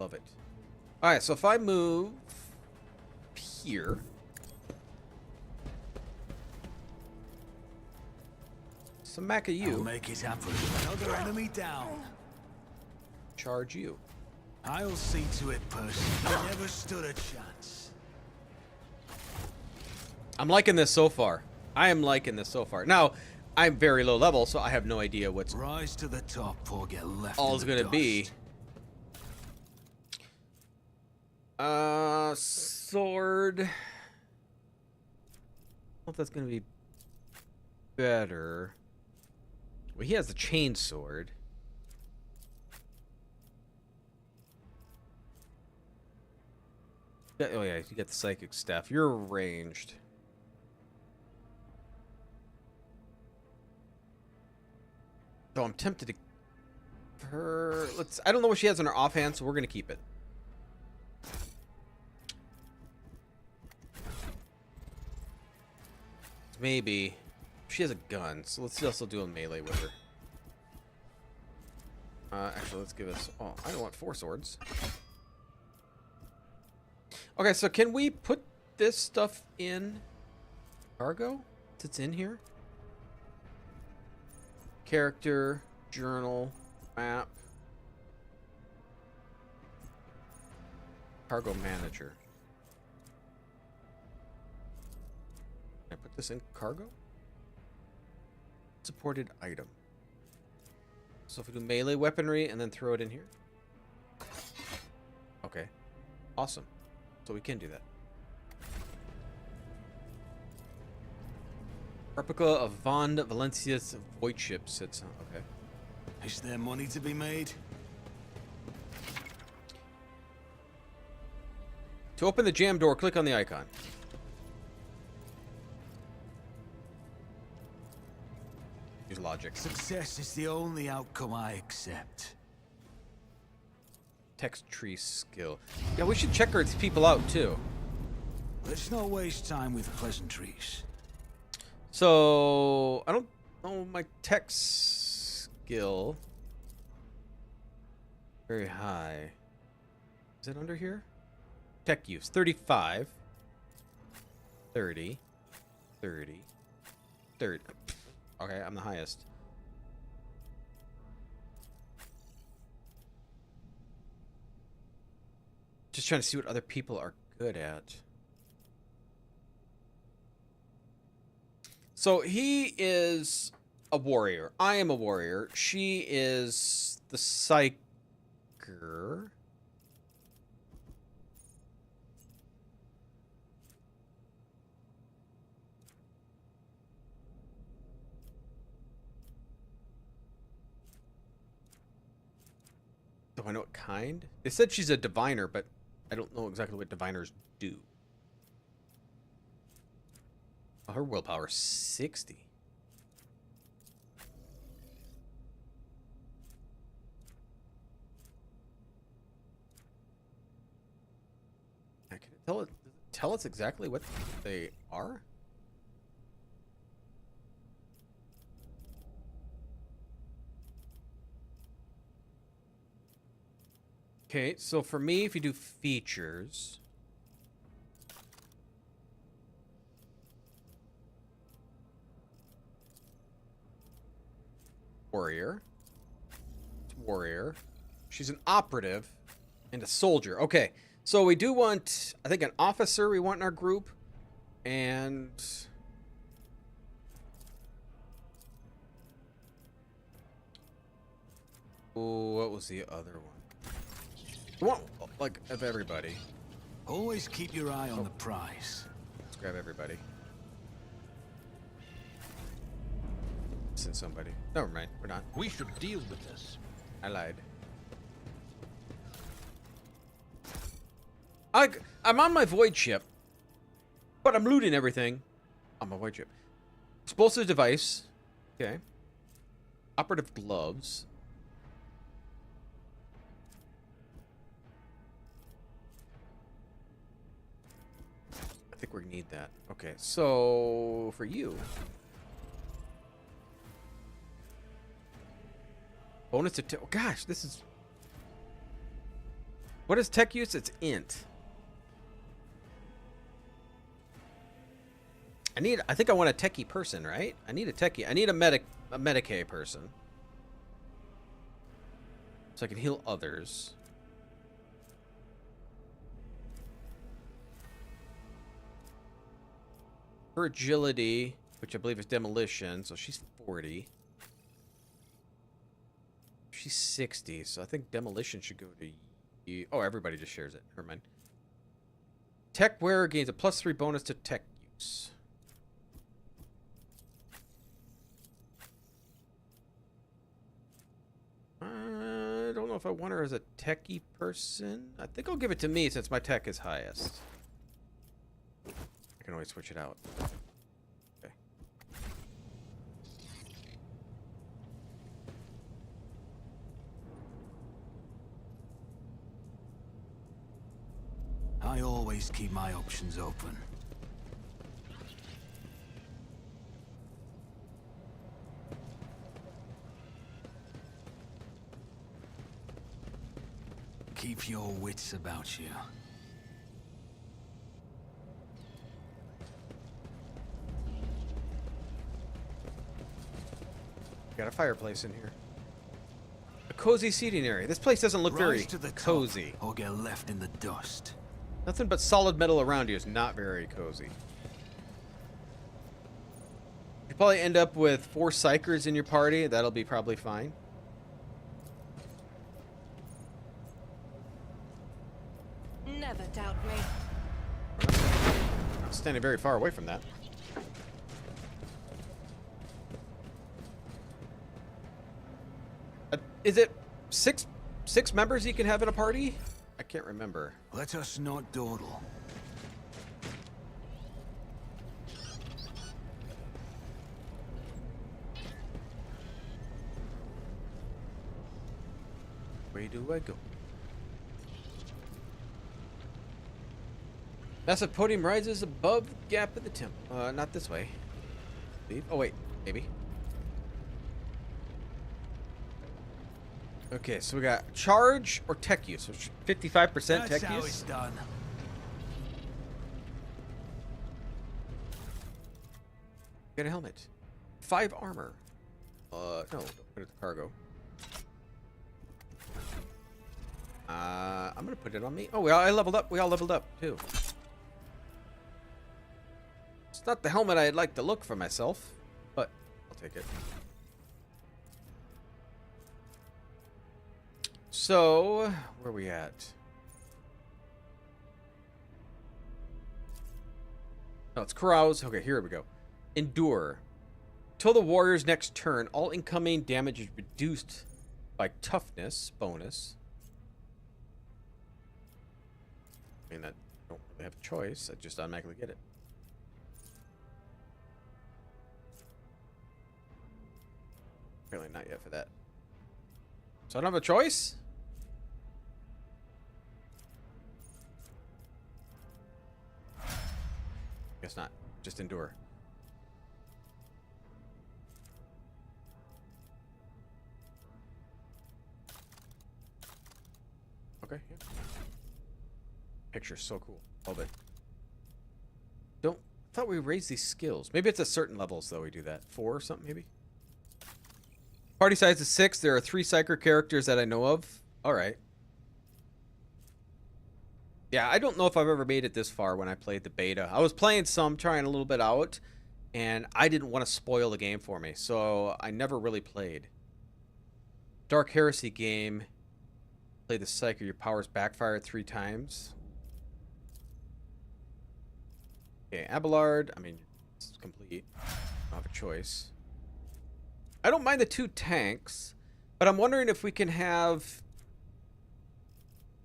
Speaker 1: Love it. Alright, so if I move here. Smack at you.
Speaker 4: I'll make it happen. Another enemy down.
Speaker 1: Charge you.
Speaker 4: I'll see to it, person. You never stood a chance.
Speaker 1: I'm liking this so far. I am liking this so far. Now, I'm very low level, so I have no idea what's
Speaker 4: rise to the top or get left
Speaker 1: all is
Speaker 4: in the
Speaker 1: gonna be. Sword. I don't know if that's gonna be better. Well, he has the chain sword. Oh yeah, you got the psychic staff. You're ranged. So I'm tempted to her. I don't know what she has in her offhand, so we're gonna keep it. Maybe she has a gun, so let's also do a melee with her. Actually, let's give us. Oh, I don't want 4 swords. Okay, so can we put this stuff in cargo? It's in here. Character, journal, map, cargo manager. Can I put this in cargo? Supported item. So if we do melee weaponry and then throw it in here. Okay. Awesome. So we can do that. Replica of Von Valencia's void ship sits on. Okay.
Speaker 4: Is there money to be made?
Speaker 1: To open the jam door, click on the icon. Use logic.
Speaker 4: Success is the only outcome I accept.
Speaker 1: Text tree skill. Yeah, we should check these people out too.
Speaker 4: Let's not waste time with pleasantries.
Speaker 1: So I don't know my text skill. Very high. Is it under here? Tech use 35. 30. 30. 30. Okay, I'm the highest. Just trying to see what other people are good at. So he is a warrior. I am a warrior. She is the psyker. Do I know what kind? They said she's a diviner, but I don't know exactly what diviners do. Oh, her willpower is 60. I can tell us exactly what they are? Okay, so for me, if you do features... Warrior. Warrior. She's an operative and a soldier. Okay, so we do want, I think, an officer we want in our group. And... oh, what was the other one? I want, like, of everybody.
Speaker 4: Always keep your eye on the prize.
Speaker 1: Let's grab everybody. Send somebody. Never mind, we're not.
Speaker 3: We should deal with this.
Speaker 1: I lied. I'm on my void ship, but I'm looting everything on my void ship. Explosive device. Okay. Operative gloves. I think we need that. Okay, so for you. Bonus to tech. Oh, gosh, this is. What is tech use? It's int. I think I want a techie person, right? I need a techie. I need a Medicae person. So I can heal others. Her agility, which I believe is demolition, so she's 40. She's 60, so I think demolition should go to you. Oh, everybody just shares it. Never mind. Tech wearer gains a +3 bonus to tech use. I don't know if I want her as a techie person. I think I'll give it to me since my tech is highest. I can always switch it out. Okay.
Speaker 4: I always keep my options open. Keep your wits about you.
Speaker 1: Got a fireplace in here. A cozy seating area. This place doesn't look very cozy.
Speaker 4: Or get left in the dust.
Speaker 1: Nothing but solid metal around you is not very cozy. You probably end up with 4 Psykers in your party. That'll be probably fine.
Speaker 9: Never doubt me.
Speaker 1: I'm standing very far away from that. Is it six members you can have in a party? I can't remember.
Speaker 4: Let us not dawdle.
Speaker 1: Where do I go? Massive podium rises above gap of the temple. Not this way. Oh wait, maybe. Okay, so we got charge or tech use, which 55% tech use.
Speaker 4: That's how it's done.
Speaker 1: Get a helmet. 5 armor. No, don't put it to cargo. I'm gonna put it on me. Oh, I leveled up. We all leveled up too. It's not the helmet I'd like to look for myself, but I'll take it. So, where are we at? Oh, it's carouse. Okay, here we go. Endure. Till the warrior's next turn, all incoming damage is reduced by toughness bonus. I mean, I don't really have a choice. I just automatically get it. Apparently not yet for that. So I don't have a choice? Guess not. Just endure. Okay, yeah. Picture's so cool. Love it. I thought we raised these skills. Maybe it's at certain levels though we do that. 4 or something maybe? Party size is 6. There are 3 Psyker characters that I know of. Alright. Yeah, I don't know if I've ever made it this far when I played the beta. I was playing some, trying a little bit out, and I didn't want to spoil the game for me, so I never really played. Dark Heresy game. Play the Psyker, your powers backfired 3 times. Okay, Abelard. I mean, it's complete. I don't have a choice. I don't mind the 2 tanks, but I'm wondering if we can have...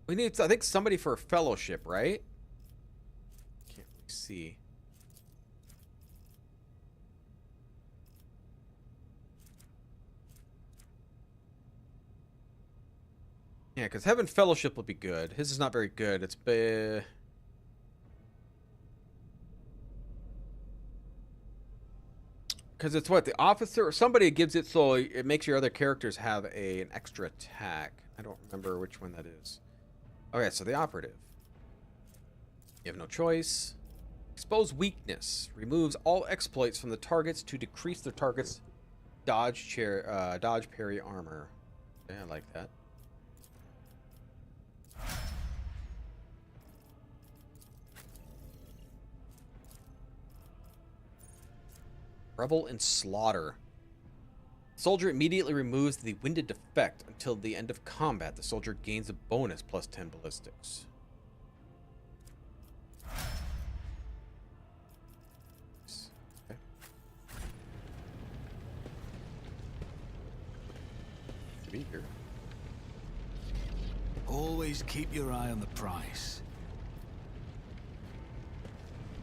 Speaker 1: We need, I think, somebody for a fellowship, right? Can't really see. Yeah, because Heaven Fellowship will be good. His is not very good. It's because it's what the officer or somebody gives it, so it makes your other characters have an extra attack. I don't remember which one that is. Okay, so the operative. You have no choice. Expose weakness. Removes all exploits from the targets to decrease their target's dodge parry armor. Yeah, I like that. Rebel and Slaughter. Soldier immediately removes the winded effect until the end of combat. The soldier gains a bonus plus 10 ballistics. Okay. Should be here.
Speaker 4: Always keep your eye on the price.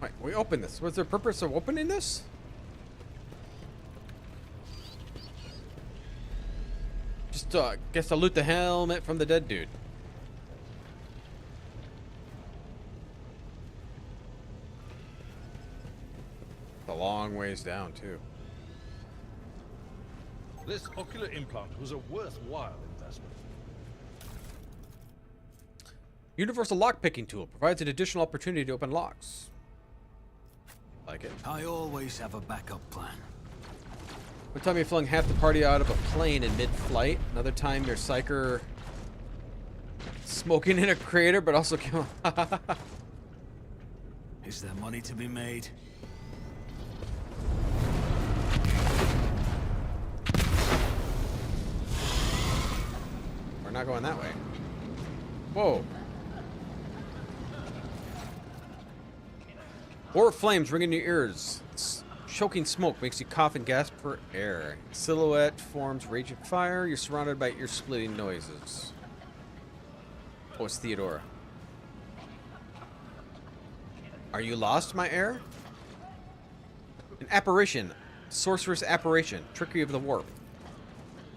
Speaker 1: Right, we open this. Was there a purpose of opening this? Just guess to loot the helmet from the dead dude. It's a long ways down too.
Speaker 3: This ocular implant was a worthwhile investment.
Speaker 1: Universal lockpicking tool provides an additional opportunity to open locks. Like it.
Speaker 4: I always have a backup plan.
Speaker 1: One time you flung half the party out of a plane in mid-flight. Another time you're Psyker smoking in a crater, but also came
Speaker 4: Is there money to be made?
Speaker 1: We're not going that way. Whoa. War flames ring in your ears. Choking smoke makes you cough and gasp for air. Silhouette forms raging fire. You're surrounded by ear-splitting noises. Oh, it's Theodora. Are you lost, my heir? An apparition. Sorceress apparition. Trickery of the warp.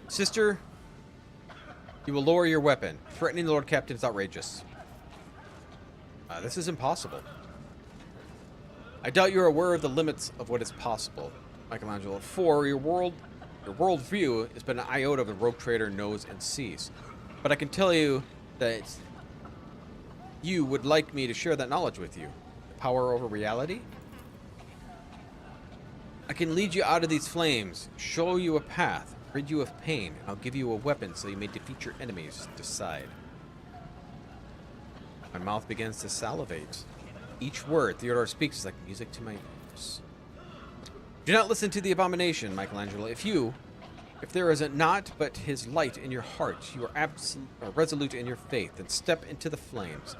Speaker 1: Sister, you will lower your weapon. Threatening the Lord Captain is outrageous. This is impossible. I doubt you're aware of the limits of what is possible. Michelangelo. 4. Your worldview has been an iota of the rogue trader knows and sees. But I can tell you that you would like me to share that knowledge with you. Power over reality? I can lead you out of these flames, show you a path, rid you of pain. I'll give you a weapon so you may defeat your enemies. Decide. My mouth begins to salivate. Each word Theodore speaks is like music to my ears. Do not listen to the abomination, Michelangelo. If there is not but his light in your heart, you are resolute in your faith, then step into the flames.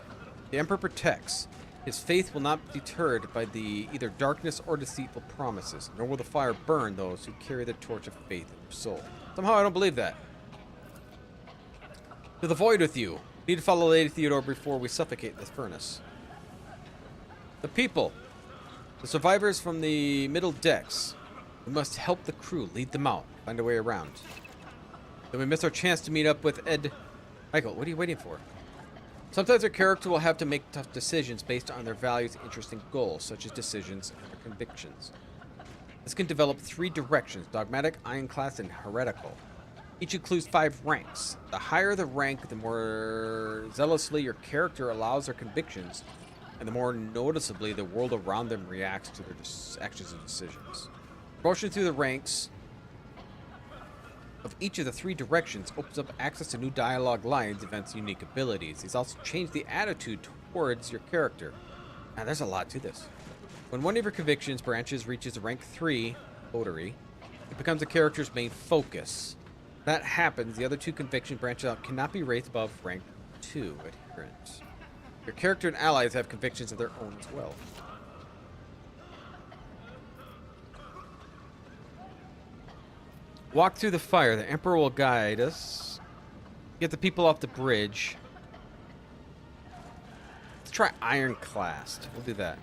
Speaker 1: The Emperor protects. His faith will not be deterred by the either darkness or deceitful promises, nor will the fire burn those who carry the torch of faith in their soul. Somehow I don't believe that. To the void with you. We need to follow Lady Theodore before we suffocate this furnace. The people. The survivors from the middle decks. We must help the crew, lead them out, find a way around. Then we miss our chance to meet up with Ed. Michael, what are you waiting for? Sometimes our character will have to make tough decisions based on their values, interests, and goals, such as decisions and their convictions. This can develop 3 directions: dogmatic, ironclad, and heretical. Each includes 5 ranks. The higher the rank, the more zealously your character allows their convictions, and the more noticeably the world around them reacts to their actions and decisions. Promotion through the ranks of each of the 3 directions opens up access to new dialogue lines, events, unique abilities. These also change the attitude towards your character. Now, there's a lot to this. When one of your convictions branches reaches rank 3, votary, it becomes the character's main focus. When that happens, the other 2 conviction branches out cannot be raised above rank 2, adherent. Your character and allies have convictions of their own as well. Walk through the fire. The Emperor will guide us. Get the people off the bridge. Let's try Ironclad. We'll do that.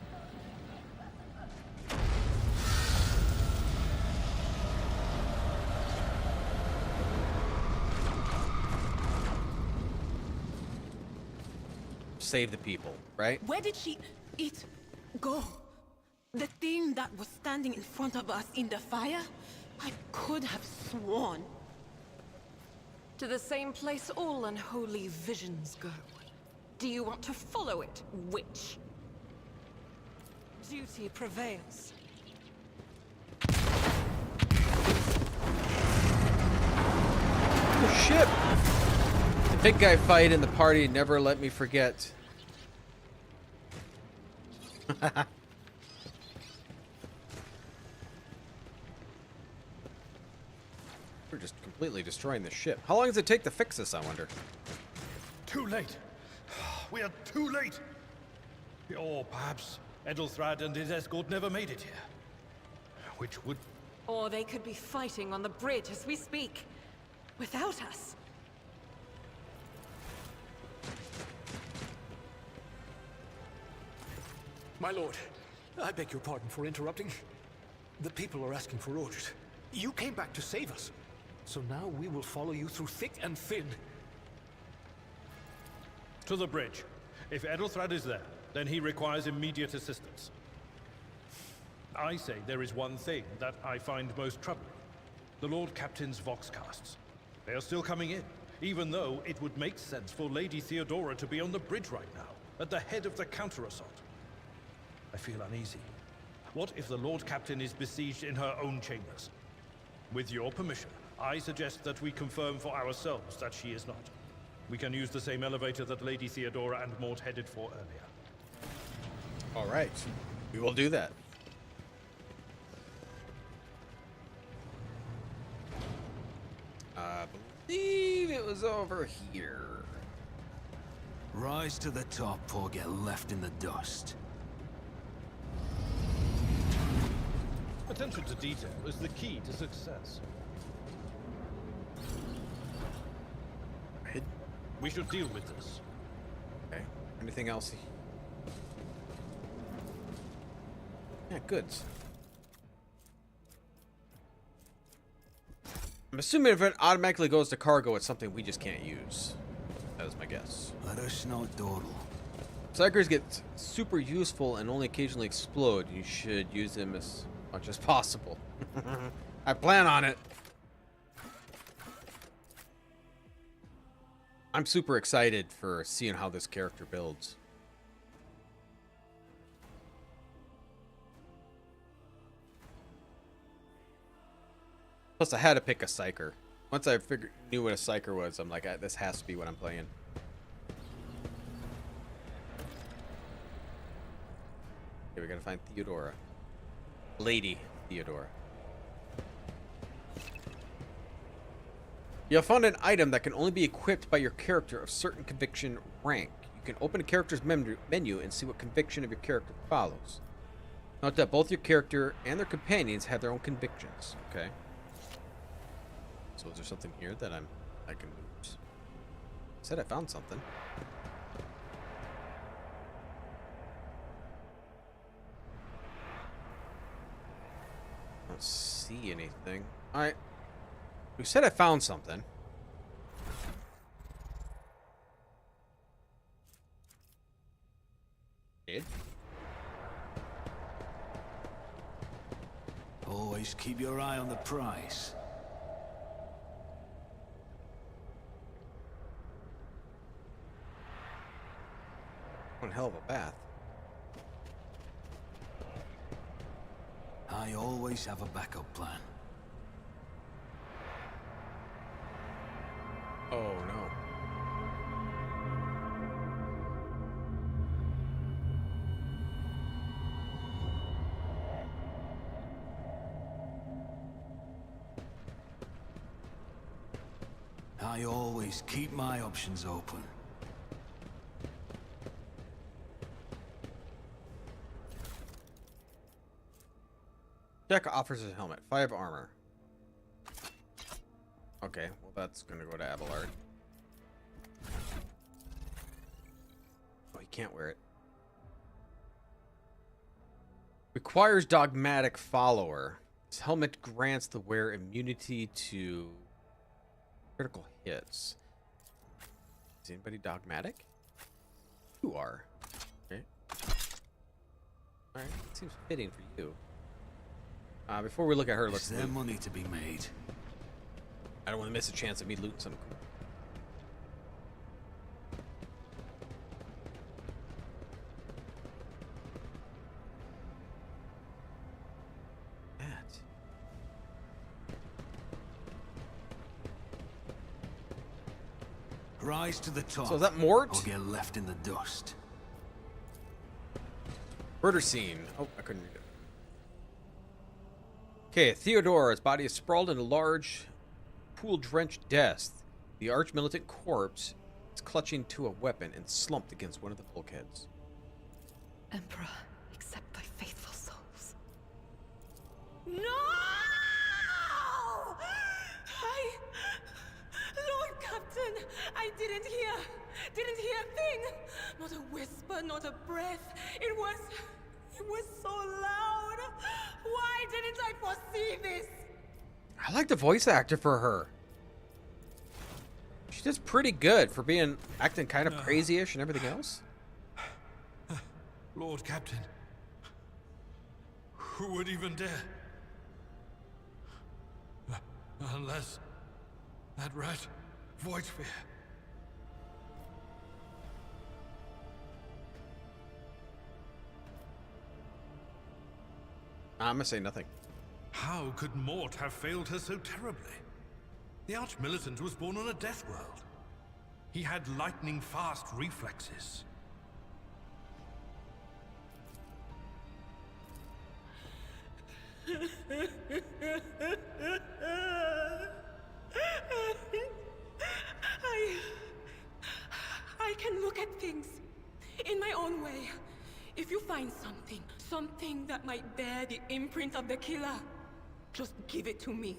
Speaker 1: save the people, right?
Speaker 12: Where did it go? The thing that was standing in front of us in the fire? I could have sworn.
Speaker 9: To the same place all unholy visions go. Do you want to follow it, witch? Duty prevails.
Speaker 1: Oh, shit! The big guy fight in the party never let me forget. We're just completely destroying the ship. How long does it take to fix this, I wonder?
Speaker 3: Too late. We are too late. Or perhaps Edelthrad and his escort never made it here. Which would...
Speaker 9: Or they could be fighting on the bridge as we speak. Without us.
Speaker 15: My lord, I beg your pardon for interrupting. The people are asking for orders. You came back to save us. So now we will follow you through thick and thin.
Speaker 3: To the bridge. If Edelthrad is there, then he requires immediate assistance. I say there is one thing that I find most troubling. The Lord Captain's Voxcasts. They are still coming in, even though it would make sense for Lady Theodora to be on the bridge right now, at the head of the counter-assault. I feel uneasy. What if the Lord Captain is besieged in her own chambers? With your permission, I suggest that we confirm for ourselves that she is not. We can use the same elevator that Lady Theodora and Mort headed for earlier.
Speaker 1: All right, we will do that. I believe it was over here.
Speaker 4: Rise to the top or get left in the dust.
Speaker 3: Attention to detail is the key to success. We should deal with this.
Speaker 1: Okay. Anything else? Yeah, goods. I'm assuming if it automatically goes to cargo, it's something we just can't use. That is my guess.
Speaker 4: Let us not dawdle.
Speaker 1: Psykers get super useful and only occasionally explode. You should use them as much as possible. I plan on it. I'm super excited for seeing how this character builds. Plus, I had to pick a Psyker. Once I knew what a Psyker was, I'm like, this has to be what I'm playing. Okay, we gotta find Theodora. Lady Theodora. You'll find an item that can only be equipped by your character of certain conviction rank. You can open a character's menu and see what conviction of your character follows. Note that both your character and their companions have their own convictions. Okay. So is there something here that I can lose? I said I found something. I don't see anything. Alright. You said I found something. Did?
Speaker 4: Always keep your eye on the prize.
Speaker 1: One hell of a bath.
Speaker 4: I always have a backup plan.
Speaker 1: Oh no.
Speaker 4: I always keep my options open.
Speaker 1: Deck offers a helmet. 5 armor. Okay, well that's gonna go to Abelard. Oh, he can't wear it. Requires dogmatic follower. This helmet grants the wearer immunity to critical hits. Is anybody dogmatic? You are. Okay. Alright, seems fitting for you. Before we look at her, let's
Speaker 4: Is there money to be made?
Speaker 1: I don't want to miss a chance of me looting something cool.
Speaker 4: Rise to the top.
Speaker 1: So is that Mort?
Speaker 4: Or get left in the dust.
Speaker 1: Murder scene. Oh, I couldn't read it. Okay, Theodora's body is sprawled in a large, pool-drenched death. The arch-militant corpse is clutching to a weapon and slumped against one of the bulkheads.
Speaker 9: Emperor, accept thy faithful souls.
Speaker 12: No! Lord Captain, I didn't hear a thing. Not a whisper, not a breath. It was so loud. Why didn't I foresee this?
Speaker 1: I like the voice actor for her. She does pretty good for being acting kind of crazy-ish and everything else.
Speaker 3: Lord Captain, who would even dare? Unless that rat, Voidsphere.
Speaker 1: I'm gonna say nothing.
Speaker 3: How could Mort have failed her so terribly? The Arch-Militant was born on a death world. He had lightning-fast reflexes.
Speaker 12: I can look at things in my own way. If you find something that might bear the imprint of the killer, just give it to me,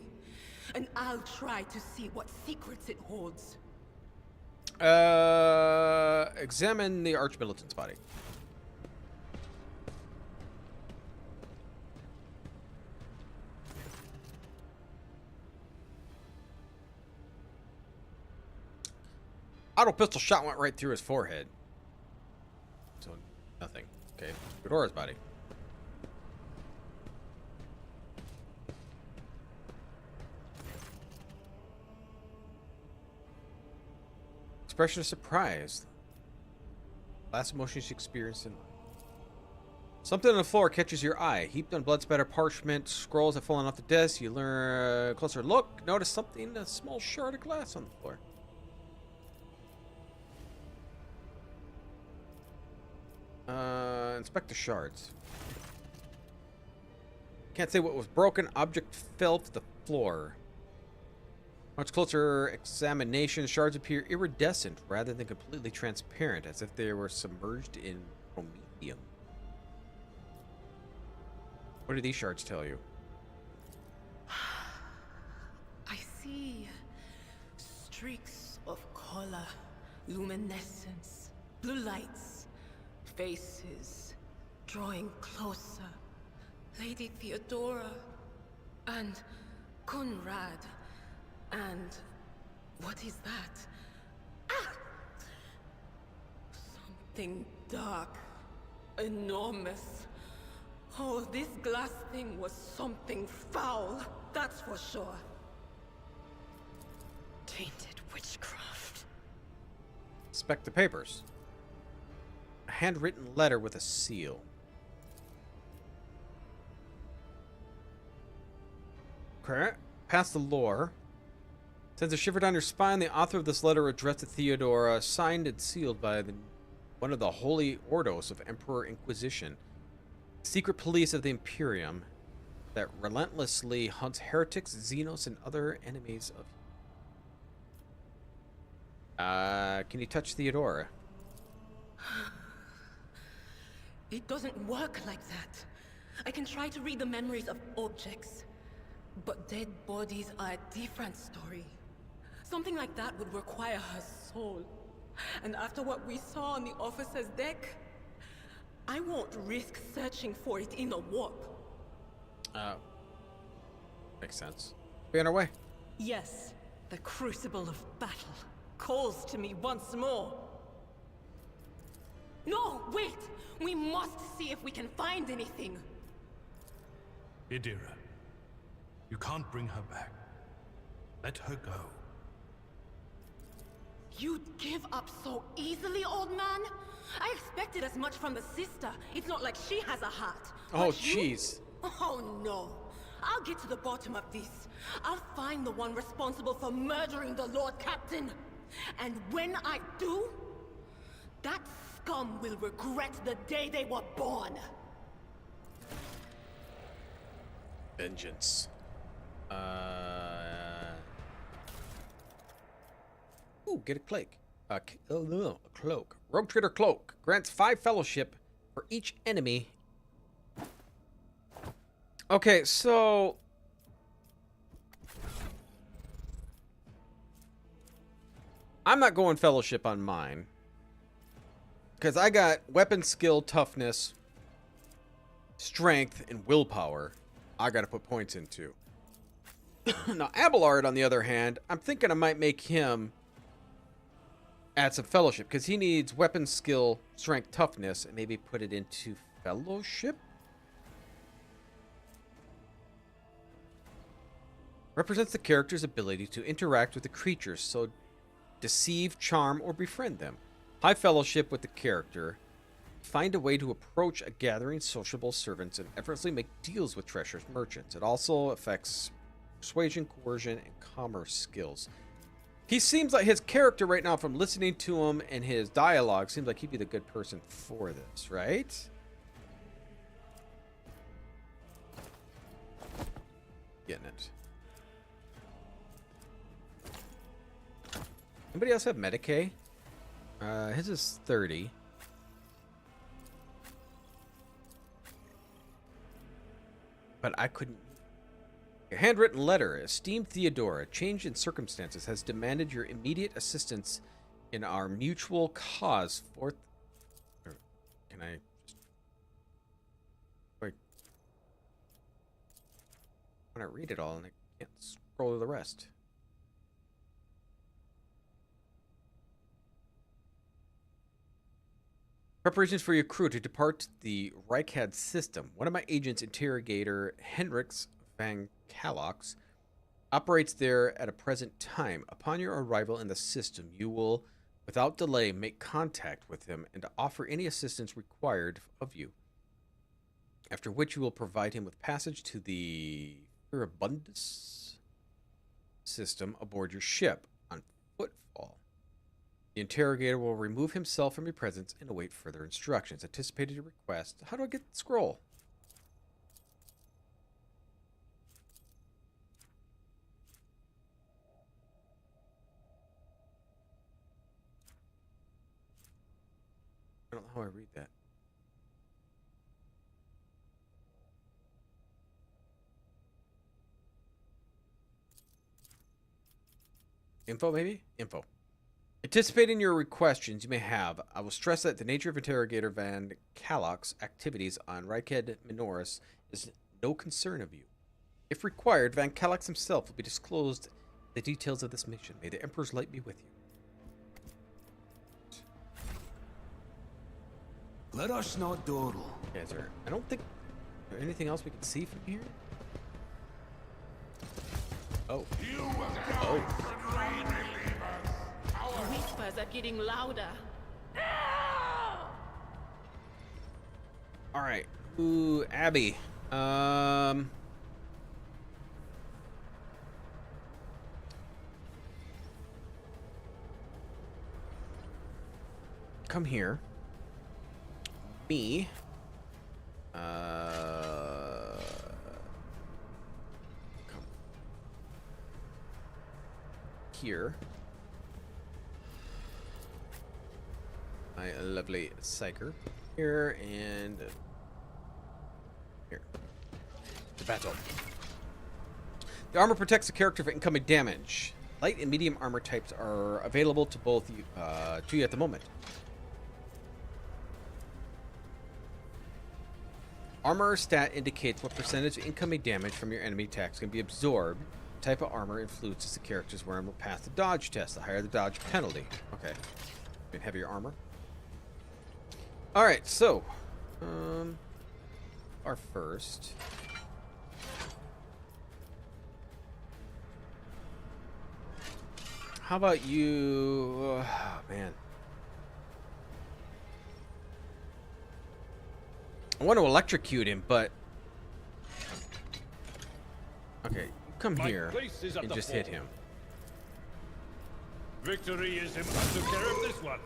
Speaker 12: and I'll try to see what secrets it holds.
Speaker 1: Examine the Arch-Militant's body. Auto pistol shot went right through his forehead. So, nothing. Okay, Fedora's body. Expression of surprise. Last emotion she experienced in life. Something on the floor catches your eye. Heaped on blood-spattered parchment, scrolls have fallen off the desk. You learn a closer look. Notice something, a small shard of glass on the floor. Inspect the shards. Can't say what was broken. Object fell to the floor. Much closer examination, shards appear iridescent rather than completely transparent, as if they were submerged in chromium. What do these shards tell you?
Speaker 12: I see streaks of color, luminescence, blue lights, faces drawing closer. Lady Theodora and Conrad and what is that? Ah! Something dark, enormous. Oh, this glass thing was something foul, that's for sure.
Speaker 9: Tainted witchcraft.
Speaker 1: Inspect the papers. A handwritten letter with a seal. Okay. Past the lore. Sends a shiver down your spine. The author of this letter addressed to Theodora, signed and sealed by one of the holy ordos of Emperor Inquisition. Secret police of the Imperium that relentlessly hunts heretics, xenos, and other enemies of... can you touch Theodora?
Speaker 12: It doesn't work like that. I can try to read the memories of objects, but dead bodies are a different story. Something like that would require her soul. And after what we saw on the officer's deck, I won't risk searching for it in a warp.
Speaker 1: Makes sense. Be on our way.
Speaker 12: Yes, the crucible of battle calls to me once more. No, wait! We must see if we can find anything.
Speaker 3: Idira, you can't bring her back. Let her go.
Speaker 12: You'd give up so easily, old man? I expected as much from the sister. It's not like she has a heart.
Speaker 1: Oh,
Speaker 12: But you-
Speaker 1: jeez.
Speaker 12: Oh, no. I'll get to the bottom of this. I'll find the one responsible for murdering the Lord Captain. And when I do, that scum will regret the day they were born.
Speaker 1: Vengeance. Ooh, get a cloak. No, a cloak. Rogue Trader Cloak grants 5 fellowship for each enemy. Okay, so I'm not going fellowship on mine because I got weapon skill, toughness, strength, and willpower. I got to put points into. Now, Abelard, on the other hand, I'm thinking I might make him add some fellowship because he needs weapon skill, strength, toughness, and maybe put it into fellowship. Represents the character's ability to interact with the creatures, so deceive, charm, or befriend them. High fellowship with the character. Find a way to approach a gathering sociable servants and effortlessly make deals with treacherous merchants. It also affects persuasion, coercion, and commerce skills. He seems like his character right now, from listening to him and his dialogue, seems like he'd be the good person for this, right? Getting it. Anybody else have Medicaid? His is 30. But I couldn't. A handwritten letter. Esteemed Theodora, change in circumstances has demanded your immediate assistance in our mutual cause. Can I just... Wait. I want to read it all and I can't scroll to the rest. Preparations for your crew to depart the Reichad system. One of my agents, interrogator Hendrix Van Calox, operates there at a present time. Upon your arrival in the system, you will, without delay, make contact with him and offer any assistance required of you. After which you will provide him with passage to the Furibundus system aboard your ship on footfall. The interrogator will remove himself from your presence and await further instructions. Anticipated your request. How do I get the scroll? I don't know how I read that. Info, maybe? Info. Anticipating your questions you may have, I will stress that the nature of Interrogator Van Calox's activities on Reichad Minoris is no concern of you. If required, Van Calox himself will be disclosed the details of this mission. May the Emperor's light be with you.
Speaker 4: Let us not dawdle.
Speaker 1: Yeah, sir. I don't think... Is there anything else we can see from here? Oh. Oh.
Speaker 12: The whispers are getting louder.
Speaker 1: All right. Ooh, Abby. Come here. Me. Come here. My lovely Psyker. Here and here. To battle. The armor protects the character from incoming damage. Light and medium armor types are available to both you, to you at the moment. Armor stat indicates what percentage of incoming damage from your enemy attacks can be absorbed. The type of armor influences the character's wearing will pass the dodge test. The higher the dodge penalty. Okay. Heavier armor. All right, so our first. How about you? Oh, man. I want to electrocute him, but okay, come here and just hit him.
Speaker 3: Victory is in front of care of this one.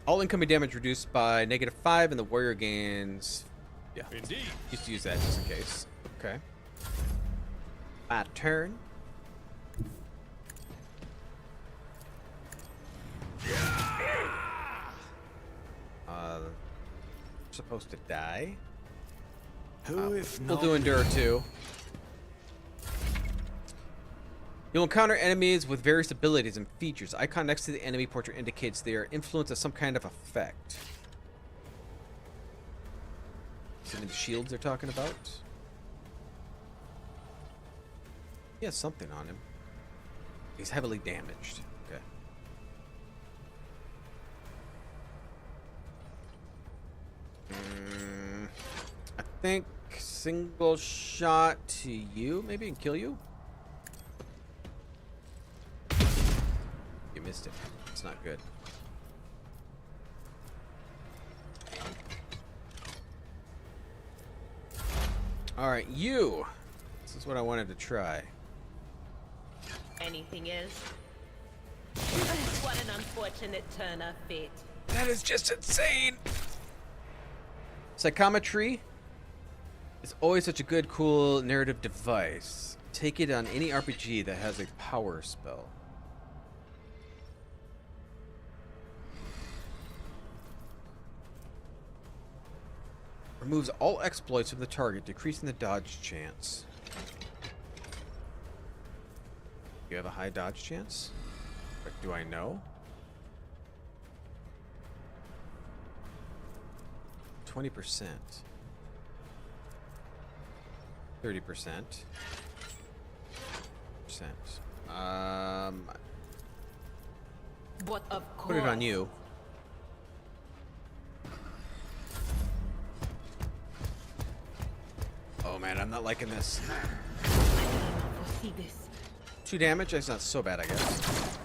Speaker 1: All incoming damage reduced by -5, and the warrior gains. Yeah,
Speaker 3: indeed.
Speaker 1: Used to use that just in case. Okay. My turn. Supposed to die.
Speaker 4: Who if
Speaker 1: We'll
Speaker 4: not
Speaker 1: do endure too. You'll encounter enemies with various abilities and features. Icon next to the enemy portrait indicates they are influenced of some kind of effect. Is it the shields they're talking about? He has something on him. He's heavily damaged. Okay. I think single shot to you, maybe, and kill you. You missed it. It's not good. All right, you. This is what I wanted to try.
Speaker 13: Anything else? What an unfortunate turn of fate.
Speaker 1: That is just insane. Psychometry is always such a good, cool narrative device. Take it on any RPG that has a power spell. Removes all exploits of the target, decreasing the dodge chance. You have a high dodge chance? But do I know? 20%. 30%.
Speaker 9: But of course.
Speaker 1: Put it on you. Oh man, I'm not liking this. 2 damage? That's not so bad, I guess.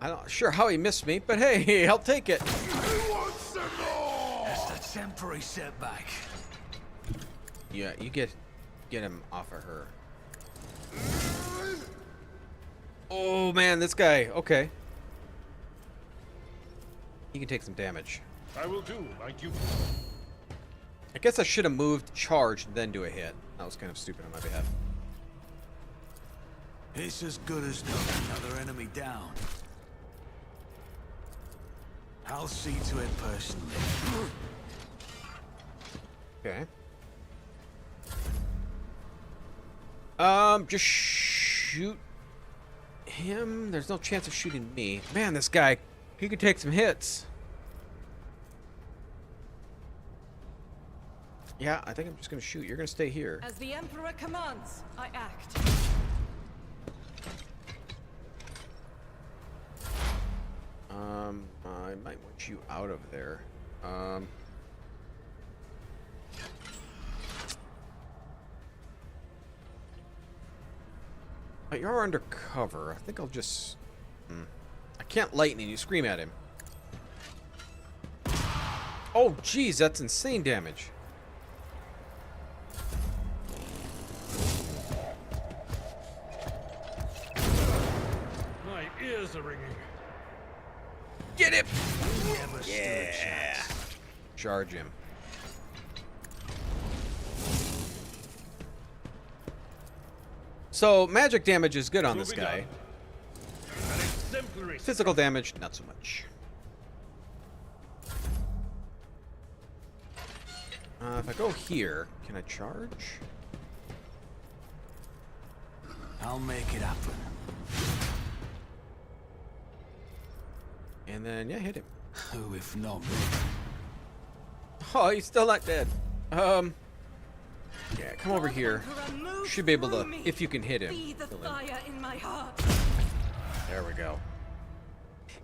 Speaker 1: I'm not sure how he missed me, but hey, I'll take it.
Speaker 4: Just a temporary setback.
Speaker 1: Yeah, you get him off of her. Oh man, this guy. Okay. He can take some damage.
Speaker 3: I will do like you.
Speaker 1: I guess I should have moved, charged, and then do a hit. That was kind of stupid on my behalf.
Speaker 4: It's as good as done. Another enemy down. I'll see to it personally.
Speaker 1: Okay. Just shoot him. There's no chance of shooting me. Man, this guy, he could take some hits. Yeah, I think I'm just gonna shoot. You're gonna stay here.
Speaker 9: As the Emperor commands, I act.
Speaker 1: I might want you out of there. But you're under cover. I think I'll just... I can't lightning you. Scream at him. Oh, geez, that's insane damage.
Speaker 3: My ears are ringing.
Speaker 1: Get him!
Speaker 4: Never stood a chance.
Speaker 1: Charge him. So, magic damage is good on this guy. Physical damage, not so much. If I go here, can I charge?
Speaker 4: I'll make it happen.
Speaker 1: And then, yeah, hit him.
Speaker 4: Who if not me?
Speaker 1: Oh, he's still not dead. Yeah, come over here. Should be able to, if you can hit him.
Speaker 9: Be the
Speaker 1: kill him.
Speaker 9: fire in my heart.
Speaker 1: There we go.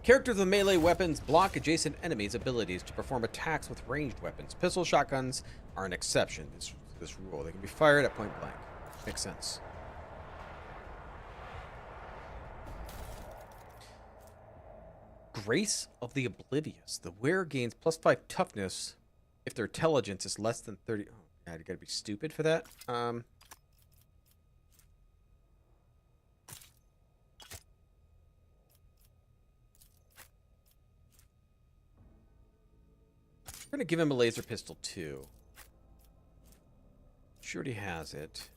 Speaker 1: Characters with melee weapons block adjacent enemies' abilities to perform attacks with ranged weapons. Pistol shotguns are an exception to this rule. They can be fired at point blank. Makes sense. Grace of the Oblivious. The wearer gains +5 toughness if their intelligence is less than 30. Oh, God, you gotta be stupid for that. We're gonna give him a laser pistol too. Sure he has it.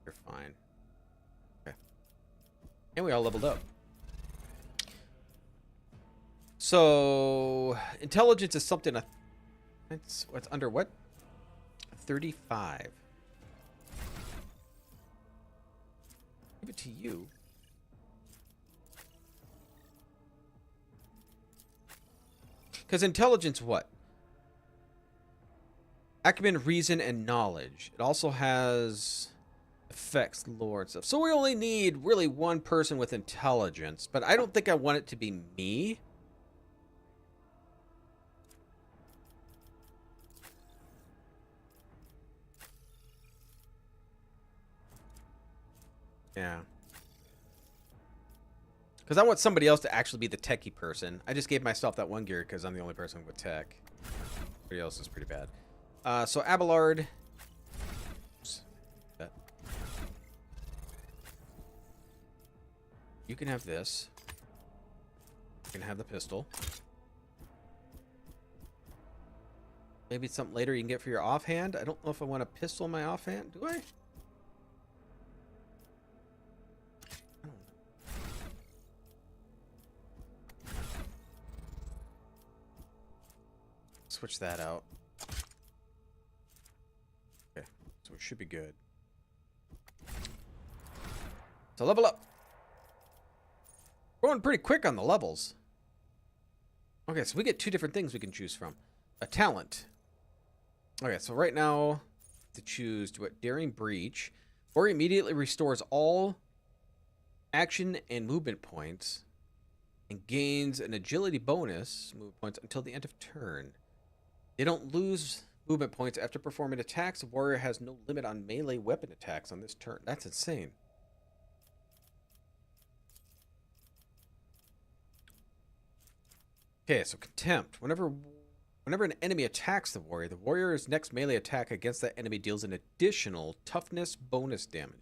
Speaker 1: You're fine. Okay. And we all leveled up. So, intelligence is something. It's what's under what? 35. Give it to you. Because intelligence, what? Acumen, reason, and knowledge. It also has effects, lore, and stuff. So we only need really one person with intelligence. But I don't think I want it to be me. Yeah. Because I want somebody else to actually be the techie person. I just gave myself that one gear because I'm the only person with tech. Everybody else is pretty bad. So Abelard. Oops. You can have this. You can have the pistol. Maybe it's something later you can get for your offhand. I don't know if I want a pistol in my offhand. Do I? Switch that out. Okay, so it should be good. So level up. Going pretty quick on the levels. Okay, so we get 2 different things we can choose from. A talent. Okay, so right now to choose what Daring Breach, or immediately restores all action and movement points and gains an agility bonus movement points until the end of turn. They don't lose movement points after performing attacks. The warrior has no limit on melee weapon attacks on this turn. That's insane. Okay, so Contempt. Whenever an enemy attacks the warrior's next melee attack against that enemy deals an additional toughness bonus damage.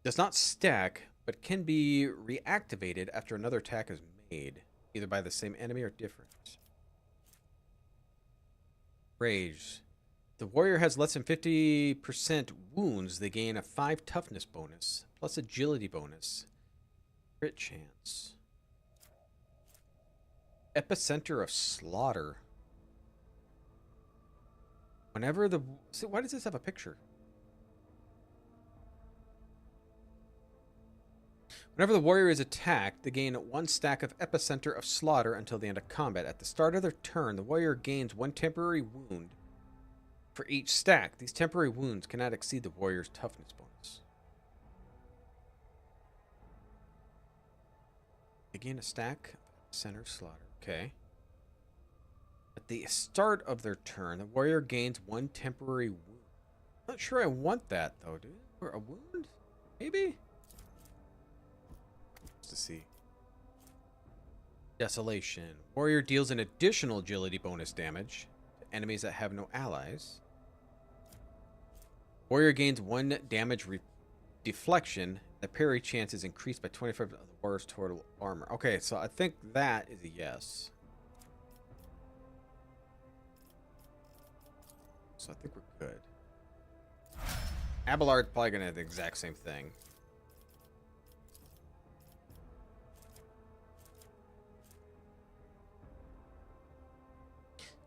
Speaker 1: Does not stack, but can be reactivated after another attack is made, either by the same enemy or different. Rage. The warrior has less than 50% wounds. They gain a 5 toughness bonus, plus agility bonus. Crit chance. Epicenter of Slaughter. Whenever the... See, why does this have a picture? Whenever the warrior is attacked, they gain 1 stack of Epicenter of Slaughter until the end of combat. At the start of their turn, the warrior gains 1 temporary wound for each stack. These temporary wounds cannot exceed the warrior's toughness bonus. They gain a stack of Epicenter of Slaughter. Okay. At the start of their turn, the warrior gains 1 temporary wound. I'm not sure I want that, though, dude. Or a wound? Maybe? To see. Desolation. Warrior deals an additional agility bonus damage to enemies that have no allies. Warrior gains 1 damage deflection. The parry chance is increased by 25% of the warrior's total armor. Okay, so I think that is a yes. So I think we're good. Abelard's probably going to have the exact same thing.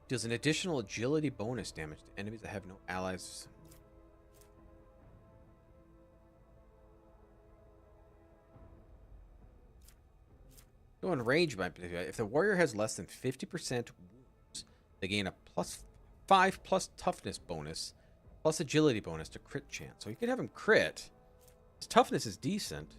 Speaker 1: Deals an additional agility bonus damage to enemies that have no allies. Go in range. If the warrior has less than 50% wounds, they gain a +5 toughness bonus, plus agility bonus to crit chance. So you could have him crit. His toughness is decent.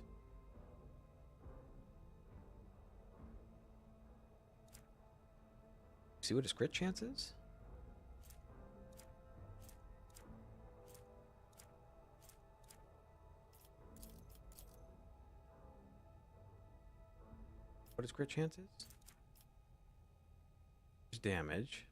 Speaker 1: See what his crit chance is? What his crit chance is? There's damage.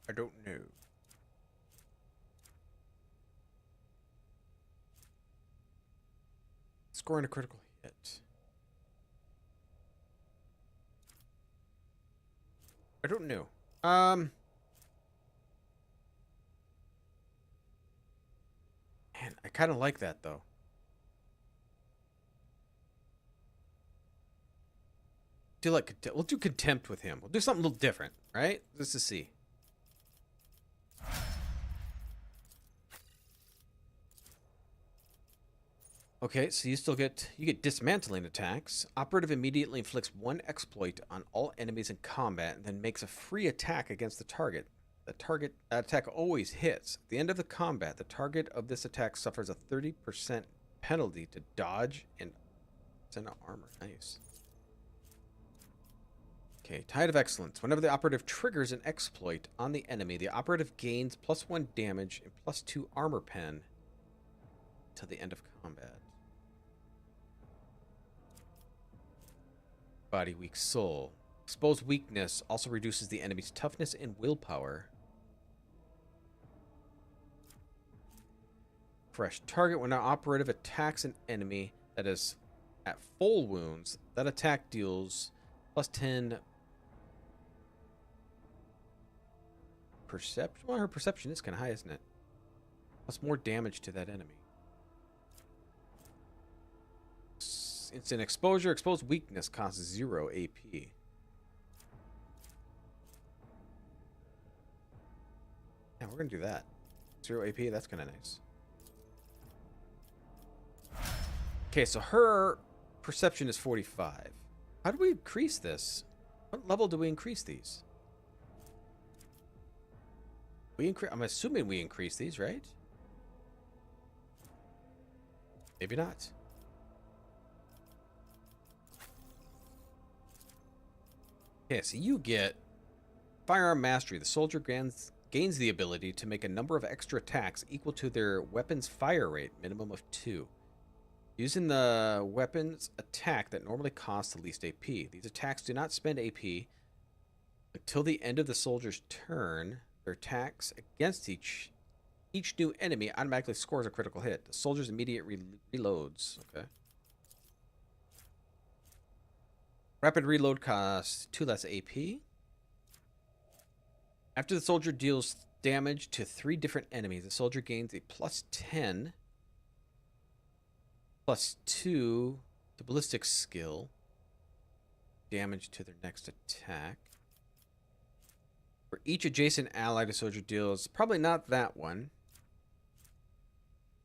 Speaker 1: I don't know. Scoring a critical hit. I don't know. Man, I kind of like that though. Do like we'll do contempt with him. We'll do something a little different, right? Just to see. Okay, so you get dismantling attacks. Operative immediately inflicts one exploit on all enemies in combat and then makes a free attack against the target. That attack always hits. At the end of the combat, the target of this attack suffers a 30% penalty to dodge and send armor. Nice. Okay, Tide of Excellence. Whenever the operative triggers an exploit on the enemy, the operative gains +1 damage and +2 armor pen till the end of combat. Body Weak Soul. Exposed weakness also reduces the enemy's toughness and willpower. Fresh target. When an operative attacks an enemy that is at full wounds, that attack deals +10 perception. Well, her perception is kind of high, isn't it? Plus more damage to that enemy. Instant exposure. Exposed weakness costs 0 AP. Yeah, we're gonna do that. 0 AP, that's kind of nice. Okay, so her perception is 45. How do we increase this? What level do we increase these? I'm assuming we increase these, right? Maybe not. Okay, so you get Firearm Mastery. The soldier gains the ability to make a number of extra attacks equal to their weapon's fire rate, minimum of 2. Using the weapon's attack that normally costs the least AP. These attacks do not spend AP until the end of the soldier's turn. Their attacks against each new enemy automatically scores a critical hit. The soldier's immediate reloads. Okay. Rapid reload costs 2 less AP. After the soldier deals damage to 3 different enemies, the soldier gains a +10, +2 to ballistic skill. Damage to their next attack. For each adjacent ally the soldier deals, probably not that one.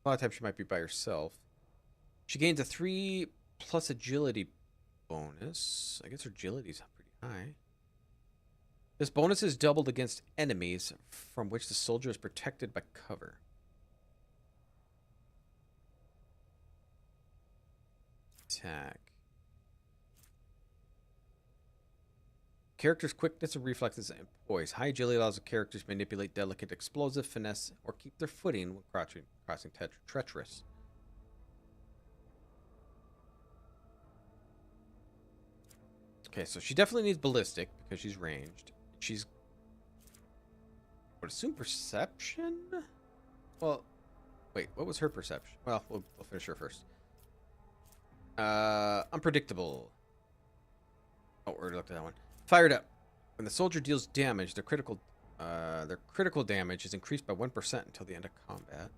Speaker 1: A lot of times she might be by herself. She gains a 3 plus agility bonus. I guess her agility is pretty high. This bonus is doubled against enemies from which the soldier is protected by cover. Attack. Character's quickness and reflexes and poise. High agility allows the characters to manipulate delicate explosive, finesse, or keep their footing when crossing treacherous. Okay, so she definitely needs ballistic because she's ranged. She's, I would assume, perception? Well, wait, what was her perception? Well, we'll finish her first. Unpredictable. Oh, we already looked at that one. Fired up. When the soldier deals damage, their critical damage is increased by 1% until the end of combat.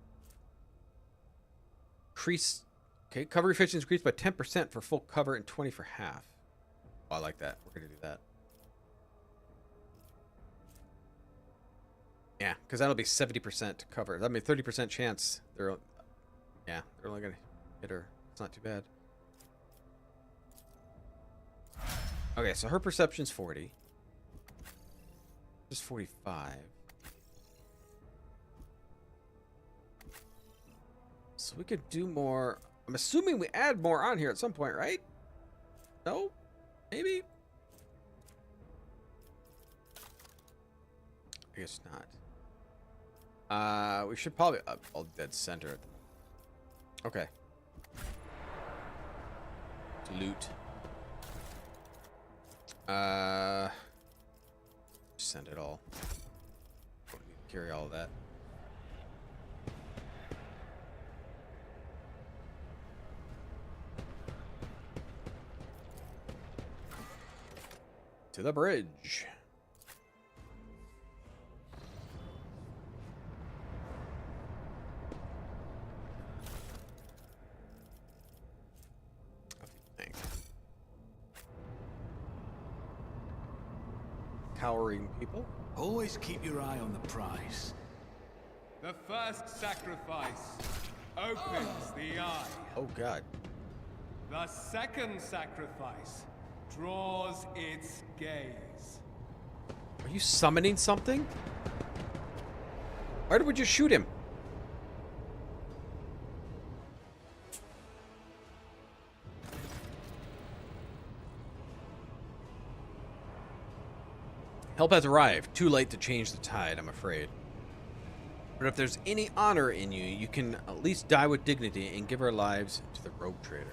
Speaker 1: Cover efficiency increased by 10% for full cover and 20 for half. Oh, I like that. We're gonna do that. Yeah, because that'll be 70% cover. That means 30% chance they're Yeah, they're only gonna hit her. It's not too bad. Okay, so her perception's 40. Just 45. So we could do more. I'm assuming we add more on here at some point, right? No? Maybe? I guess not. We should probably I'll dead center it. Okay. Loot. Send it all. Don't need to carry all of that. To the bridge. Cowering people.
Speaker 4: Always keep your eye on the prize.
Speaker 16: The first sacrifice opens the eye.
Speaker 1: Oh God.
Speaker 16: The second sacrifice draws its gaze.
Speaker 1: Are you summoning something? Why did we just shoot him? Help has arrived. Too late to change the tide, I'm afraid. But if there's any honor in you, you can at least die with dignity and give our lives to the rogue trader.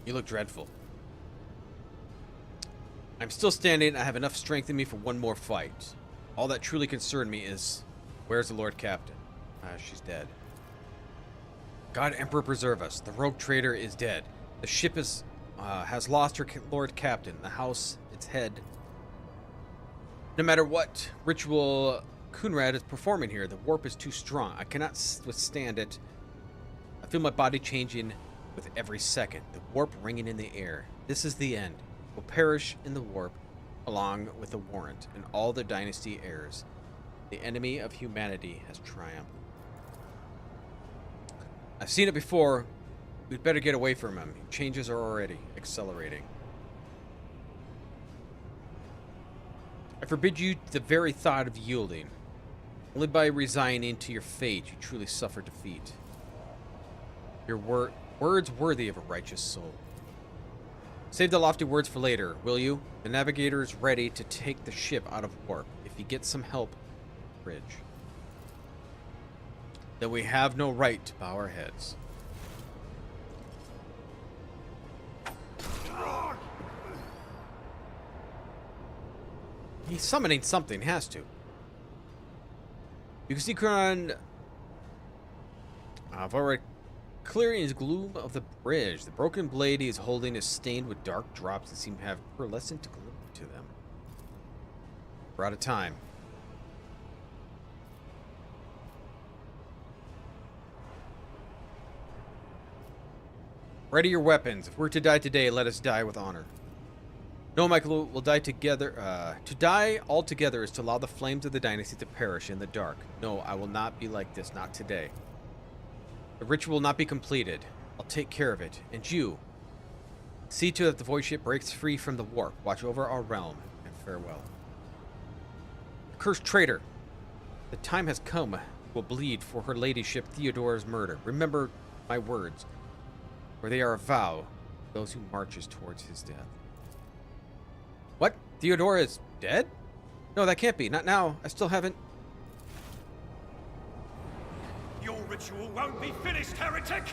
Speaker 1: You look dreadful. I'm still standing. I have enough strength in me for one more fight. All that truly concerned me is, where's the Lord Captain? She's dead. God Emperor preserve us. The rogue trader is dead. The ship has lost her Lord Captain. The house, its head. No matter what ritual Kunrad is performing here, the warp is too strong. I cannot withstand it. I feel my body changing with every second. The warp ringing in the air. This is the end. We'll perish in the warp, along with the warrant and all the dynasty heirs. The enemy of humanity has triumphed. I've seen it before. We'd better get away from him. Changes are already accelerating. I forbid you the very thought of yielding. Only by resigning to your fate you truly suffer defeat. Your words worthy of a righteous soul. Save the lofty words for later, will you? The navigator is ready to take the ship out of warp. If you get some help, bridge. Then we have no right to bow our heads. He's summoning something, has to. You can see Kron already clearing his gloom of the bridge. The broken blade he is holding is stained with dark drops that seem to have pearlescent glimmer to them. We're out of time. Ready your weapons. If we're to die today, let us die with honor. No, Michael, we'll die together. To die all together is to allow the flames of the dynasty to perish in the dark. No, I will not be like this, not today. The ritual will not be completed. I'll take care of it. And you, see to it that the void ship breaks free from the warp. Watch over our realm, and farewell. Cursed traitor, the time has come. Will bleed for her ladyship Theodora's murder. Remember my words, for they are a vow. Those who marches towards his death. What? Theodora is dead? No, that can't be. Not now. I still haven't.
Speaker 3: Your ritual won't be finished, heretic!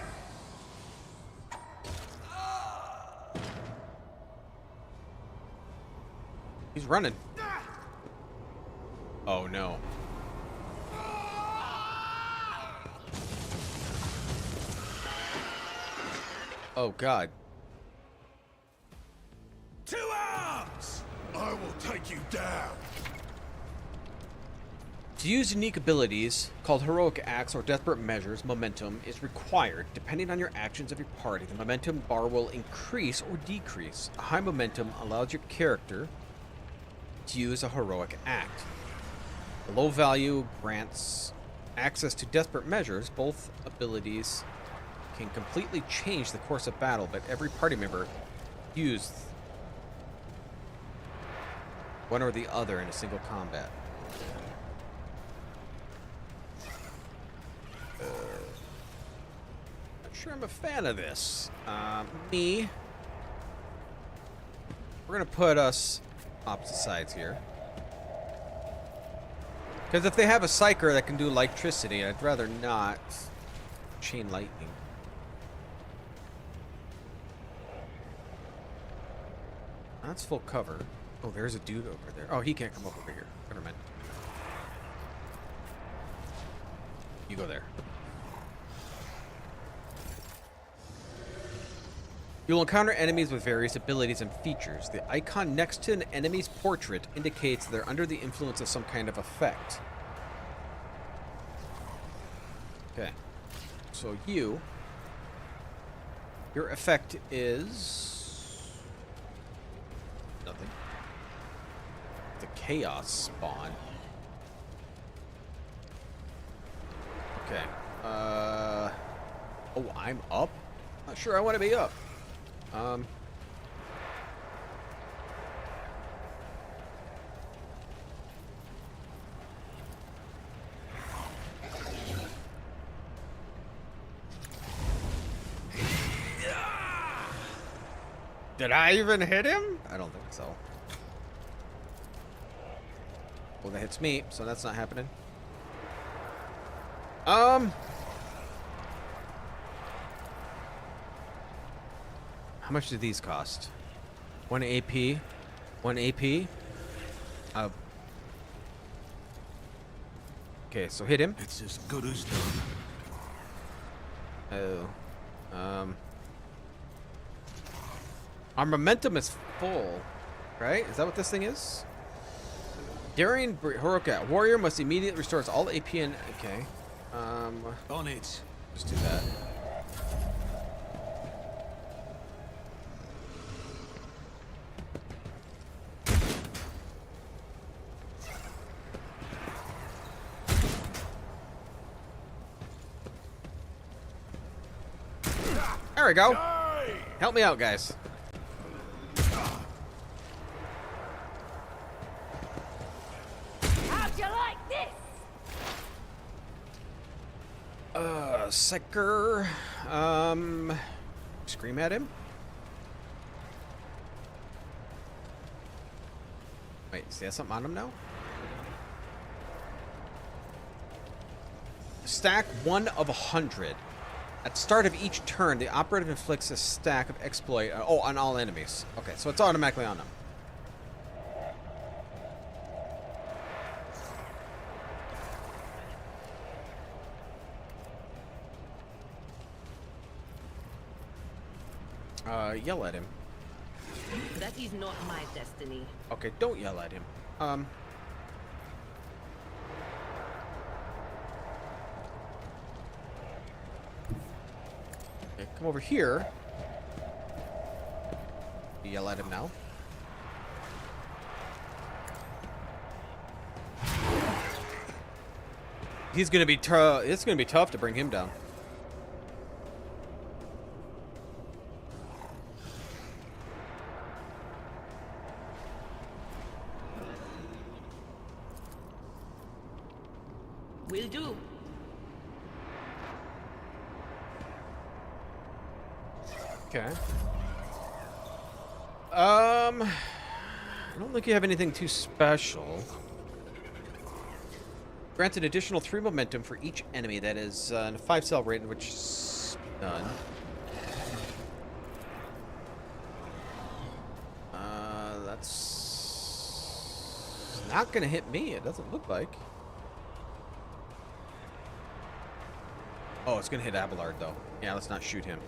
Speaker 1: He's running. Oh no. Oh God.
Speaker 3: To arms! I will take you down.
Speaker 1: To use unique abilities, called heroic acts or desperate measures, momentum is required. Depending on your actions of your party, the momentum bar will increase or decrease. A high momentum allows your character to use a heroic act. The low value grants access to desperate measures. Both abilities can completely change the course of battle, but every party member used one or the other in a single combat. Not sure I'm a fan of this. We're gonna put us opposite sides here. Because if they have a Psyker that can do electricity, I'd rather not chain lightning. That's full cover. Oh, there's a dude over there. Oh, he can't come up over here. Never mind. You go there. You'll encounter enemies with various abilities and features. The icon next to an enemy's portrait indicates they're under the influence of some kind of effect. Okay. So your effect is nothing. The chaos spawn. Okay. Oh, I'm up? Not sure I want to be up. Did I even hit him? I don't think so. Well, that hits me, so that's not happening. How much do these cost? 1 AP? 1 AP? Okay, so hit him.
Speaker 4: It's as good as done.
Speaker 1: Oh. Our momentum is full, right? Is that what this thing is? During heroic act, warrior must immediately restore all AP and okay.
Speaker 4: On it.
Speaker 1: Just do that. There we go. Help me out, guys.
Speaker 8: How'd you like this?
Speaker 1: Psyker. Scream at him. Wait, does he have something on him now? Stack 1 of 100. At the start of each turn, the operative inflicts a stack of exploit. On all enemies. Okay, so it's automatically on them. Yell at him.
Speaker 13: That is not my destiny.
Speaker 1: Okay, don't yell at him. Okay, come over here. You yell at him now. He's gonna be tough. It's gonna be tough to bring him down.
Speaker 13: Will do.
Speaker 1: Okay. I don't think you have anything too special. Grant an additional 3 momentum for each enemy that is in a 5-cell rating, which is done. That's not gonna hit me. It doesn't look like. Oh, it's gonna hit Abelard though. Yeah, let's not shoot him.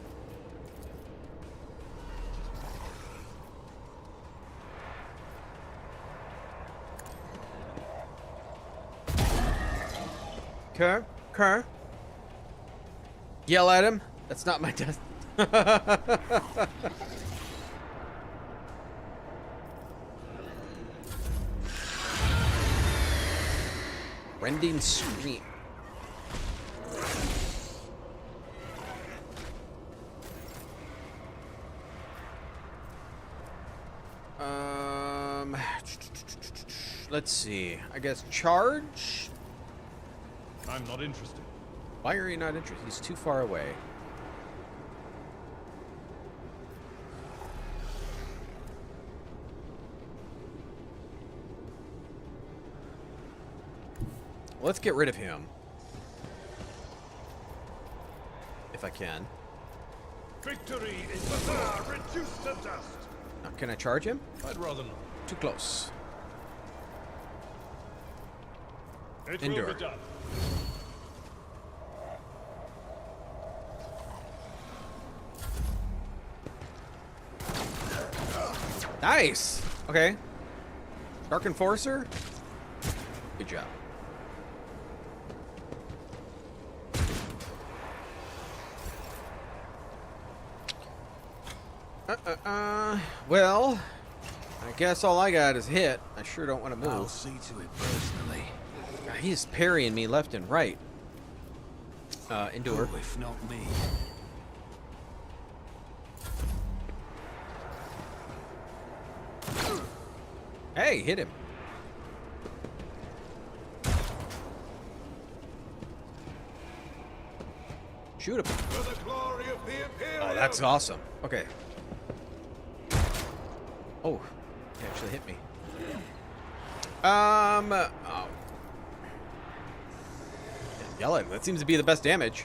Speaker 1: Okay. Yell at him. That's not my death. Rending scream. Let's see. I guess charge?
Speaker 3: I'm not interested.
Speaker 1: Why are you not interested? He's too far away. Let's get rid of him. If I can.
Speaker 3: Victory is reduced to dust.
Speaker 1: Now, can I charge him?
Speaker 3: I'd rather not.
Speaker 1: Too close.
Speaker 3: It
Speaker 1: Endure.
Speaker 3: will be done.
Speaker 1: Nice. Okay. Dark Enforcer. Good job. Well, I guess all I got is hit. I sure don't want to move.
Speaker 4: I'll see to it personally.
Speaker 1: He's parrying me left and right. Endure.
Speaker 4: Who, if not me?
Speaker 1: Hey, hit him. Shoot him.
Speaker 3: For the glory of the Imperium.
Speaker 1: Oh, that's awesome. Okay. Oh, he actually hit me. Oh. Yell at him. That seems to be the best damage.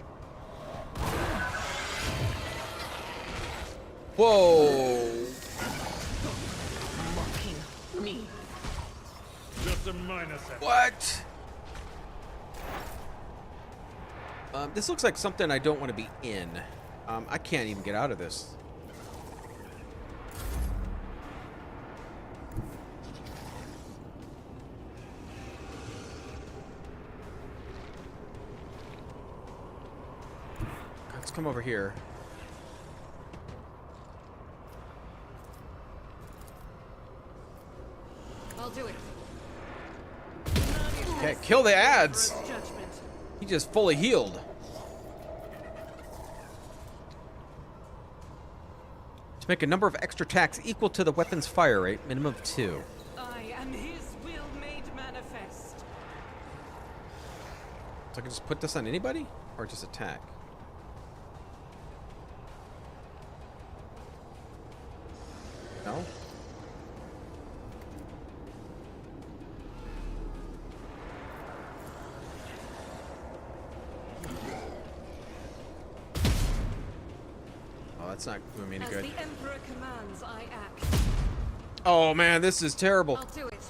Speaker 1: Whoa.
Speaker 12: Mocking me.
Speaker 3: Just a minor setback.
Speaker 1: What? This looks like something I don't want to be in. I can't even get out of this. Let's come over here.
Speaker 9: I'll do it.
Speaker 1: Okay, kill the ads. He just fully healed. To make a number of extra attacks equal to the weapon's fire rate, minimum of 2.
Speaker 9: I am his will made manifest.
Speaker 1: So I can just put this on anybody? Or just attack? No? That's not doing me any good.
Speaker 9: As the Emperor commands, I act.
Speaker 1: Oh man, this is terrible.
Speaker 9: I'll do it.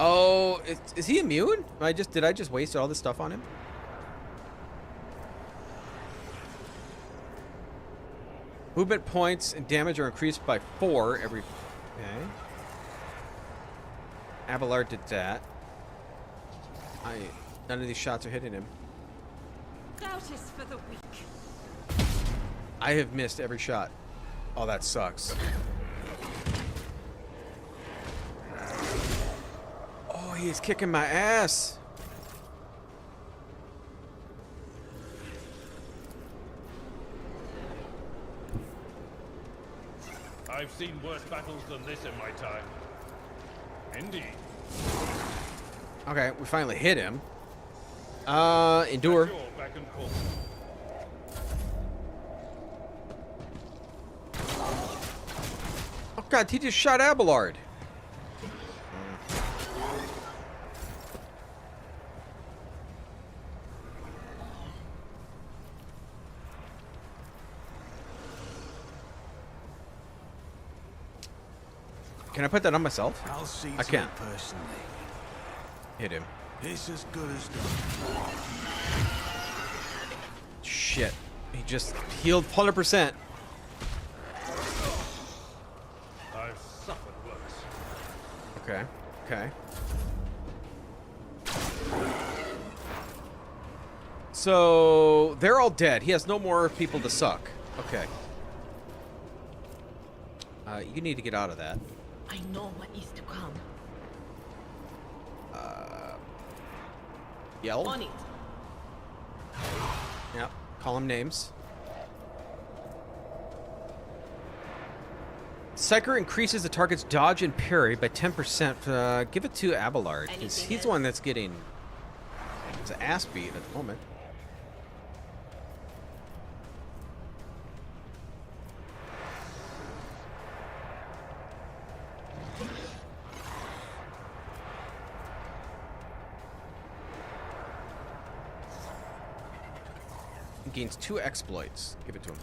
Speaker 1: Oh, is he immune? Did I just waste all this stuff on him? Movement points and damage are increased by 4 every. Okay. Abelard did that. None of these shots are hitting him.
Speaker 9: Doubt is for the weak.
Speaker 1: I have missed every shot. Oh, that sucks. Oh, he is kicking my ass.
Speaker 3: I've seen worse battles than this in my time. Indeed.
Speaker 1: Okay, we finally hit him. Endure.
Speaker 3: Back and forth.
Speaker 1: Oh god, he just shot Abelard. Can I put that on myself?
Speaker 4: I'll see
Speaker 1: I can't.
Speaker 4: personally.
Speaker 1: Hit him.
Speaker 4: It's as good as done.
Speaker 1: Shit. He just healed 100%.
Speaker 3: I've suffered worse.
Speaker 1: Okay. Okay. So they're all dead. He has no more people to suck. Okay. You need to get out of that.
Speaker 12: I know what is to come.
Speaker 1: Yell.
Speaker 9: On it.
Speaker 1: Yep. Call them names. Psyker increases the target's dodge and parry by 10%. Give it to Abelard, because he's the one that's getting his ass beat at the moment. He gains 2 exploits. Give it to him.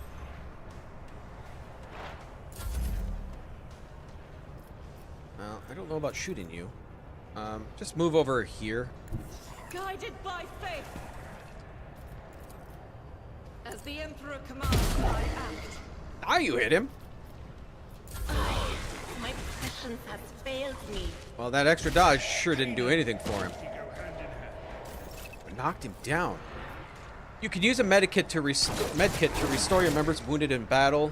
Speaker 1: Well, I don't know about shooting you. Just move over here.
Speaker 9: Guided by faith. As the Emperor commands, I act.
Speaker 1: Ah, you hit him.
Speaker 12: My passion has failed me.
Speaker 1: Well, that extra dodge sure didn't do anything for him. It knocked him down. You can use a medkit to restore your members wounded in battle.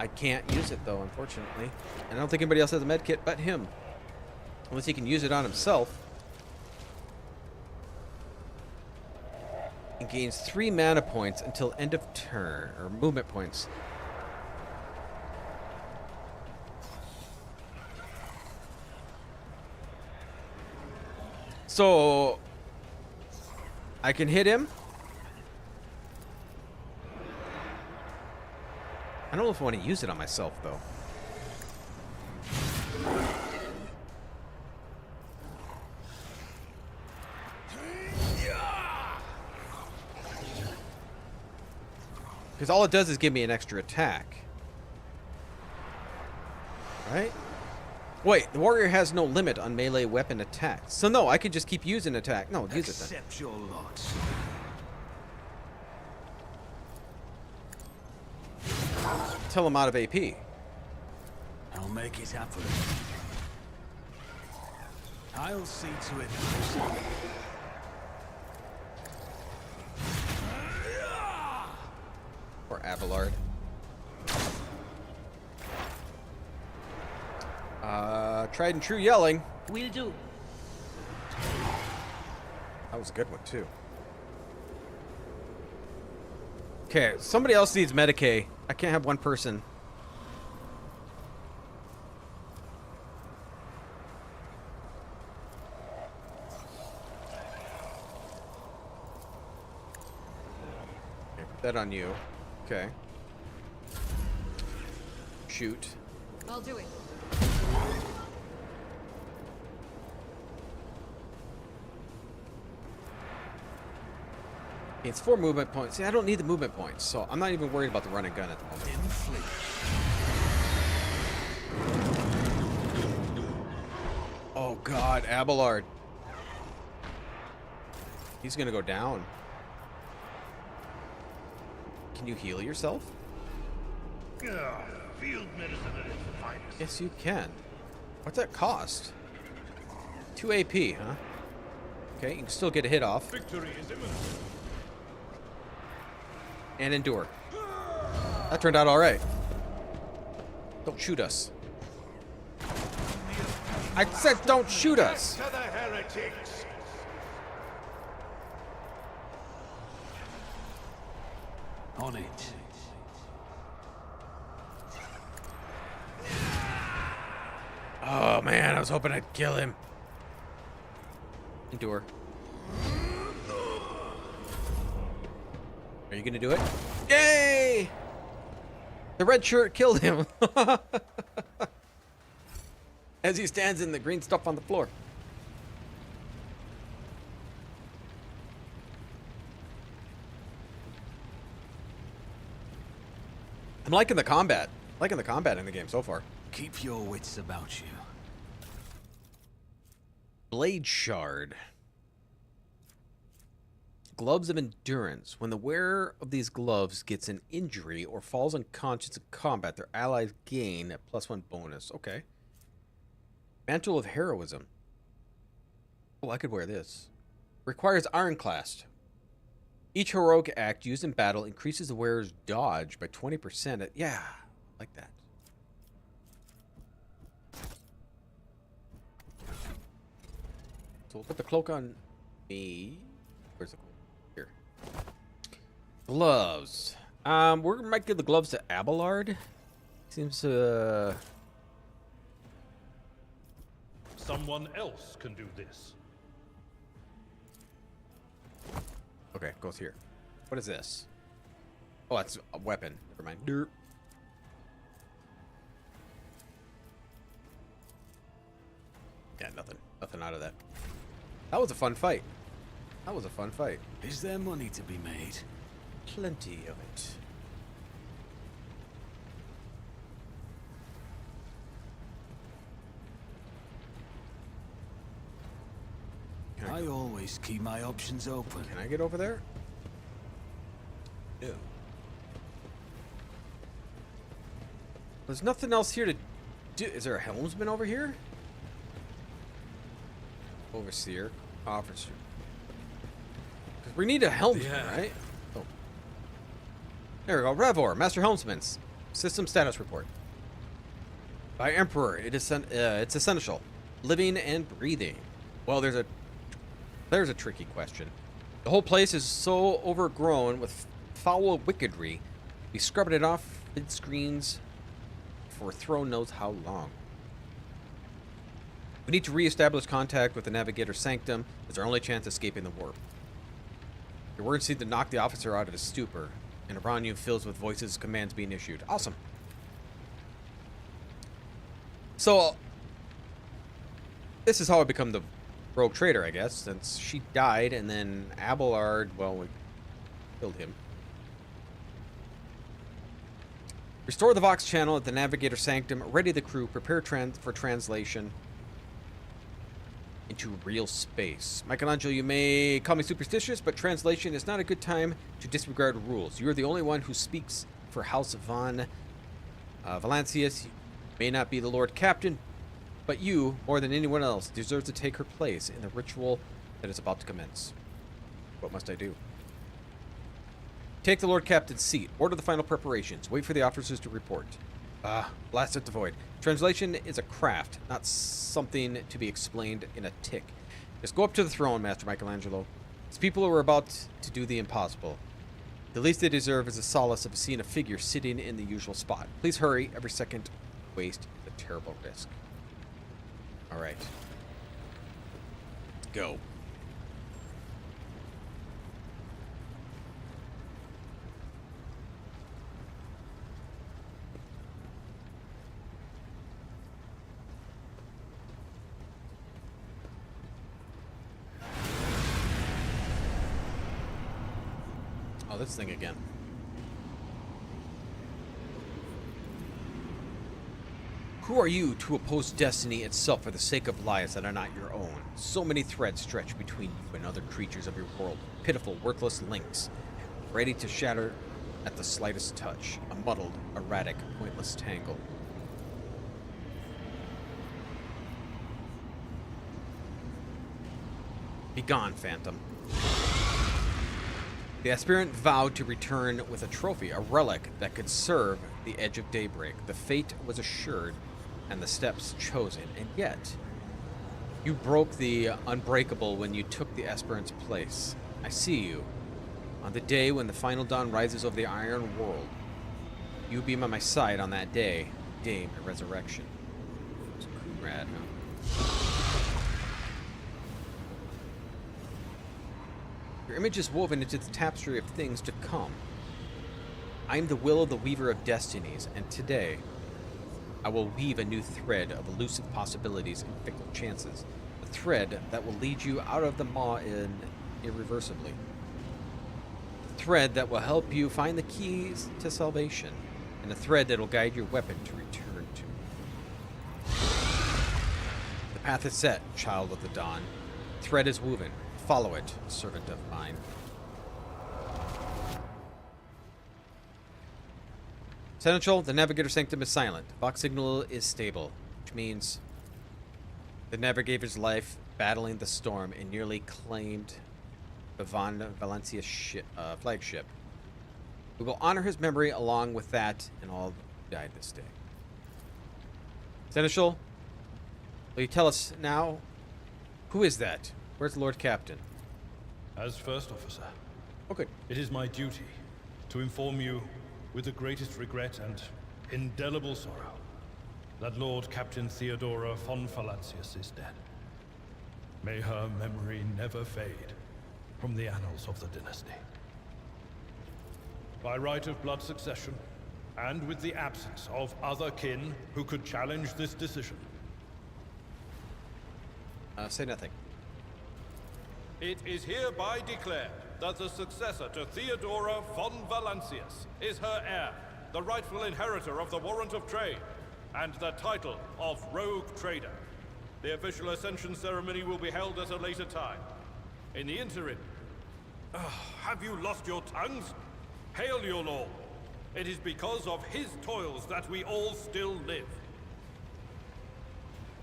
Speaker 1: I can't use it though, unfortunately. And I don't think anybody else has a medkit but him. Unless he can use it on himself. And gains 3 mana points until end of turn, or movement points. So I can hit him. I don't know if I want to use it on myself, though. Because all it does is give me an extra attack. Right? Wait, the warrior has no limit on melee weapon attacks. So no, I can just keep using attack. No, use it then.
Speaker 4: Accept your lot.
Speaker 1: Till I'm out of AP.
Speaker 4: I'll make it happen. I'll see to it.
Speaker 1: Or Abelard. Tried and true yelling.
Speaker 12: Will do.
Speaker 1: That was a good one, too. Okay, somebody else needs Medicaid. I can't have one person. Okay, put that on you. Okay. Shoot.
Speaker 9: I'll do it.
Speaker 1: It's 4 movement points. See, I don't need the movement points, so I'm not even worried about the run and gun at the moment. Oh God, Abelard. He's gonna go down. Can you heal yourself?
Speaker 3: Field medicine at its finest.
Speaker 1: Yes, you can. What's that cost? 2 AP, huh? Okay, you can still get a hit off.
Speaker 3: Victory is imminent.
Speaker 1: And endure. That turned out all right. Don't shoot us. I said don't shoot us.
Speaker 3: To the heretics.
Speaker 4: On it.
Speaker 1: Oh man, I was hoping I'd kill him. Endure. Are you gonna do it? Yay! The red shirt killed him. As he stands in the green stuff on the floor. I'm liking the combat. Liking the combat in the game so far.
Speaker 4: Keep your wits about you.
Speaker 1: Blade Shard. Gloves of Endurance. When the wearer of these gloves gets an injury or falls unconscious in combat, their allies gain a +1 bonus. Okay. Mantle of Heroism. Oh, I could wear this. Requires Ironclast. Each heroic act used in battle increases the wearer's dodge by 20%. Yeah, like that. So we'll put the cloak on me. Where's the here? Gloves. We might give the gloves to Abelard. Seems
Speaker 3: Someone else can do this.
Speaker 1: Okay, goes here. What is this? Oh, that's a weapon. Never mind. Derp. Yeah, nothing. Nothing out of that. That was a fun fight. That was a fun fight.
Speaker 4: Is there money to be made?
Speaker 1: Plenty of it.
Speaker 4: I always keep my options open.
Speaker 1: Can I get over there? No. There's nothing else here to do. Is there a helmsman over here? Overseer. Officer. Because we need a helmsman, right? Oh. There we go. Revor, Master Helmsman. System status report. By Emperor, it's essential. Living and breathing. Well, there's a tricky question. The whole place is so overgrown with foul wickedry. We scrubbed it off mid screens for throne knows how long. We need to re-establish contact with the Navigator Sanctum. It's our only chance of escaping the warp. Your words seem to knock the officer out of his stupor, and around you fills with voices, commands being issued. Awesome. So, this is how I become the rogue trader, I guess, since she died, and then Abelard, well, we killed him. Restore the Vox channel at the Navigator Sanctum, ready the crew, prepare for translation into real space. Michelangelo, you may call me superstitious, but translation is not a good time to disregard rules. You are the only one who speaks for House von Valancius. You may not be the Lord Captain, but you, more than anyone else, deserve to take her place in the ritual that is about to commence. What must I do? Take the Lord Captain's seat. Order the final preparations. Wait for the officers to report. Blast it to void. Translation is a craft, not something to be explained in a tick. Just go up to the throne, Master Michelangelo. These people are about to do the impossible. The least they deserve is the solace of seeing a figure sitting in the usual spot. Please hurry. Every second waste is a terrible risk. All right. Go. Oh, this thing again. Who are you to oppose destiny itself for the sake of lives that are not your own? So many threads stretch between you and other creatures of your world. Pitiful, worthless links, ready to shatter at the slightest touch. A muddled, erratic, pointless tangle. Begone, Phantom. The aspirant vowed to return with a trophy, a relic that could serve the edge of daybreak. The fate was assured and the steps chosen, and yet you broke the unbreakable when you took the aspirant's place. I see you. On the day when the final dawn rises over the iron world, you be by my side on that day, my resurrection. It's rad, huh? Your image is woven into the tapestry of things to come. I am the will of the weaver of destinies, and today I will weave a new thread of elusive possibilities and fickle chances. A thread that will lead you out of the maw irreversibly. A thread that will help you find the keys to salvation, and a thread that will guide your weapon to return to. The path is set, child of the dawn. The thread is woven. Follow it, servant of mine. Essential, the Navigator Sanctum is silent. Vox signal is stable, which means the Navigator's life battling the storm and nearly claimed the von Valencia flagship. We will honor his memory along with that and all who died this day. Seneschal, will you tell us now, who is that? Where's the Lord Captain?
Speaker 3: As first officer,
Speaker 1: okay,
Speaker 3: it is my duty to inform you, with the greatest regret and indelible sorrow, that Lord Captain Theodora von Valancius is dead. May her memory never fade from the annals of the dynasty. By right of blood succession, and with the absence of other kin who could challenge this decision,
Speaker 1: say nothing.
Speaker 3: it is hereby declared that the successor to Theodora von Valancius is her heir, the rightful inheritor of the warrant of trade, and the title of Rogue Trader. The official ascension ceremony will be held at a later time. In the interim, have you lost your tongues? Hail your lord. It is because of his toils that we all still live.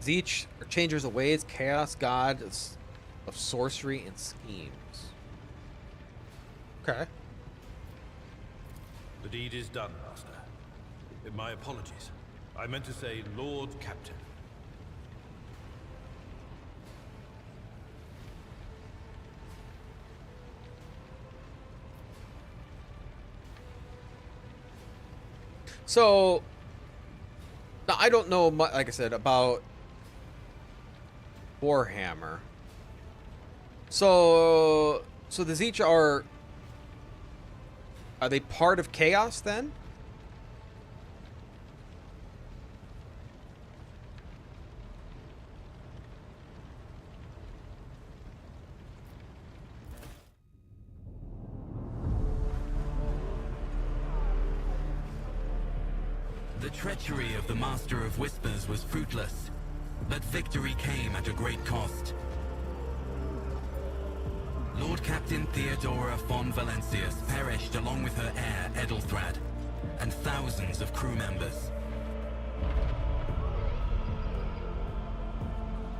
Speaker 1: Zeech are changers of ways, chaos, god of sorcery and schemes. Okay.
Speaker 3: The deed is done, Master. My apologies. I meant to say Lord Captain.
Speaker 1: So, now I don't know much, like I said, about Warhammer. So the Zeech are they part of Chaos then?
Speaker 11: The treachery of the Master of Whispers was fruitless, but victory came at a great cost. Lord Captain Theodora von Valancius perished along with her heir, Edelthrad, and thousands of crew members.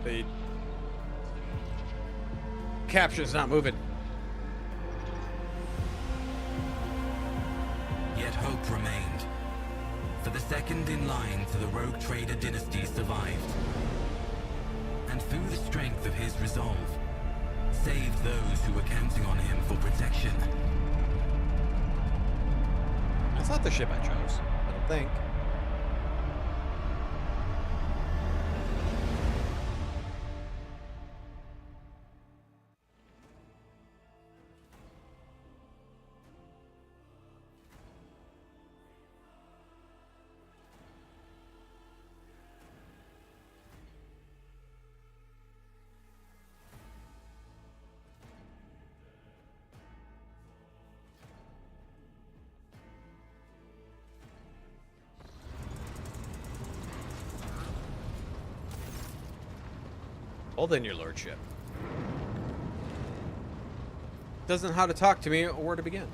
Speaker 1: The capture's not moving.
Speaker 11: Yet hope remained. For the second in line to the Rogue Trader dynasty survived. And through the strength of his resolve, saved those who were counting on him for protection.
Speaker 1: That's not the ship I chose, I don't think. Well then, your lordship. Doesn't know how to talk to me or where to begin.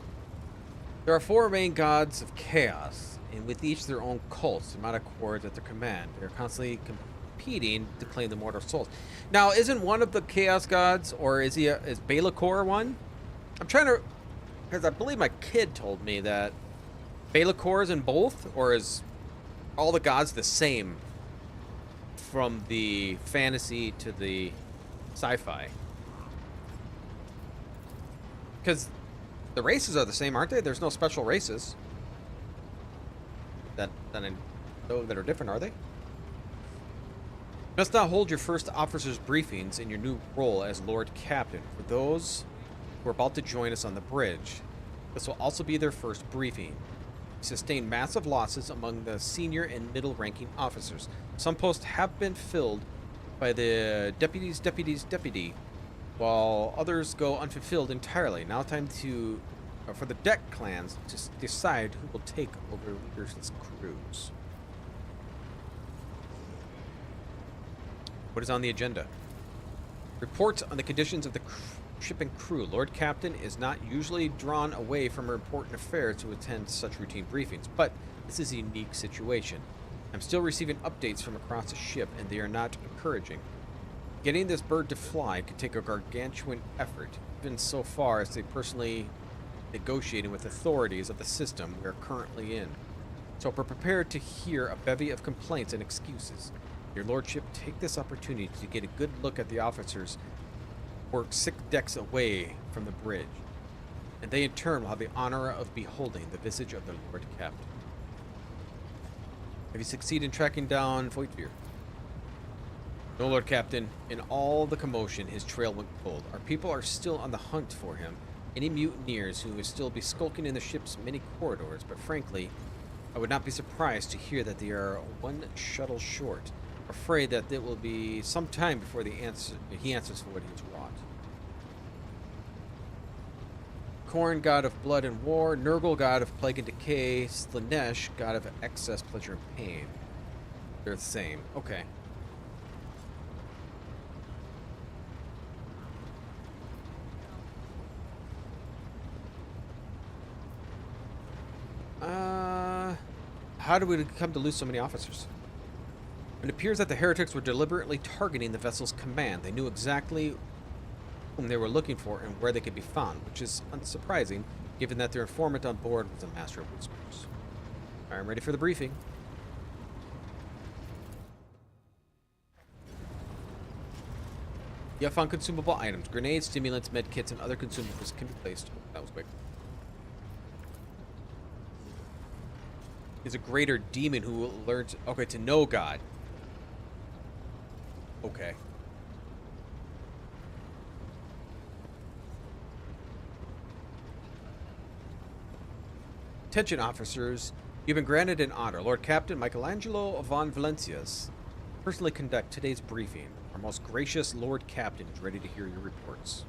Speaker 1: There are 4 main gods of chaos, and with each their own cults and accords at their command. They're constantly competing to claim the mortal souls. Now, isn't one of the chaos gods, or is Be'lakor one? I'm trying to, because I believe my kid told me that Be'lakor is in both, or is all the gods the same? From the fantasy to the sci-fi, because the races are the same, aren't they? There's no special races that I know that are different, are they? Must not hold your first officer's briefings in your new role as Lord Captain. For those who are about to join us on the bridge, this will also be their first briefing. Sustained massive losses among the senior and middle-ranking officers. Some posts have been filled by the deputy, while others go unfulfilled entirely. Now time for the deck clans to decide who will take over leaders' crews. What is on the agenda? Reports on the conditions of the ship and crew. Lord Captain is not usually drawn away from important affairs to attend such routine briefings, but this is a unique situation. I'm still receiving updates from across the ship, and they are not encouraging. Getting this bird to fly could take a gargantuan effort, even so far as to personally negotiating with authorities of the system we are currently in. So we're prepared to hear a bevy of complaints and excuses. Your lordship, take this opportunity to get a good look at the officers work 6 decks away from the bridge, and they in turn will have the honor of beholding the visage of their Lord Captain. Have you succeeded in tracking down Voidfear? No, Lord Captain. In all the commotion, his trail went cold. Our people are still on the hunt for him. Any mutineers who will still be skulking in the ship's many corridors, but frankly, I would not be surprised to hear that they are 1 shuttle short. Afraid that it will be some time before he answers for what he has wrought. Korn, god of blood and war. Nurgle, god of plague and decay. Slanesh, god of excess, pleasure, and pain. They're the same. Okay. How did we come to lose so many officers? It appears that the heretics were deliberately targeting the vessel's command. They knew exactly whom they were looking for and where they could be found, which is unsurprising, given that their informant on board was a master of whispers. I'm ready for the briefing. You have found consumable items. Grenades, stimulants, medkits, and other consumables can be placed. Oh, that was quick. He's a greater demon who learns... Okay, to know God. Okay. Attention, officers. You've been granted an honor. Lord Captain Michelangelo von Valencias personally conduct today's briefing. Our most gracious Lord Captain is ready to hear your reports.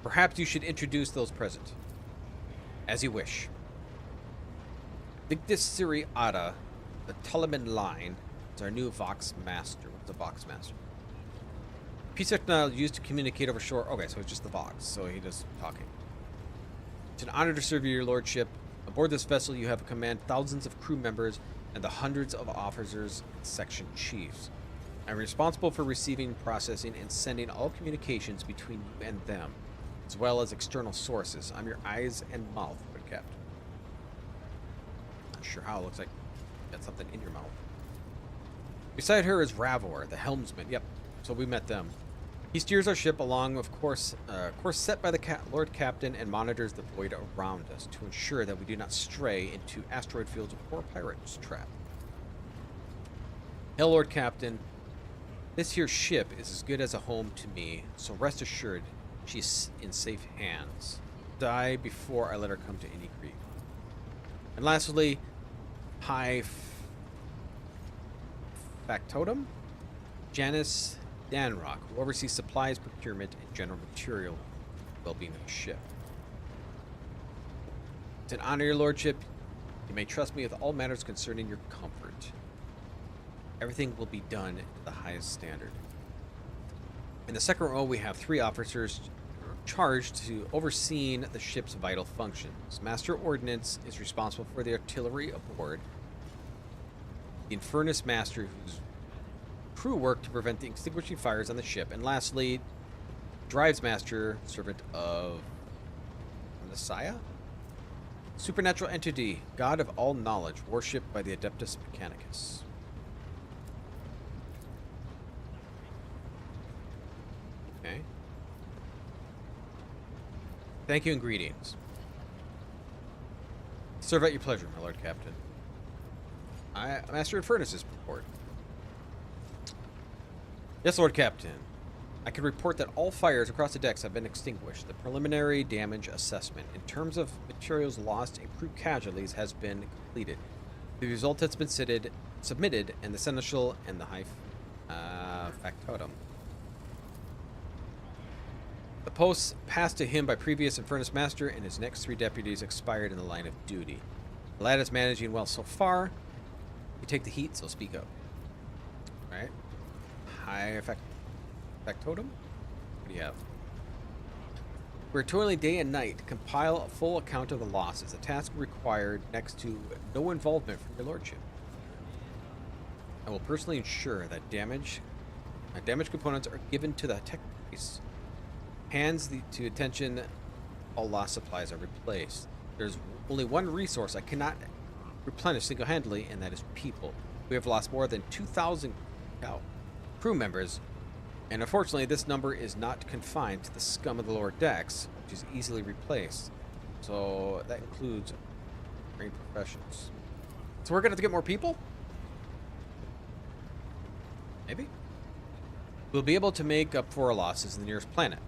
Speaker 1: Perhaps you should introduce those present. As you wish. Victus Seriata, the Tulliman line, is our new Vox Master. What's a Vox Master? Piece of technology used to communicate over shore. Okay, so it's just the Vox, so he does talking. It's an honor to serve you, your lordship. Aboard this vessel, you have command thousands of crew members and the hundreds of officers and section chiefs. I'm responsible for receiving, processing, and sending all communications between you and them, as well as external sources. I'm your eyes and mouth, Lord Captain. Not sure how. It looks like you got something in your mouth. Beside her is Ravor, the helmsman. Yep, so we met them. He steers our ship along, of course set by the Lord Captain, and monitors the void around us to ensure that we do not stray into asteroid fields or pirates' trap. Hail, Lord Captain. This here ship is as good as a home to me, so rest assured she's in safe hands. Die before I let her come to any grief. And lastly, High Factotum, Janice Danrock, who oversees supplies, procurement, and general material well-being of the ship. It's an honor, your lordship. You may trust me with all matters concerning your comfort. Everything will be done to the highest standard. In the second row, we have 3 officers charged to overseeing the ship's vital functions. Master Ordnance is responsible for the artillery aboard. The Infernus Master, whose crew work to prevent the extinguishing fires on the ship. And lastly, Drives Master, servant of Messiah? Supernatural entity, god of all knowledge, worshipped by the Adeptus Mechanicus. Okay. Thank you and greetings. Serve at your pleasure, my Lord Captain. Master Infernus's report. Yes, Lord Captain. I can report that all fires across the decks have been extinguished. The preliminary damage assessment in terms of materials lost and crew casualties has been completed. The result has been submitted and the Seneschal and the High Factotum. The posts passed to him by previous Infernus Master and his next 3 deputies expired in the line of duty. The lad is managing well so far. You take the heat, so speak up. Alright. High Factotum? What do you have? We're toiling day and night to compile a full account of the losses, a task required next to no involvement from your lordship. I will personally ensure that damaged components are given to the tech base. Hands to attention, all lost supplies are replaced. There's only one resource I cannot replenish single-handedly, and that is people. We have lost more than 2,000 crew members And unfortunately, this number is not confined to the scum of the lower decks, which is easily replaced. So that includes trained professions. So we're going to have to get more people? Maybe? We'll be able to make up for our losses in the nearest planet.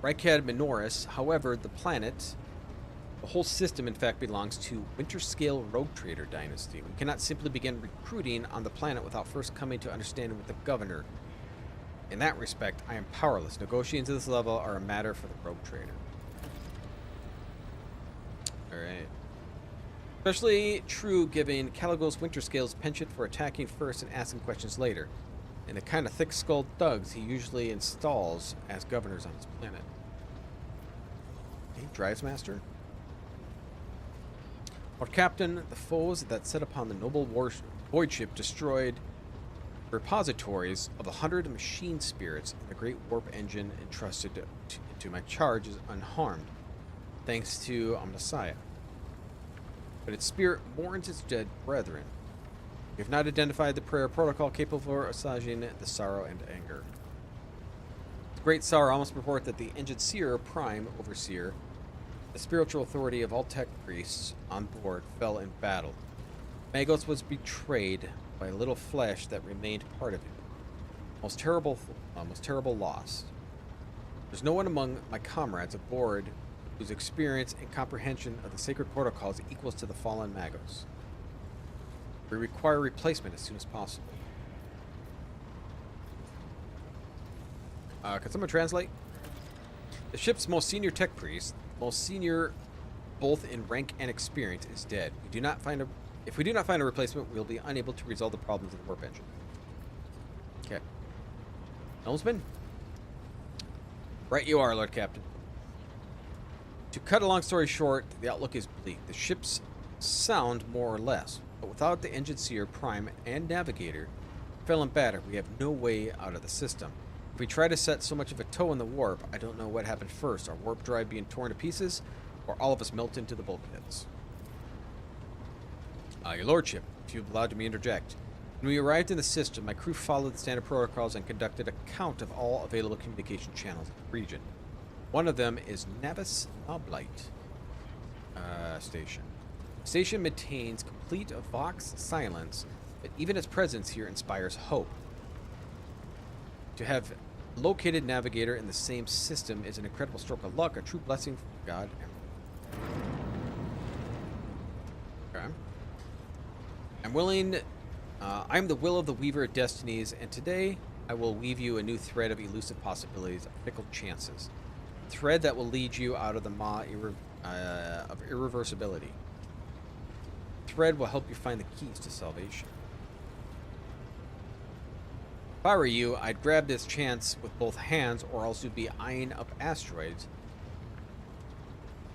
Speaker 1: Reichad Minoris, however, the planet, the whole system, in fact, belongs to Winterscale Rogue Trader Dynasty. We cannot simply begin recruiting on the planet without first coming to understanding with the governor. In that respect, I am powerless. Negotiations at this level are a matter for the Rogue Trader. Alright. Especially true given Caligul's Winterscale's penchant for attacking first and asking questions later, and the kind of thick-skulled thugs he usually installs as governors on his planet. Okay, Drives Master. Our captain, the foes that set upon the noble void ship destroyed repositories of 100 machine spirits, and the great warp engine entrusted to my charge is unharmed, thanks to Omnissiah. But its spirit mourns its dead brethren. We have not identified the prayer protocol capable of assuaging the sorrow and anger. The great sorrow almost report that the Engine Seer Prime Overseer, the spiritual authority of all tech priests on board, fell in battle. Magos was betrayed by a little flesh that remained part of him. Most terrible loss. There's no one among my comrades aboard whose experience and comprehension of the sacred protocols equals to the fallen Magos. We require replacement as soon as possible. Can someone translate? The ship's most senior tech priest, most senior both in rank and experience, is dead. If we do not find a replacement, we'll be unable to resolve the problems of the warp engine. Okay. Helmsman? Right you are, Lord Captain. To cut a long story short, the outlook is bleak. The ship's sound, more or less, but without the Engine Seer, Prime, and Navigator, fell and battered, we have no way out of the system. If we try to set so much of a toe in the warp, I don't know what happened first, our warp drive being torn to pieces, or all of us melt into the bulkheads. Your Lordship, if you've allowed me to interject. When we arrived in the system, my crew followed the standard protocols and conducted a count of all available communication channels in the region. One of them is Navis Oblite Station. The station maintains complete Vox silence, but even its presence here inspires hope. To have located Navigator in the same system is an incredible stroke of luck, a true blessing from God. Okay. I'm the will of the Weaver of Destinies, and today I will weave you a new thread of elusive possibilities, of fickle chances. Thread that will lead you out of the maw of irreversibility. Thread will help you find the keys to salvation. If I were you, I'd grab this chance with both hands, or else you'd be eyeing up asteroids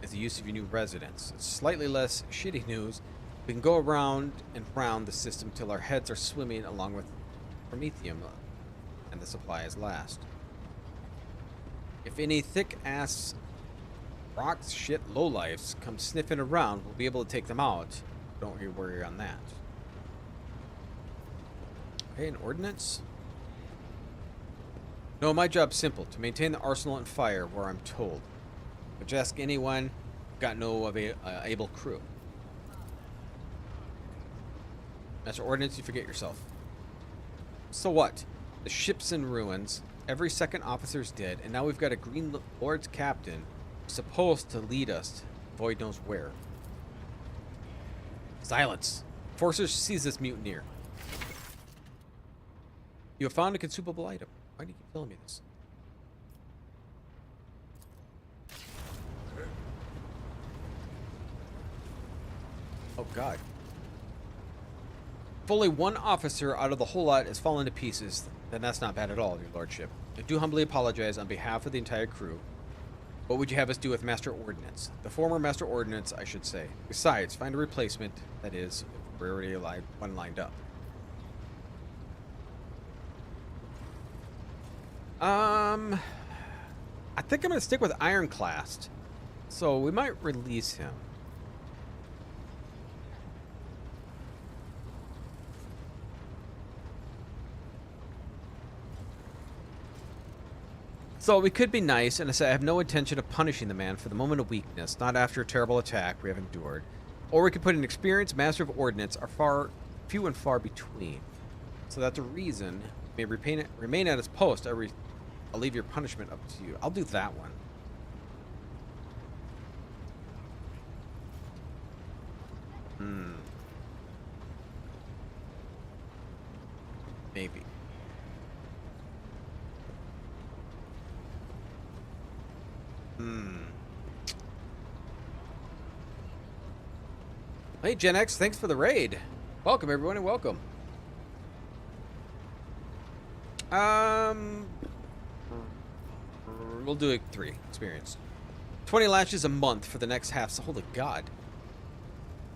Speaker 1: as the use of your new residence. It's slightly less shitty news. We can go around and round the system till our heads are swimming along with Promethium, and the supply is last. If any thick-ass rocks, shit, lowlifes come sniffing around, we'll be able to take them out. Don't you worry on that. Okay, an ordnance? No, my job's simple. To maintain the arsenal and fire where I'm told. But just ask anyone, got no able crew. Master Ordnance, you forget yourself. So what? The ship's in ruins. Every second officer's dead, and now we've got a Green Lord's captain supposed to lead us void knows where. Silence. Forcer sees this mutineer. You have found a consumable item. Why do you keep telling me this? Oh God. If only one officer out of the whole lot has fallen to pieces, then that's not bad at all, your lordship. I do humbly apologize on behalf of the entire crew. What would you have us do with Master Ordnance? The former Master Ordnance, I should say. Besides, find a replacement, that is, if we're already one lined up. I think I'm going to stick with Ironclast. So we might release him. So we could be nice and say I have no intention of punishing the man for the moment of weakness, not after a terrible attack we have endured. Or we could put an experienced master of ordnance are few and far between. So that's a reason he may remain at his post. I'll leave your punishment up to you. I'll do that one. Maybe. Hey, Gen X, thanks for the raid. Welcome, everyone, and welcome. We'll do it 3. Experienced. 20 lashes a month for the next half. So, holy God.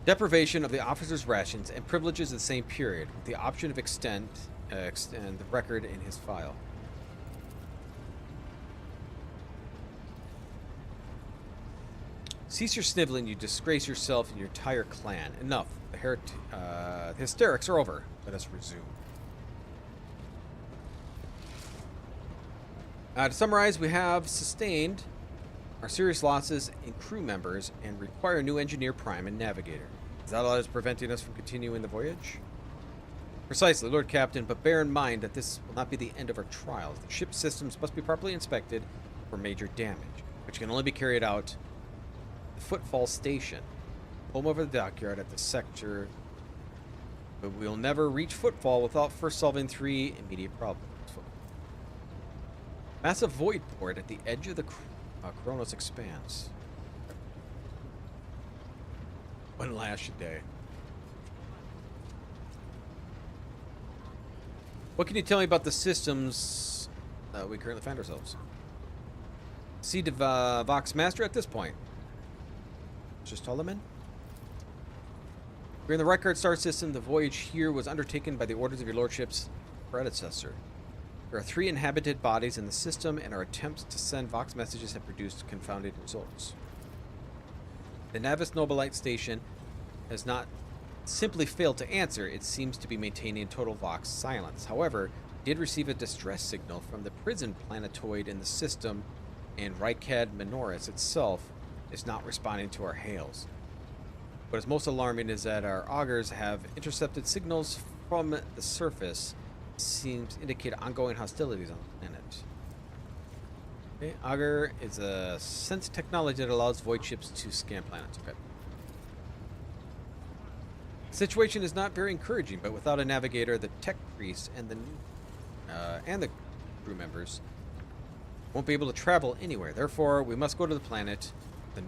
Speaker 1: Deprivation of the officer's rations and privileges the same period, with the option of extend the record in his file. Cease your sniveling, you disgrace yourself and your entire clan. Enough. The hysterics are over. Let us resume. To summarize, we have sustained our serious losses in crew members and require a new engineer prime and navigator. Is that all that is preventing us from continuing the voyage? Precisely, Lord Captain, but bear in mind that this will not be the end of our trials. The ship's systems must be properly inspected for major damage, which can only be carried out at the Footfall Station, home over the dockyard at the sector. But we'll never reach Footfall without first solving 3 immediate problems. Massive void port at the edge of the Kronos expanse. One lash a day. What can you tell me about the systems that we currently find ourselves? See the Vox Master at this point. Just all them in. We're in the Rykard star system. The voyage here was undertaken by the orders of your lordship's predecessor. There are 3 inhabited bodies in the system, and our attempts to send Vox messages have produced confounded results. The Navis Nobilite station has not simply failed to answer, it seems to be maintaining total Vox silence. However, we did receive a distress signal from the prison planetoid in the system, and Rykad Minoris itself is not responding to our hails. What is most alarming is that our augurs have intercepted signals from the surface, seems to indicate ongoing hostilities on the planet. Okay, augur is a sense technology that allows void ships to scan planets. Okay. The situation is not very encouraging, but without a navigator, the tech priests and the crew members won't be able to travel anywhere. Therefore, we must go to the planet, the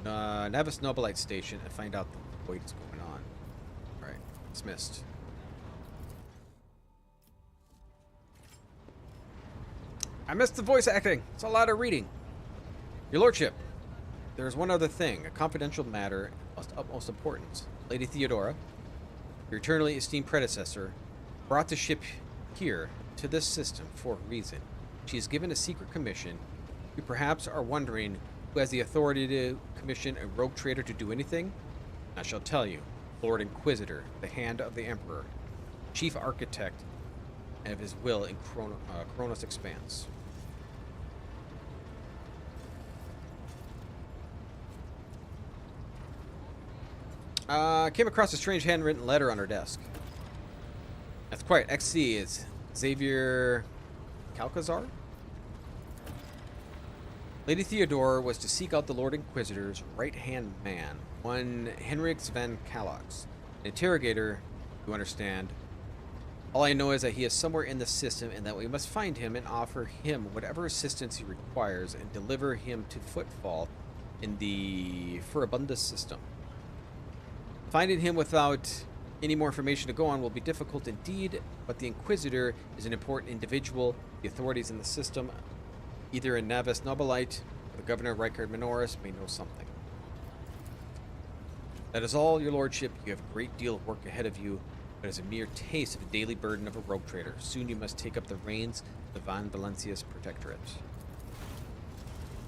Speaker 1: Navis Nobilite station, and find out what is going on. All right, dismissed. I missed the voice acting. It's a lot of reading. Your lordship, there is one other thing, a confidential matter of utmost importance. Lady Theodora, your eternally esteemed predecessor, brought the ship here to this system for a reason. She is given a secret commission. You perhaps are wondering who has the authority to commission a rogue trader to do anything? I shall tell you. Lord Inquisitor, the hand of the Emperor, chief architect of his will in Kronos Expanse. Came across a strange handwritten letter on her desk. That's quite. XC is Xavier Calcazar? Lady Theodore was to seek out the Lord Inquisitor's right-hand man, one Henrix van Calox. An interrogator, you understand. All I know is that he is somewhere in the system and that we must find him and offer him whatever assistance he requires and deliver him to Footfall in the Furibundus system. Finding him without any more information to go on will be difficult indeed, but the Inquisitor is an important individual. The authorities in the system, either in Navis Nobilite or the Governor Rykard Minoris, may know something. That is all, your lordship. You have a great deal of work ahead of you, but as a mere taste of the daily burden of a rogue trader. Soon you must take up the reins of the Von Valencius Protectorate.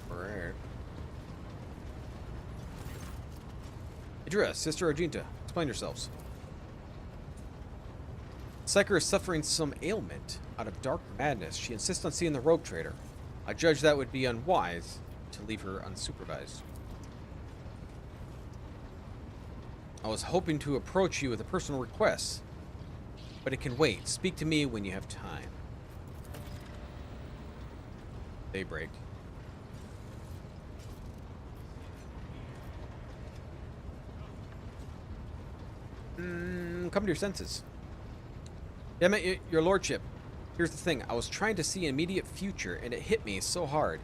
Speaker 1: Alright. Idra, Sister Argenta, explain yourselves. Psyker is suffering some ailment. Out of dark madness, she insists on seeing the rogue trader. I judge that would be unwise to leave her unsupervised. I was hoping to approach you with a personal request, but it can wait. Speak to me when you have time. Daybreak. Come to your senses. Damn it, your lordship. Here's the thing. I was trying to see an immediate future, and it hit me so hard.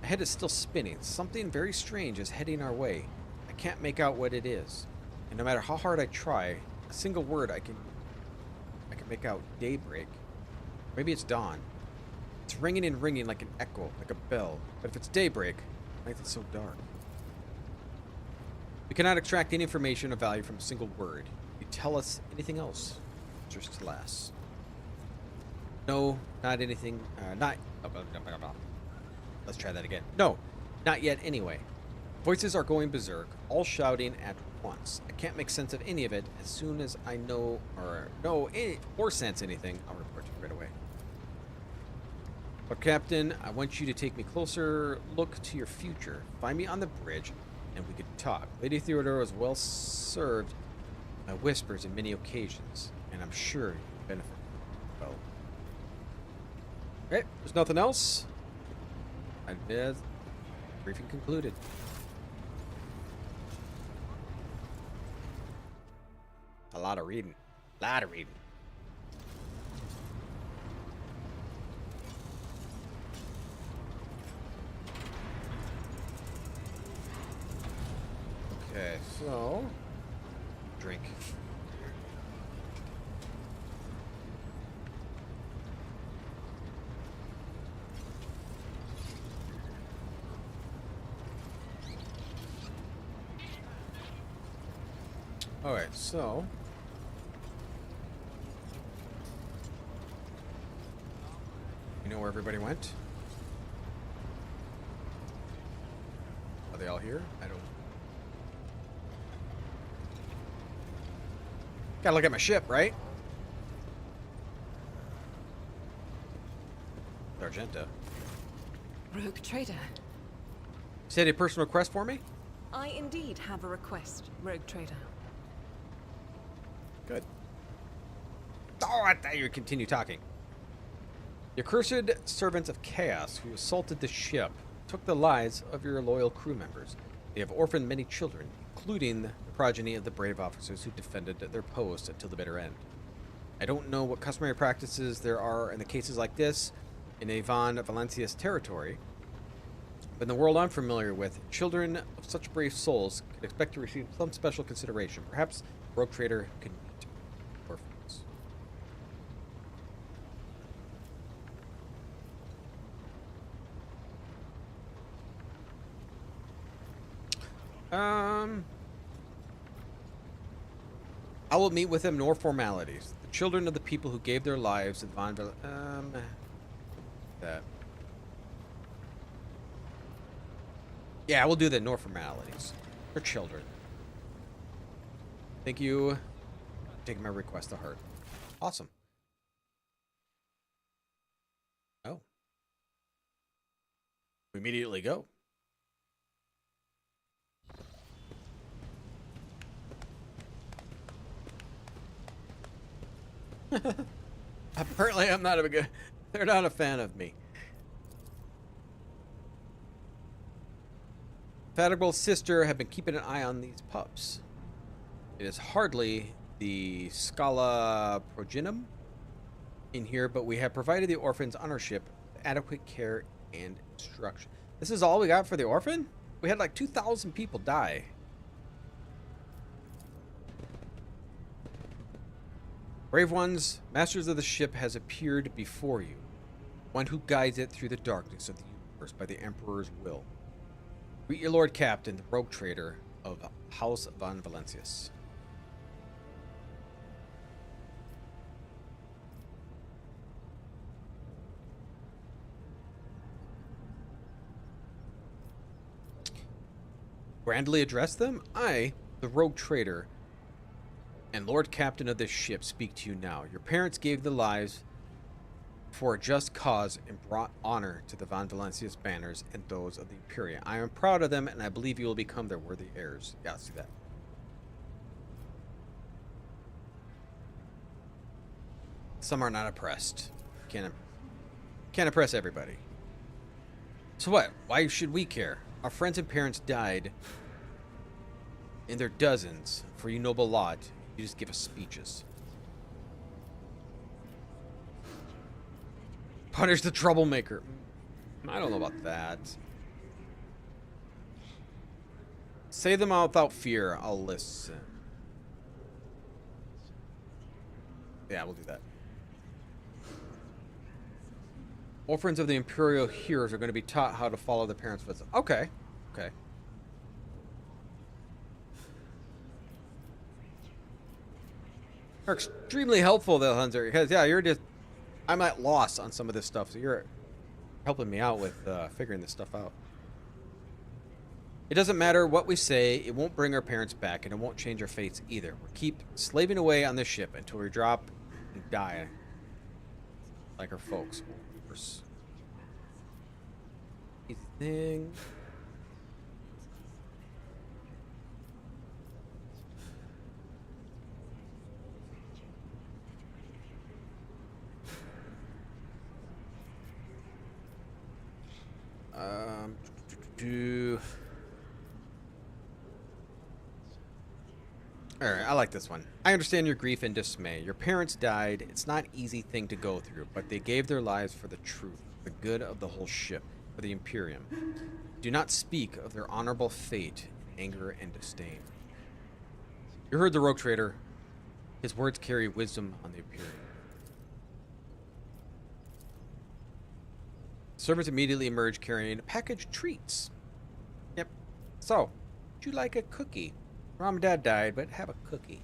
Speaker 1: My head is still spinning. Something very strange is heading our way. I can't make out what it is. And no matter how hard I try, a single word I can make out. Daybreak. Maybe it's dawn. It's ringing and ringing like an echo, like a bell. But if it's daybreak, why is it so dark? We cannot extract any information of value from a single word. You tell us anything else, just alas. No, not anything. Let's try that again. No, not yet anyway. Voices are going berserk, all shouting at once. I can't make sense of any of it. As soon as I know or sense anything, I'll report to you right away. But Captain, I want you to take me closer look to your future. Find me on the bridge, and we could talk. Lady Theodore was well served by whispers in many occasions, and I'm sure you benefit. Well, okay, there's nothing else. Briefing concluded. A lot of reading. Okay, so drink. All right, so you know where everybody went? Are they all here? I don't. Gotta look at my ship, right? Sargenta.
Speaker 9: Rogue trader.
Speaker 1: Said a personal request for me?
Speaker 9: I indeed have a request, Rogue trader.
Speaker 1: Good. Oh, I thought you would continue talking. The accursed servants of chaos who assaulted the ship took the lives of your loyal crew members. They have orphaned many children, including the progeny of the brave officers who defended their post until the bitter end. I don't know what customary practices there are in the cases like this in Van Valencia's territory, but in the world I'm familiar with, children of such brave souls could expect to receive some special consideration. Perhaps Rogue Trader can meet orphans. I will meet with them, nor formalities. The children of the people who gave their lives at Van that. Yeah, we'll do that, nor formalities. For children. Thank you for taking my request to heart. Awesome. Oh. We immediately go. Apparently I'm not a good... They're not a fan of me. Fatigable's sister have been keeping an eye on these pups. It is hardly the Scala Progenum in here, but we have provided the orphans on our ship with adequate care and instruction. This is all we got for the orphan? We had like 2,000 people die. Brave ones, masters of the ship has appeared before you, one who guides it through the darkness of the universe by the Emperor's will. Greet your Lord Captain, the Rogue Trader of House Van Valencias. Grandly address them? I, the Rogue Trader, and Lord Captain of this ship, speak to you now. Your parents gave their lives for a just cause and brought honor to the Von Valencia's banners and those of the Imperium. I am proud of them, and I believe you will become their worthy heirs. Yeah, I see that. Some are not oppressed. Can't oppress everybody. So what? Why should we care? Our friends and parents died in their dozens for you noble lot. You just give us speeches. Punish the troublemaker. I don't know about that. Say them out without fear. I'll listen. Yeah, we'll do that. Orphans of the Imperial heroes are going to be taught how to follow their parents' footsteps. Okay. Okay. Are extremely helpful, though, Hunter. Because, yeah, I'm at loss on some of this stuff, so you're helping me out with figuring this stuff out. It doesn't matter what we say. It won't bring our parents back, and it won't change our fates either. We'll keep slaving away on this ship until we drop and die like our folks. Easy thing. Alright, I like this one. I understand your grief and dismay. Your parents died. It's not an easy thing to go through, but they gave their lives for the truth, the good of the whole ship, for the Imperium. Do not speak of their honorable fate in anger and disdain. You heard the rogue trader. His words carry wisdom on the Imperium. Servants immediately emerge carrying packaged treats. Yep. So, would you like a cookie? Mom and Dad died, but have a cookie.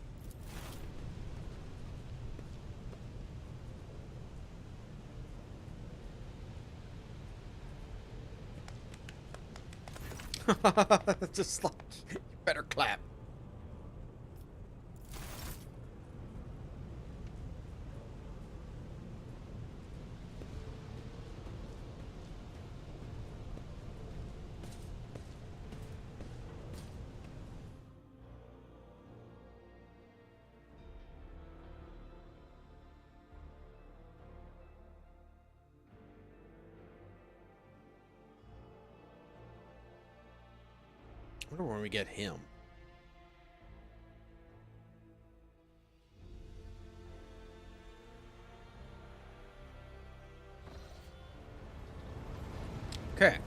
Speaker 1: Just like, you better clap. I wonder when we get him. Okay,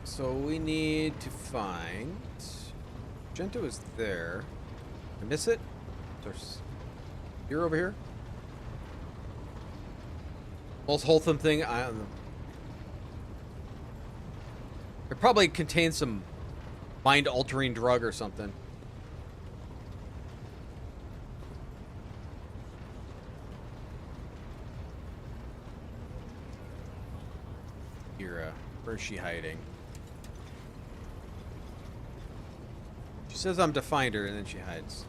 Speaker 1: so we need to find... Gento is there. I miss it? There's... You're over here? Most wholesome thing, I don't know. It probably contains some mind-altering drug or something. Ira, where's she hiding? She says I'm to find her, and then she hides.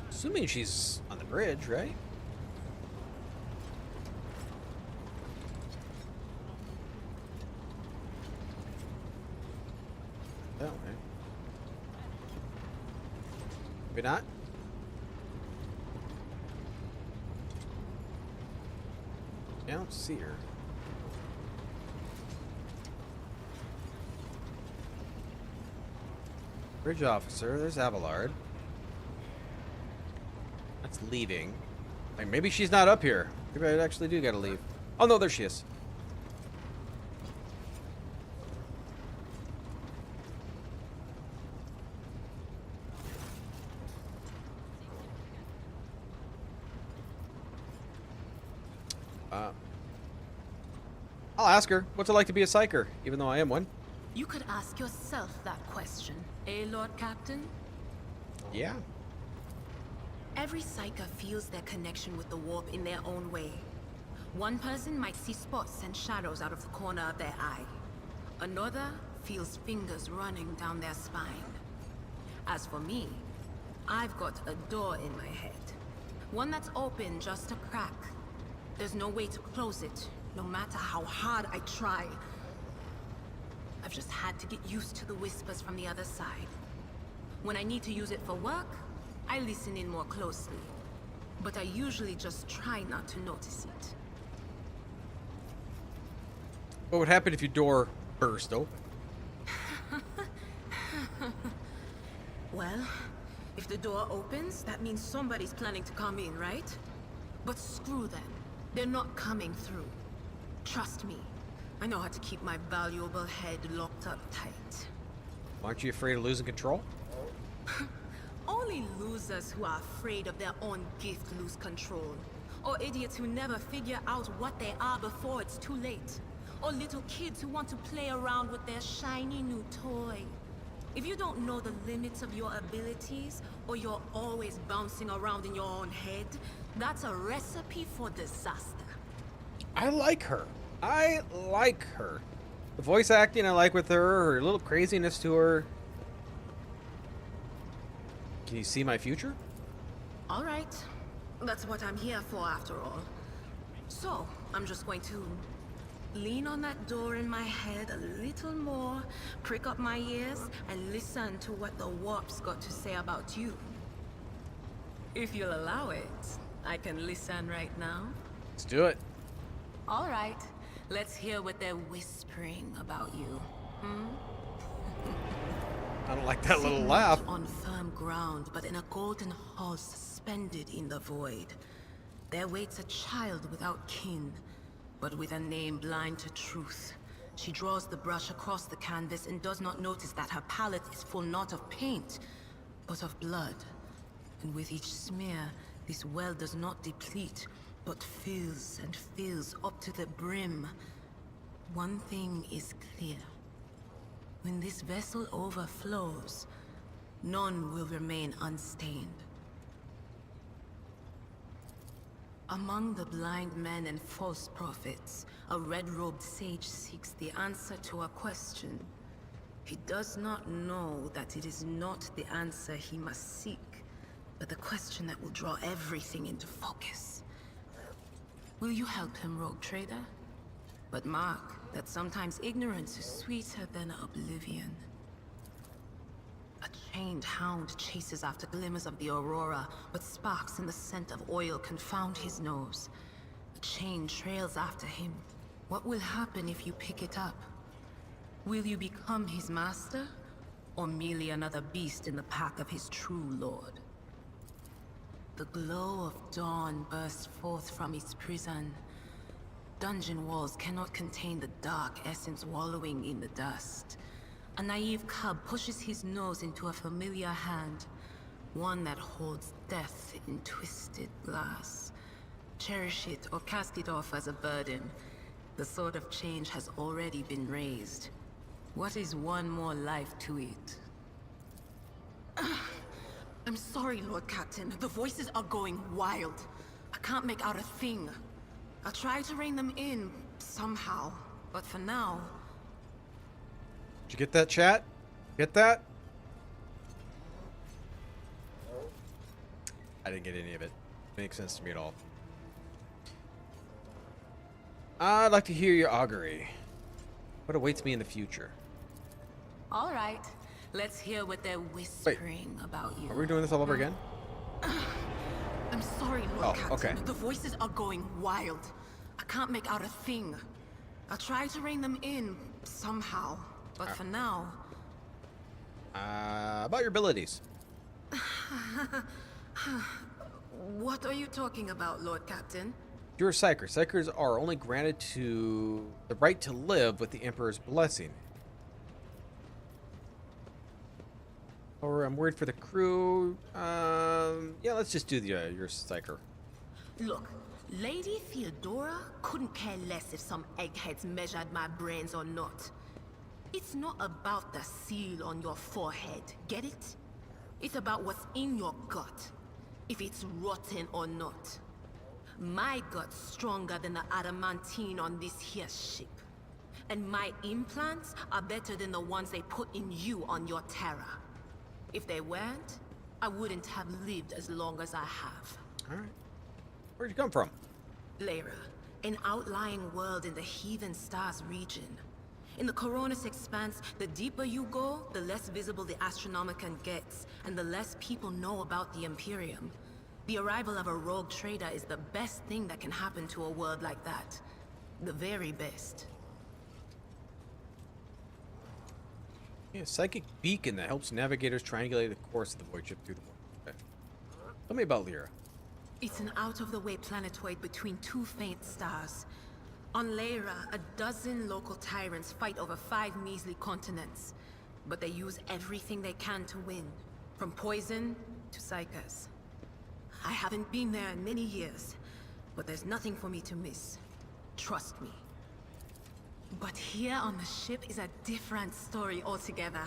Speaker 1: Assuming she's on the bridge, right? That way. Maybe not? I don't see her. Bridge officer, there's Abelard. That's leaving. Like, maybe she's not up here. Maybe I actually do gotta leave. Oh no, there she is. I'll ask her. What's it like to be a psyker, even though I am one?
Speaker 12: You could ask yourself that question, eh, Lord Captain?
Speaker 1: Yeah.
Speaker 12: Every psyker feels their connection with the warp in their own way. One person might see spots and shadows out of the corner of their eye. Another feels fingers running down their spine. As for me, I've got a door in my head. One that's open just a crack. There's no way to close it, no matter how hard I try. I've just had to get used to the whispers from the other side. When I need to use it for work, I listen in more closely. But I usually just try not to notice it.
Speaker 1: What would happen if your door burst open?
Speaker 12: Well, if the door opens, that means somebody's planning to come in, right? But screw them. They're not coming through. Trust me. I know how to keep my valuable head locked up tight.
Speaker 1: Aren't you afraid of losing control?
Speaker 12: Only losers who are afraid of their own gift lose control. Or idiots who never figure out what they are before it's too late. Or little kids who want to play around with their shiny new toy. If you don't know the limits of your abilities, or you're always bouncing around in your own head, that's a recipe for disaster.
Speaker 1: I like her. I like her. The voice acting I like with her, her little craziness to her. Can you see my future?
Speaker 12: All right. That's what I'm here for after all. So, I'm just going to lean on that door in my head a little more, prick up my ears, and listen to what the warp's got to say about you. If you'll allow it, I can listen right now.
Speaker 1: Let's do it.
Speaker 12: All right. Let's hear what they're whispering about you.
Speaker 1: I don't like that little
Speaker 12: Sitting
Speaker 1: laugh.
Speaker 12: not on firm ground, but in a golden hall suspended in the void. There waits a child without kin, but with a name blind to truth. She draws the brush across the canvas and does not notice that her palette is full not of paint, but of blood. And with each smear, this well does not deplete, but fills and fills up to the brim. One thing is clear. When this vessel overflows, none will remain unstained. Among the blind men and false prophets, a red-robed sage seeks the answer to a question. He does not know that it is not the answer he must seek, but the question that will draw everything into focus. Will you help him, rogue trader? But mark that sometimes ignorance is sweeter than oblivion. A chained hound chases after glimmers of the aurora, but sparks in the scent of oil confound his nose. A chain trails after him. What will happen if you pick it up? Will you become his master, or merely another beast in the pack of his true lord? The glow of dawn bursts forth from its prison. Dungeon walls cannot contain the dark essence wallowing in the dust. A naive cub pushes his nose into a familiar hand, one that holds death in twisted glass. Cherish it or cast it off as a burden. The sword of change has already been raised. What is one more life to it? I'm sorry, Lord Captain. The voices are going wild. I can't make out a thing. I'll try to rein them in, somehow. But for now...
Speaker 1: Did you get that, chat? Get that? I didn't get any of it. Makes sense to me at all. I'd like to hear your augury. What awaits me in the future?
Speaker 12: All right. Let's hear what they're whispering about you.
Speaker 1: Are we doing this all over again?
Speaker 12: I'm sorry, Lord Captain.
Speaker 1: Okay.
Speaker 12: The voices are going wild. I can't make out a thing. I'll try to rein them in, somehow. But for now...
Speaker 1: About your abilities.
Speaker 12: What are you talking about, Lord Captain?
Speaker 1: You're a Psyker. Psykers are only granted to the right to live with the Emperor's blessing. Or I'm worried for the crew. Yeah, let's just do the your Psyker.
Speaker 12: Look, Lady Theodora couldn't care less if some eggheads measured my brains or not. It's not about the seal on your forehead, get it? It's about what's in your gut, if it's rotten or not. My gut's stronger than the adamantine on this here ship. And my implants are better than the ones they put in you on your Terra. If they weren't, I wouldn't have lived as long as I have.
Speaker 1: Alright. Where'd you come from?
Speaker 12: Lyra, an outlying world in the Heathen Stars region. In the Coronis Expanse, the deeper you go, the less visible the Astronomicon gets, and the less people know about the Imperium. The arrival of a rogue trader is the best thing that can happen to a world like that. The very best.
Speaker 1: Yeah, psychic beacon that helps navigators triangulate the course of the void ship through the void. Okay. Tell me about Lyra.
Speaker 12: It's an out-of-the-way planetoid between two faint stars. On Lyra, a dozen local tyrants fight over 5 measly continents. But they use everything they can to win, from poison to psychers. I haven't been there in many years, but there's nothing for me to miss. Trust me. But here on the ship is a different story altogether.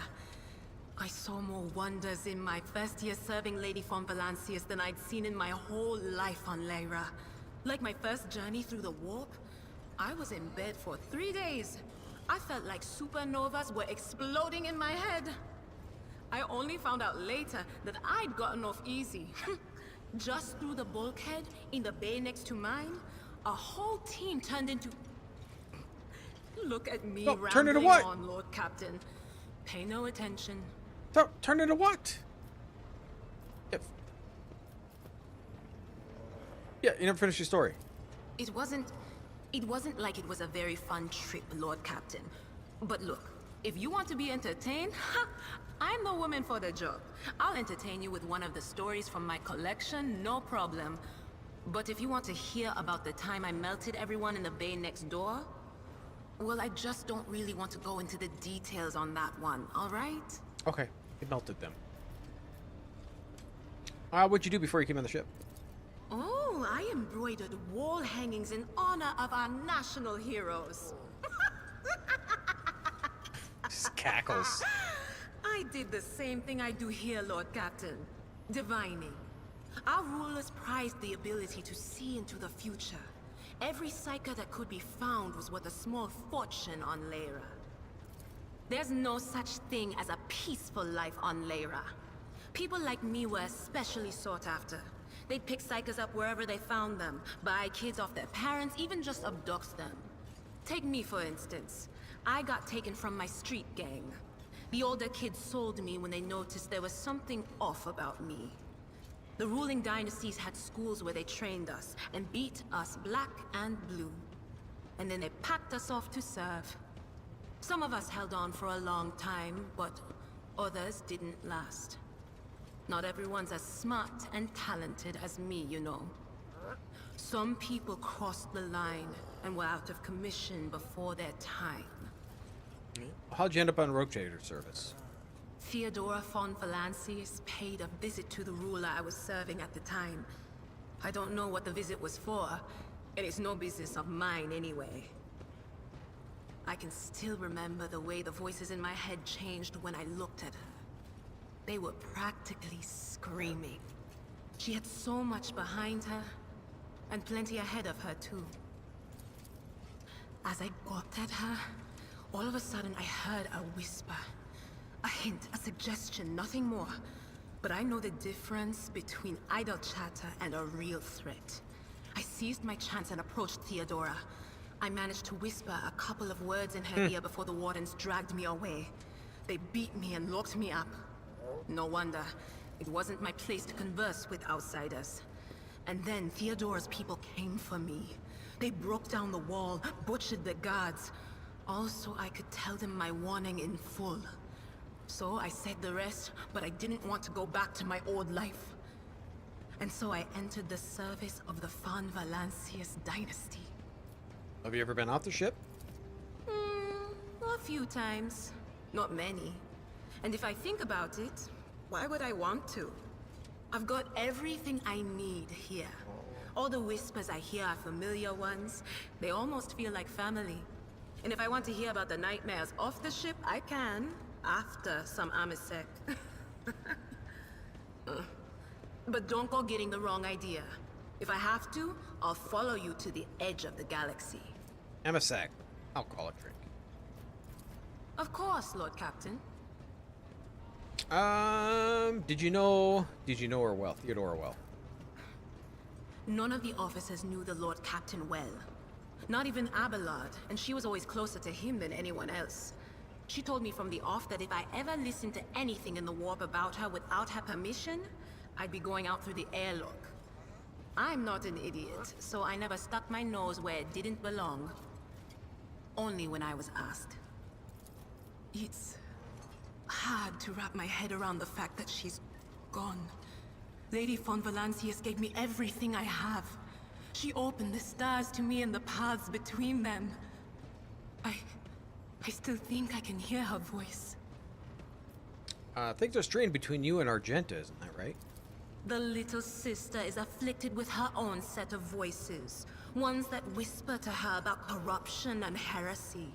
Speaker 12: I saw more wonders in my first year serving Lady von Valancius than I'd seen in my whole life on Lyra. Like my first journey through the warp, I was in bed for 3 days. I felt like supernovas were exploding in my head. I only found out later that I'd gotten off easy. Just through the bulkhead, in the bay next to mine, a whole team turned into... Look at me
Speaker 1: turn into
Speaker 12: rambling
Speaker 1: what?
Speaker 12: on, Lord Captain. Pay no attention.
Speaker 1: Turn into what? Yeah, you never finished your story.
Speaker 12: It wasn't like it was a very fun trip, Lord Captain. But look, if you want to be entertained, I'm the woman for the job. I'll entertain you with one of the stories from my collection, no problem. But if you want to hear about the time I melted everyone in the bay next door, well, I just don't really want to go into the details on that one, all right?
Speaker 1: Okay, you melted them. What'd you do before you came on the ship?
Speaker 12: Oh, I embroidered wall hangings in honor of our national heroes.
Speaker 1: Just cackles.
Speaker 12: I did the same thing I do here, Lord Captain. Divining. Our rulers prized the ability to see into the future. Every psyker that could be found was worth a small fortune on Lyra. There's no such thing as a peaceful life on Lyra. People like me were especially sought after. They'd pick psykers up wherever they found them, buy kids off their parents, even just abduct them. Take me, for instance. I got taken from my street gang. The older kids sold me when they noticed there was something off about me. The ruling dynasties had schools where they trained us and beat us black and blue. And then they packed us off to serve. Some of us held on for a long time, but others didn't last. Not everyone's as smart and talented as me, you know. Some people crossed the line and were out of commission before their time.
Speaker 1: How'd you end up on Rogue Trader service?
Speaker 12: Theodora von Valancius paid a visit to the ruler I was serving at the time. I don't know what the visit was for, and it's no business of mine anyway. I can still remember the way the voices in my head changed when I looked at her. They were practically screaming. She had so much behind her, and plenty ahead of her too. As I gawked at her, all of a sudden I heard a whisper. A hint, a suggestion, nothing more. But I know the difference between idle chatter and a real threat. I seized my chance and approached Theodora. I managed to whisper a couple of words in her ear before the wardens dragged me away. They beat me and locked me up. No wonder. It wasn't my place to converse with outsiders. And then Theodora's people came for me. They broke down the wall, butchered the guards. All so I could tell them my warning in full. So I said the rest, but I didn't want to go back to my old life. And so I entered the service of the von Valancius dynasty.
Speaker 1: Have you ever been off the ship?
Speaker 12: A few times. Not many. And if I think about it, why would I want to? I've got everything I need here. All the whispers I hear are familiar ones. They almost feel like family. And if I want to hear about the nightmares off the ship, I can. After some Amisec. But don't go getting the wrong idea. If I have to, I'll follow you to the edge of the galaxy.
Speaker 1: Amisec. Alcoholic drink.
Speaker 12: Of course, Lord Captain.
Speaker 1: Did you know her well, Theodora well?
Speaker 12: None of the officers knew the Lord Captain well. Not even Abelard, and she was always closer to him than anyone else. She told me from the off that if I ever listened to anything in the warp about her without her permission, I'd be going out through the airlock. I'm not an idiot, so I never stuck my nose where it didn't belong. Only when I was asked. It's hard to wrap my head around the fact that she's gone. Lady von Valancius gave me everything I have. She opened the stars to me and the paths between them. I still think I can hear her voice.
Speaker 1: Things are strained between you and Argenta, isn't that right?
Speaker 12: The little sister is afflicted with her own set of voices. Ones that whisper to her about corruption and heresy.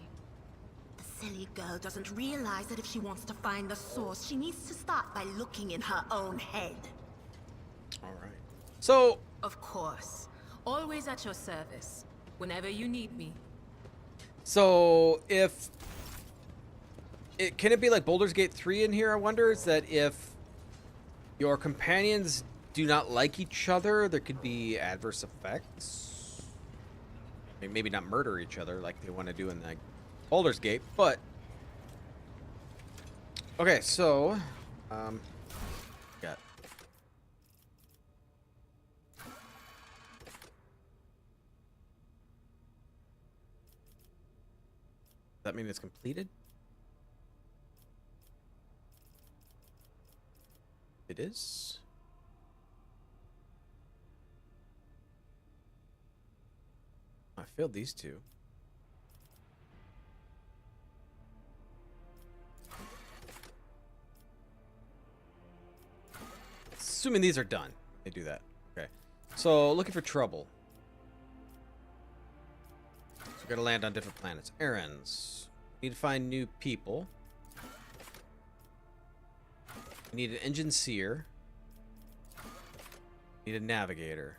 Speaker 12: The silly girl doesn't realize that if she wants to find the source, she needs to start by looking in her own head.
Speaker 1: Alright. So...
Speaker 12: Of course. Always at your service. Whenever you need me.
Speaker 1: So, if... can it be like Baldur's Gate 3 in here, I wonder? Is that if your companions do not like each other, there could be adverse effects? I mean, maybe not murder each other like they want to do in the Baldur's Gate, but... Okay, so... got... Does that mean it's completed? It is. I failed these two. Assuming these are done. They do that. Okay. So, looking for trouble. So, we gotta land on different planets. Errands. Need to find new people. Need an engine seer. Need a navigator.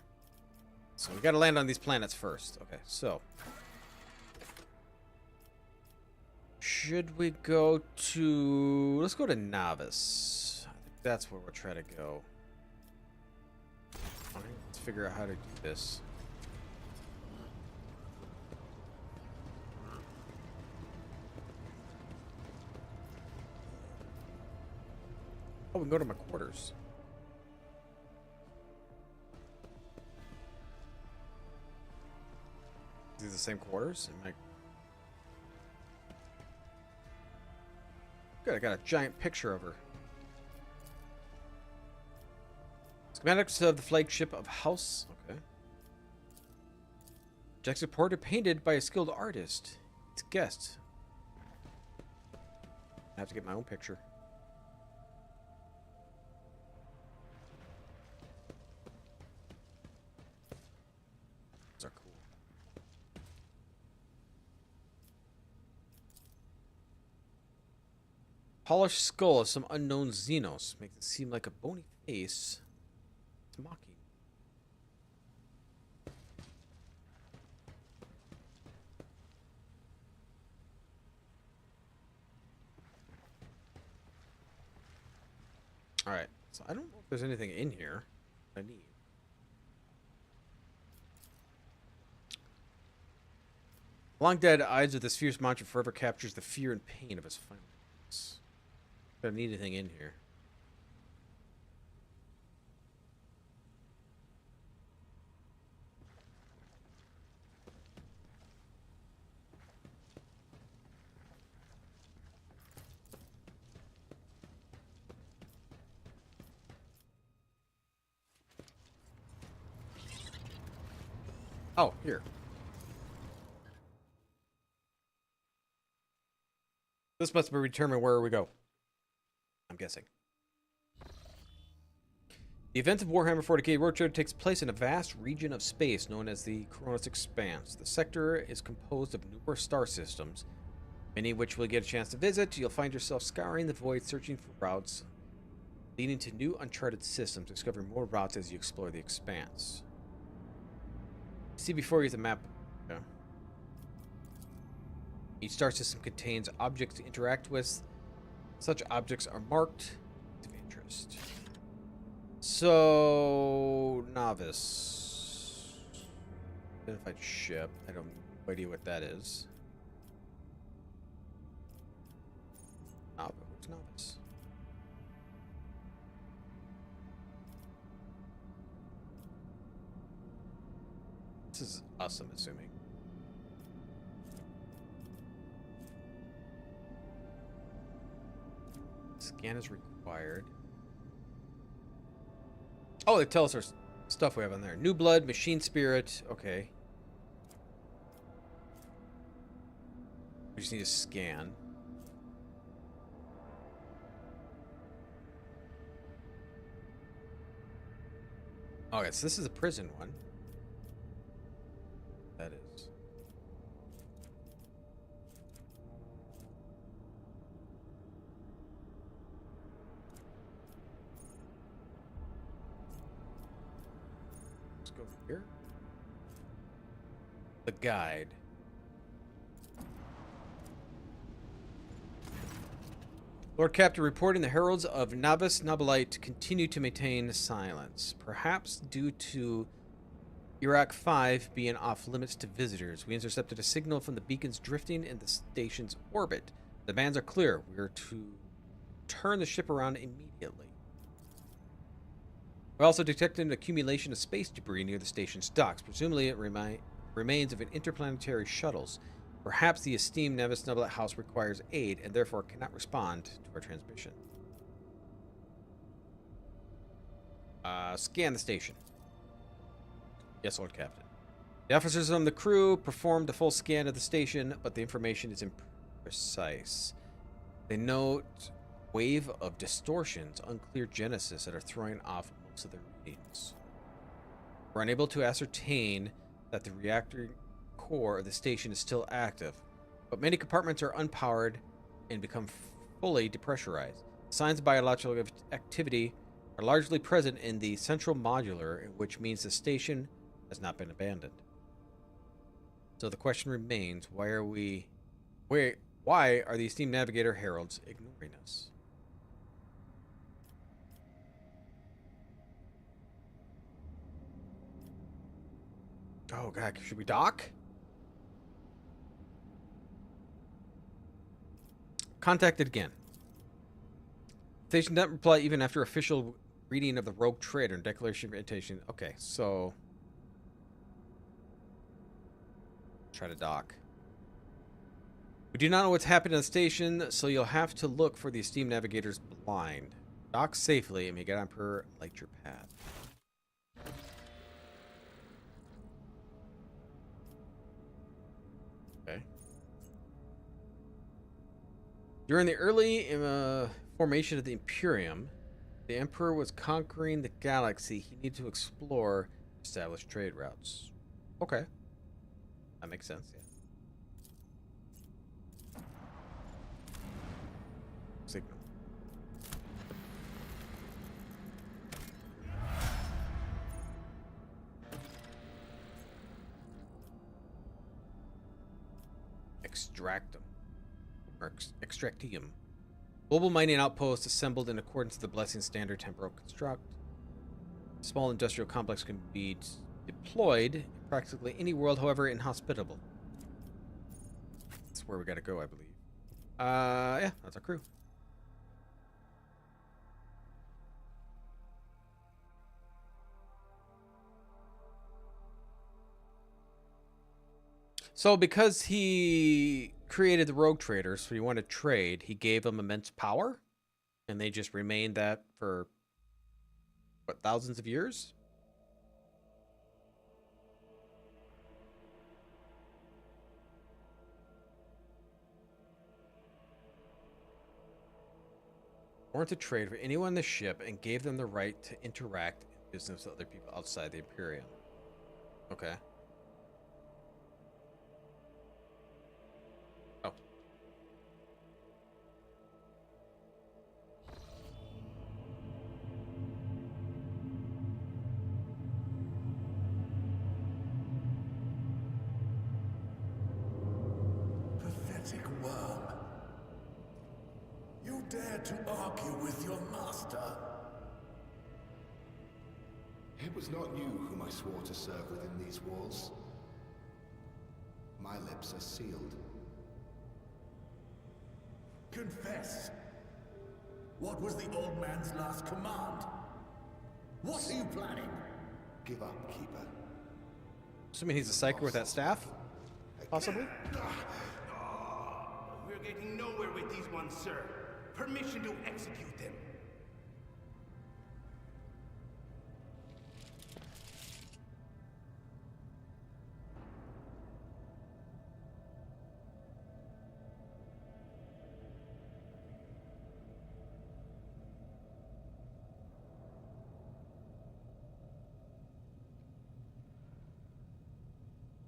Speaker 1: So we gotta land on these planets first. Okay, so should we go to... Let's go to Novice. I think that's where we'll try to go. Alright, let's figure out how to do this. Oh, we can go to my quarters. These are the same quarters? Good, I got a giant picture of her. Schematics of the flagship of House. Okay. Jack's reported painted by a skilled artist. It's a guest. I have to get my own picture. Those are cool. Polished skull of some unknown xenos makes it seem like a bony face. It's mocking. Alright, so I don't know if there's anything in here I need. Long dead eyes of this fierce monster forever captures the fear and pain of his final moments. Don't need anything in here. Oh, here. This must be determined where we go. I'm guessing. The event of Warhammer 40k Roadshow takes place in a vast region of space known as the Cronus Expanse. The sector is composed of numerous star systems, many of which we'll get a chance to visit. You'll find yourself scouring the void, searching for routes leading to new uncharted systems, discovering more routes as you explore the expanse. See before you the map. Yeah. Each star system contains objects to interact with. Such objects are marked of interest. So, novice. Identified ship. I don't have no idea what that is. Novice. What's novice? This is us, I'm assuming. Scan is required. Oh, they tell us our stuff we have on there. New blood, machine spirit. Okay. We just need to scan. Okay, so this is a prison one. That is. Let's go here. The guide. Lord Captain reporting the heralds of Nabis Nobilite continue to maintain silence, perhaps due to Iraq 5 being off limits to visitors. We intercepted a signal from the beacons drifting in the station's orbit. The bands are clear. We are to turn the ship around immediately. We also detected an accumulation of space debris near the station's docks. Presumably it remains of an interplanetary shuttles. Perhaps the esteemed Nevis Nobilite House requires aid and therefore cannot respond to our transmission. Scan the station. Yes, Lord Captain. The officers on the crew performed a full scan of the station, but the information is imprecise. They note wave of distortions, unclear genesis that are throwing off most of the readings. We're unable to ascertain that the reactor core of the station is still active, but many compartments are unpowered and become fully depressurized. Signs of biological activity are largely present in the central modular, which means the station has not been abandoned. So the question remains, why are the esteemed navigator heralds ignoring us? Oh god, should we dock? Contacted again. Station didn't reply even after official reading of the rogue trader and declaration of invitation. Okay, so try to dock. We do not know what's happened on the station, so you'll have to look for the esteemed navigator's blind. Dock safely and may get Emperor light your path. Okay. During the early formation of the Imperium, the Emperor was conquering the galaxy. He needed to explore established trade routes. Okay. That makes sense, yeah. Signal. Extractum. Or extractium. Global mining outpost assembled in accordance with the Blessing Standard Temporal Construct. Small industrial complex can be deployed in practically any world, however inhospitable. That's where we gotta go, I believe. Yeah, that's our crew. So because he created the rogue traders, so he wanted to trade, he gave them immense power, and they just remained that for, what, thousands of years? Warned to trade for anyone on the ship and gave them the right to interact in business with other people outside the Imperium. Okay. Oh.
Speaker 4: pathetic worm. You dare to argue with your master?
Speaker 10: It was not you whom I swore to serve within these walls. My lips are sealed.
Speaker 4: Confess. What was the old man's last command? What are you planning?
Speaker 10: Give up, Keeper.
Speaker 1: Assuming he's a psyker with that staff? Possibly?
Speaker 17: We're getting nowhere with these ones, sir. Permission to execute them.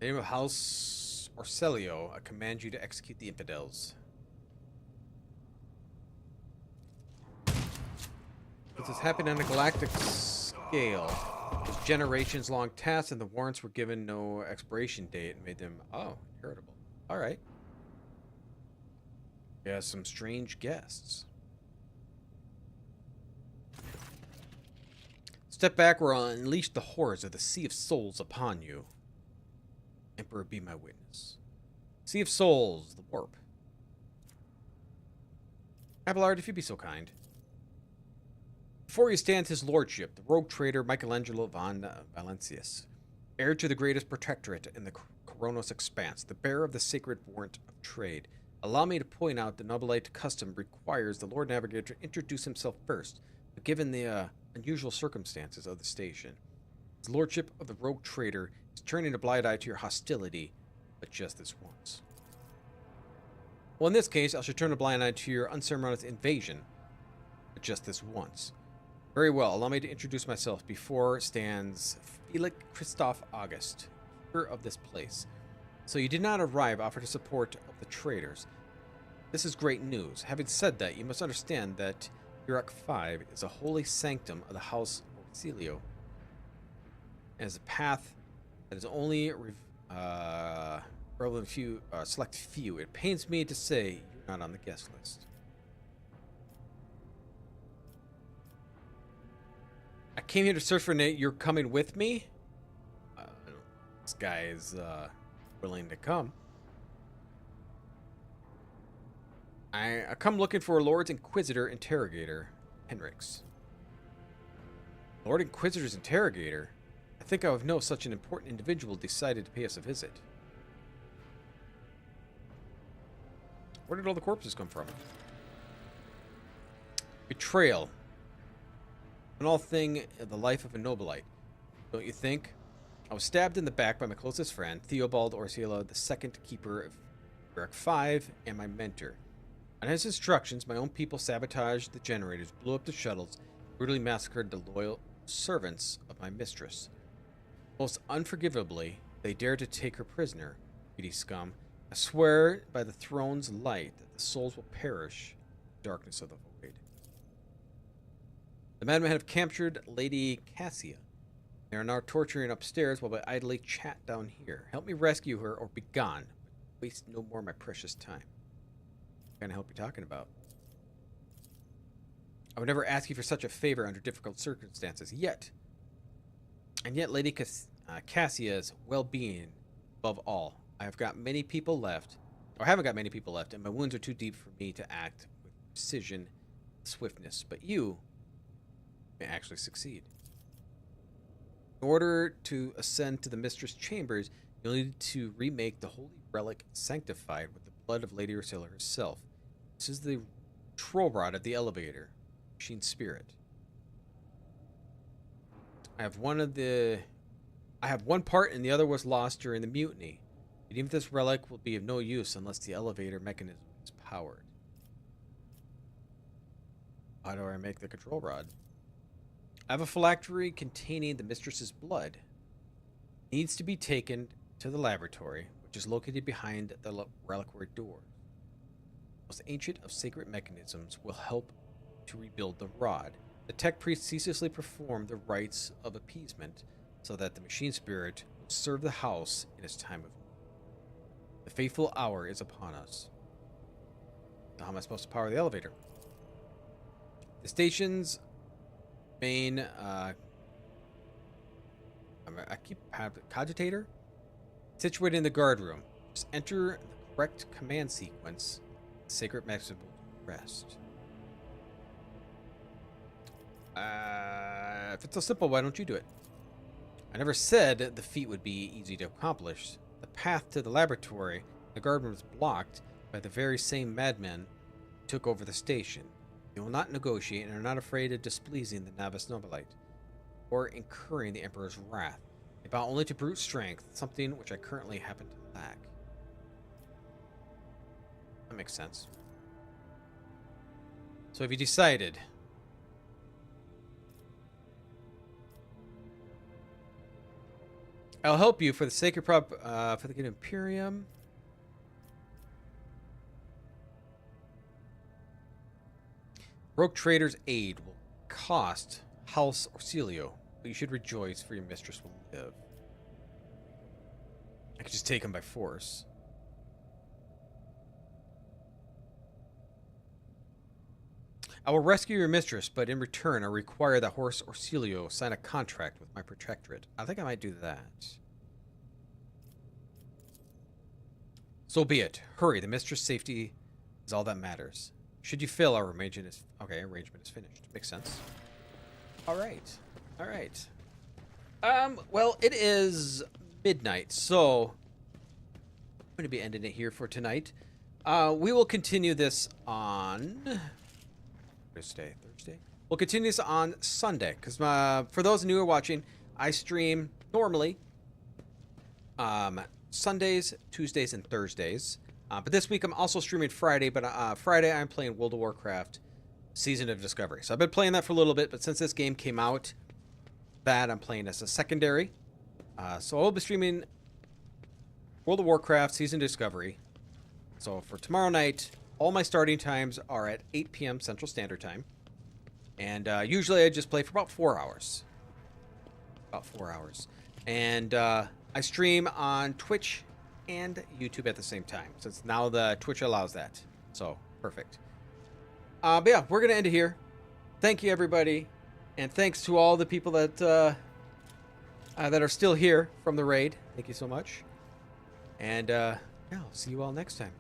Speaker 1: Name of House Orcelio, I command you to execute the infidels. This is happening on a galactic scale. It's generations-long tasks, and the warrants were given no expiration date and made them, heritable. Alright. Yeah, some strange guests. Step back or I'll unleash the horrors of the Sea of Souls upon you. Emperor, be my witness. Sea of Souls, the warp. Abelard, if you'd be so kind. Before you stands his lordship, the rogue trader Michelangelo von Valencius, heir to the greatest protectorate in the Coronos expanse, the bearer of the sacred warrant of trade. Allow me to point out the Nobilite custom requires the Lord Navigator to introduce himself first, but given the unusual circumstances of the station, his lordship of the rogue trader is turning a blind eye to your hostility, but just this once. Well, in this case, I shall turn a blind eye to your unceremonious invasion, but just this once. Very well, allow me to introduce myself. Before stands Felix Christoph August, keeper of this place. So you did not arrive offer to support of the traders. This is great news. Having said that, you must understand that Uruk 5 is a holy sanctum of the House Orcelio, and is a path that is only relevant few, select few. It pains me to say you're not on the guest list. I came here to search for Nate. You're coming with me? This guy is willing to come. I come looking for Lord's Inquisitor Interrogator, Henrix. Lord Inquisitor's Interrogator? I think I would know such an important individual decided to pay us a visit. Where did all the corpses come from? Betrayal. An all thing of the life of a Nobilite, don't you think? I was stabbed in the back by my closest friend, Theobald Orcila, the second keeper of Uruk 5, and my mentor. On his instructions, my own people sabotaged the generators, blew up the shuttles, brutally massacred the loyal servants of my mistress. Most unforgivably, they dared to take her prisoner, greedy scum. I swear by the throne's light that the souls will perish in the darkness of the void. The madmen have captured Lady Cassia. They are now torturing upstairs while I idly chat down here. Help me rescue her or be gone. Waste no more of my precious time. What kind of help are you talking about? I would never ask you for such a favor under difficult circumstances. Yet Lady Cassia's well-being above all. I have got many people left, or haven't got many people left, and my wounds are too deep for me to act with precision and swiftness. But you may actually succeed. In order to ascend to the mistress' chambers, you'll need to remake the holy relic sanctified with the blood of Lady Ursula herself. This is the troll rod of the elevator, machine spirit. I have one part and the other was lost during the mutiny. But even this relic will be of no use unless the elevator mechanism is powered. How do I make the control rod? I have a phylactery containing the mistress's blood. It needs to be taken to the laboratory, which is located behind the reliquary door. The most ancient of sacred mechanisms will help to rebuild the rod. The tech priests ceaselessly perform the rites of appeasement so that the machine spirit will serve the house in its time of need. The fateful hour is upon us. How am I supposed to power the elevator? The station's main I keep cogitator situated in the guard room. Just enter the correct command sequence. The sacred message will rest. If it's so simple, why don't you do it? I never said the feat would be easy to accomplish. The path to the laboratory, the guard room is blocked by the very same madmen who took over the station. You will not negotiate and are not afraid of displeasing the novice nobilite or incurring the Emperor's wrath. They bow only to brute strength, something which I currently happen to lack. That makes sense. So have you decided? I'll help you for the sake of for the good Imperium. Rogue Trader's aid will cost House Orsilio, but you should rejoice, for your mistress will live. I could just take him by force. I will rescue your mistress, but in return I require that Horse Orsilio sign a contract with my protectorate. I think I might do that. So be it. Hurry, the mistress' safety is all that matters. Should you fail, our arrangement is... Okay, arrangement is finished. Makes sense. Alright. Alright. Well, it is midnight, so... I'm going to be ending it here for tonight. We will continue this on... Thursday. We'll continue this on Sunday, because for those of you who are watching, I stream normally Sundays, Tuesdays, and Thursdays. But this week I'm also streaming Friday, but Friday I'm playing World of Warcraft Season of Discovery. So I've been playing that for a little bit, but since this game came out, that I'm playing as a secondary. So I'll be streaming World of Warcraft Season of Discovery. So for tomorrow night, all my starting times are at 8 p.m. Central Standard Time. And usually I just play for about 4 hours. And I stream on Twitch and YouTube at the same time, since now the Twitch allows that. So, perfect. But yeah, we're going to end it here. Thank you, everybody. And thanks to all the people that are still here from the raid. Thank you so much. And yeah, I'll see you all next time.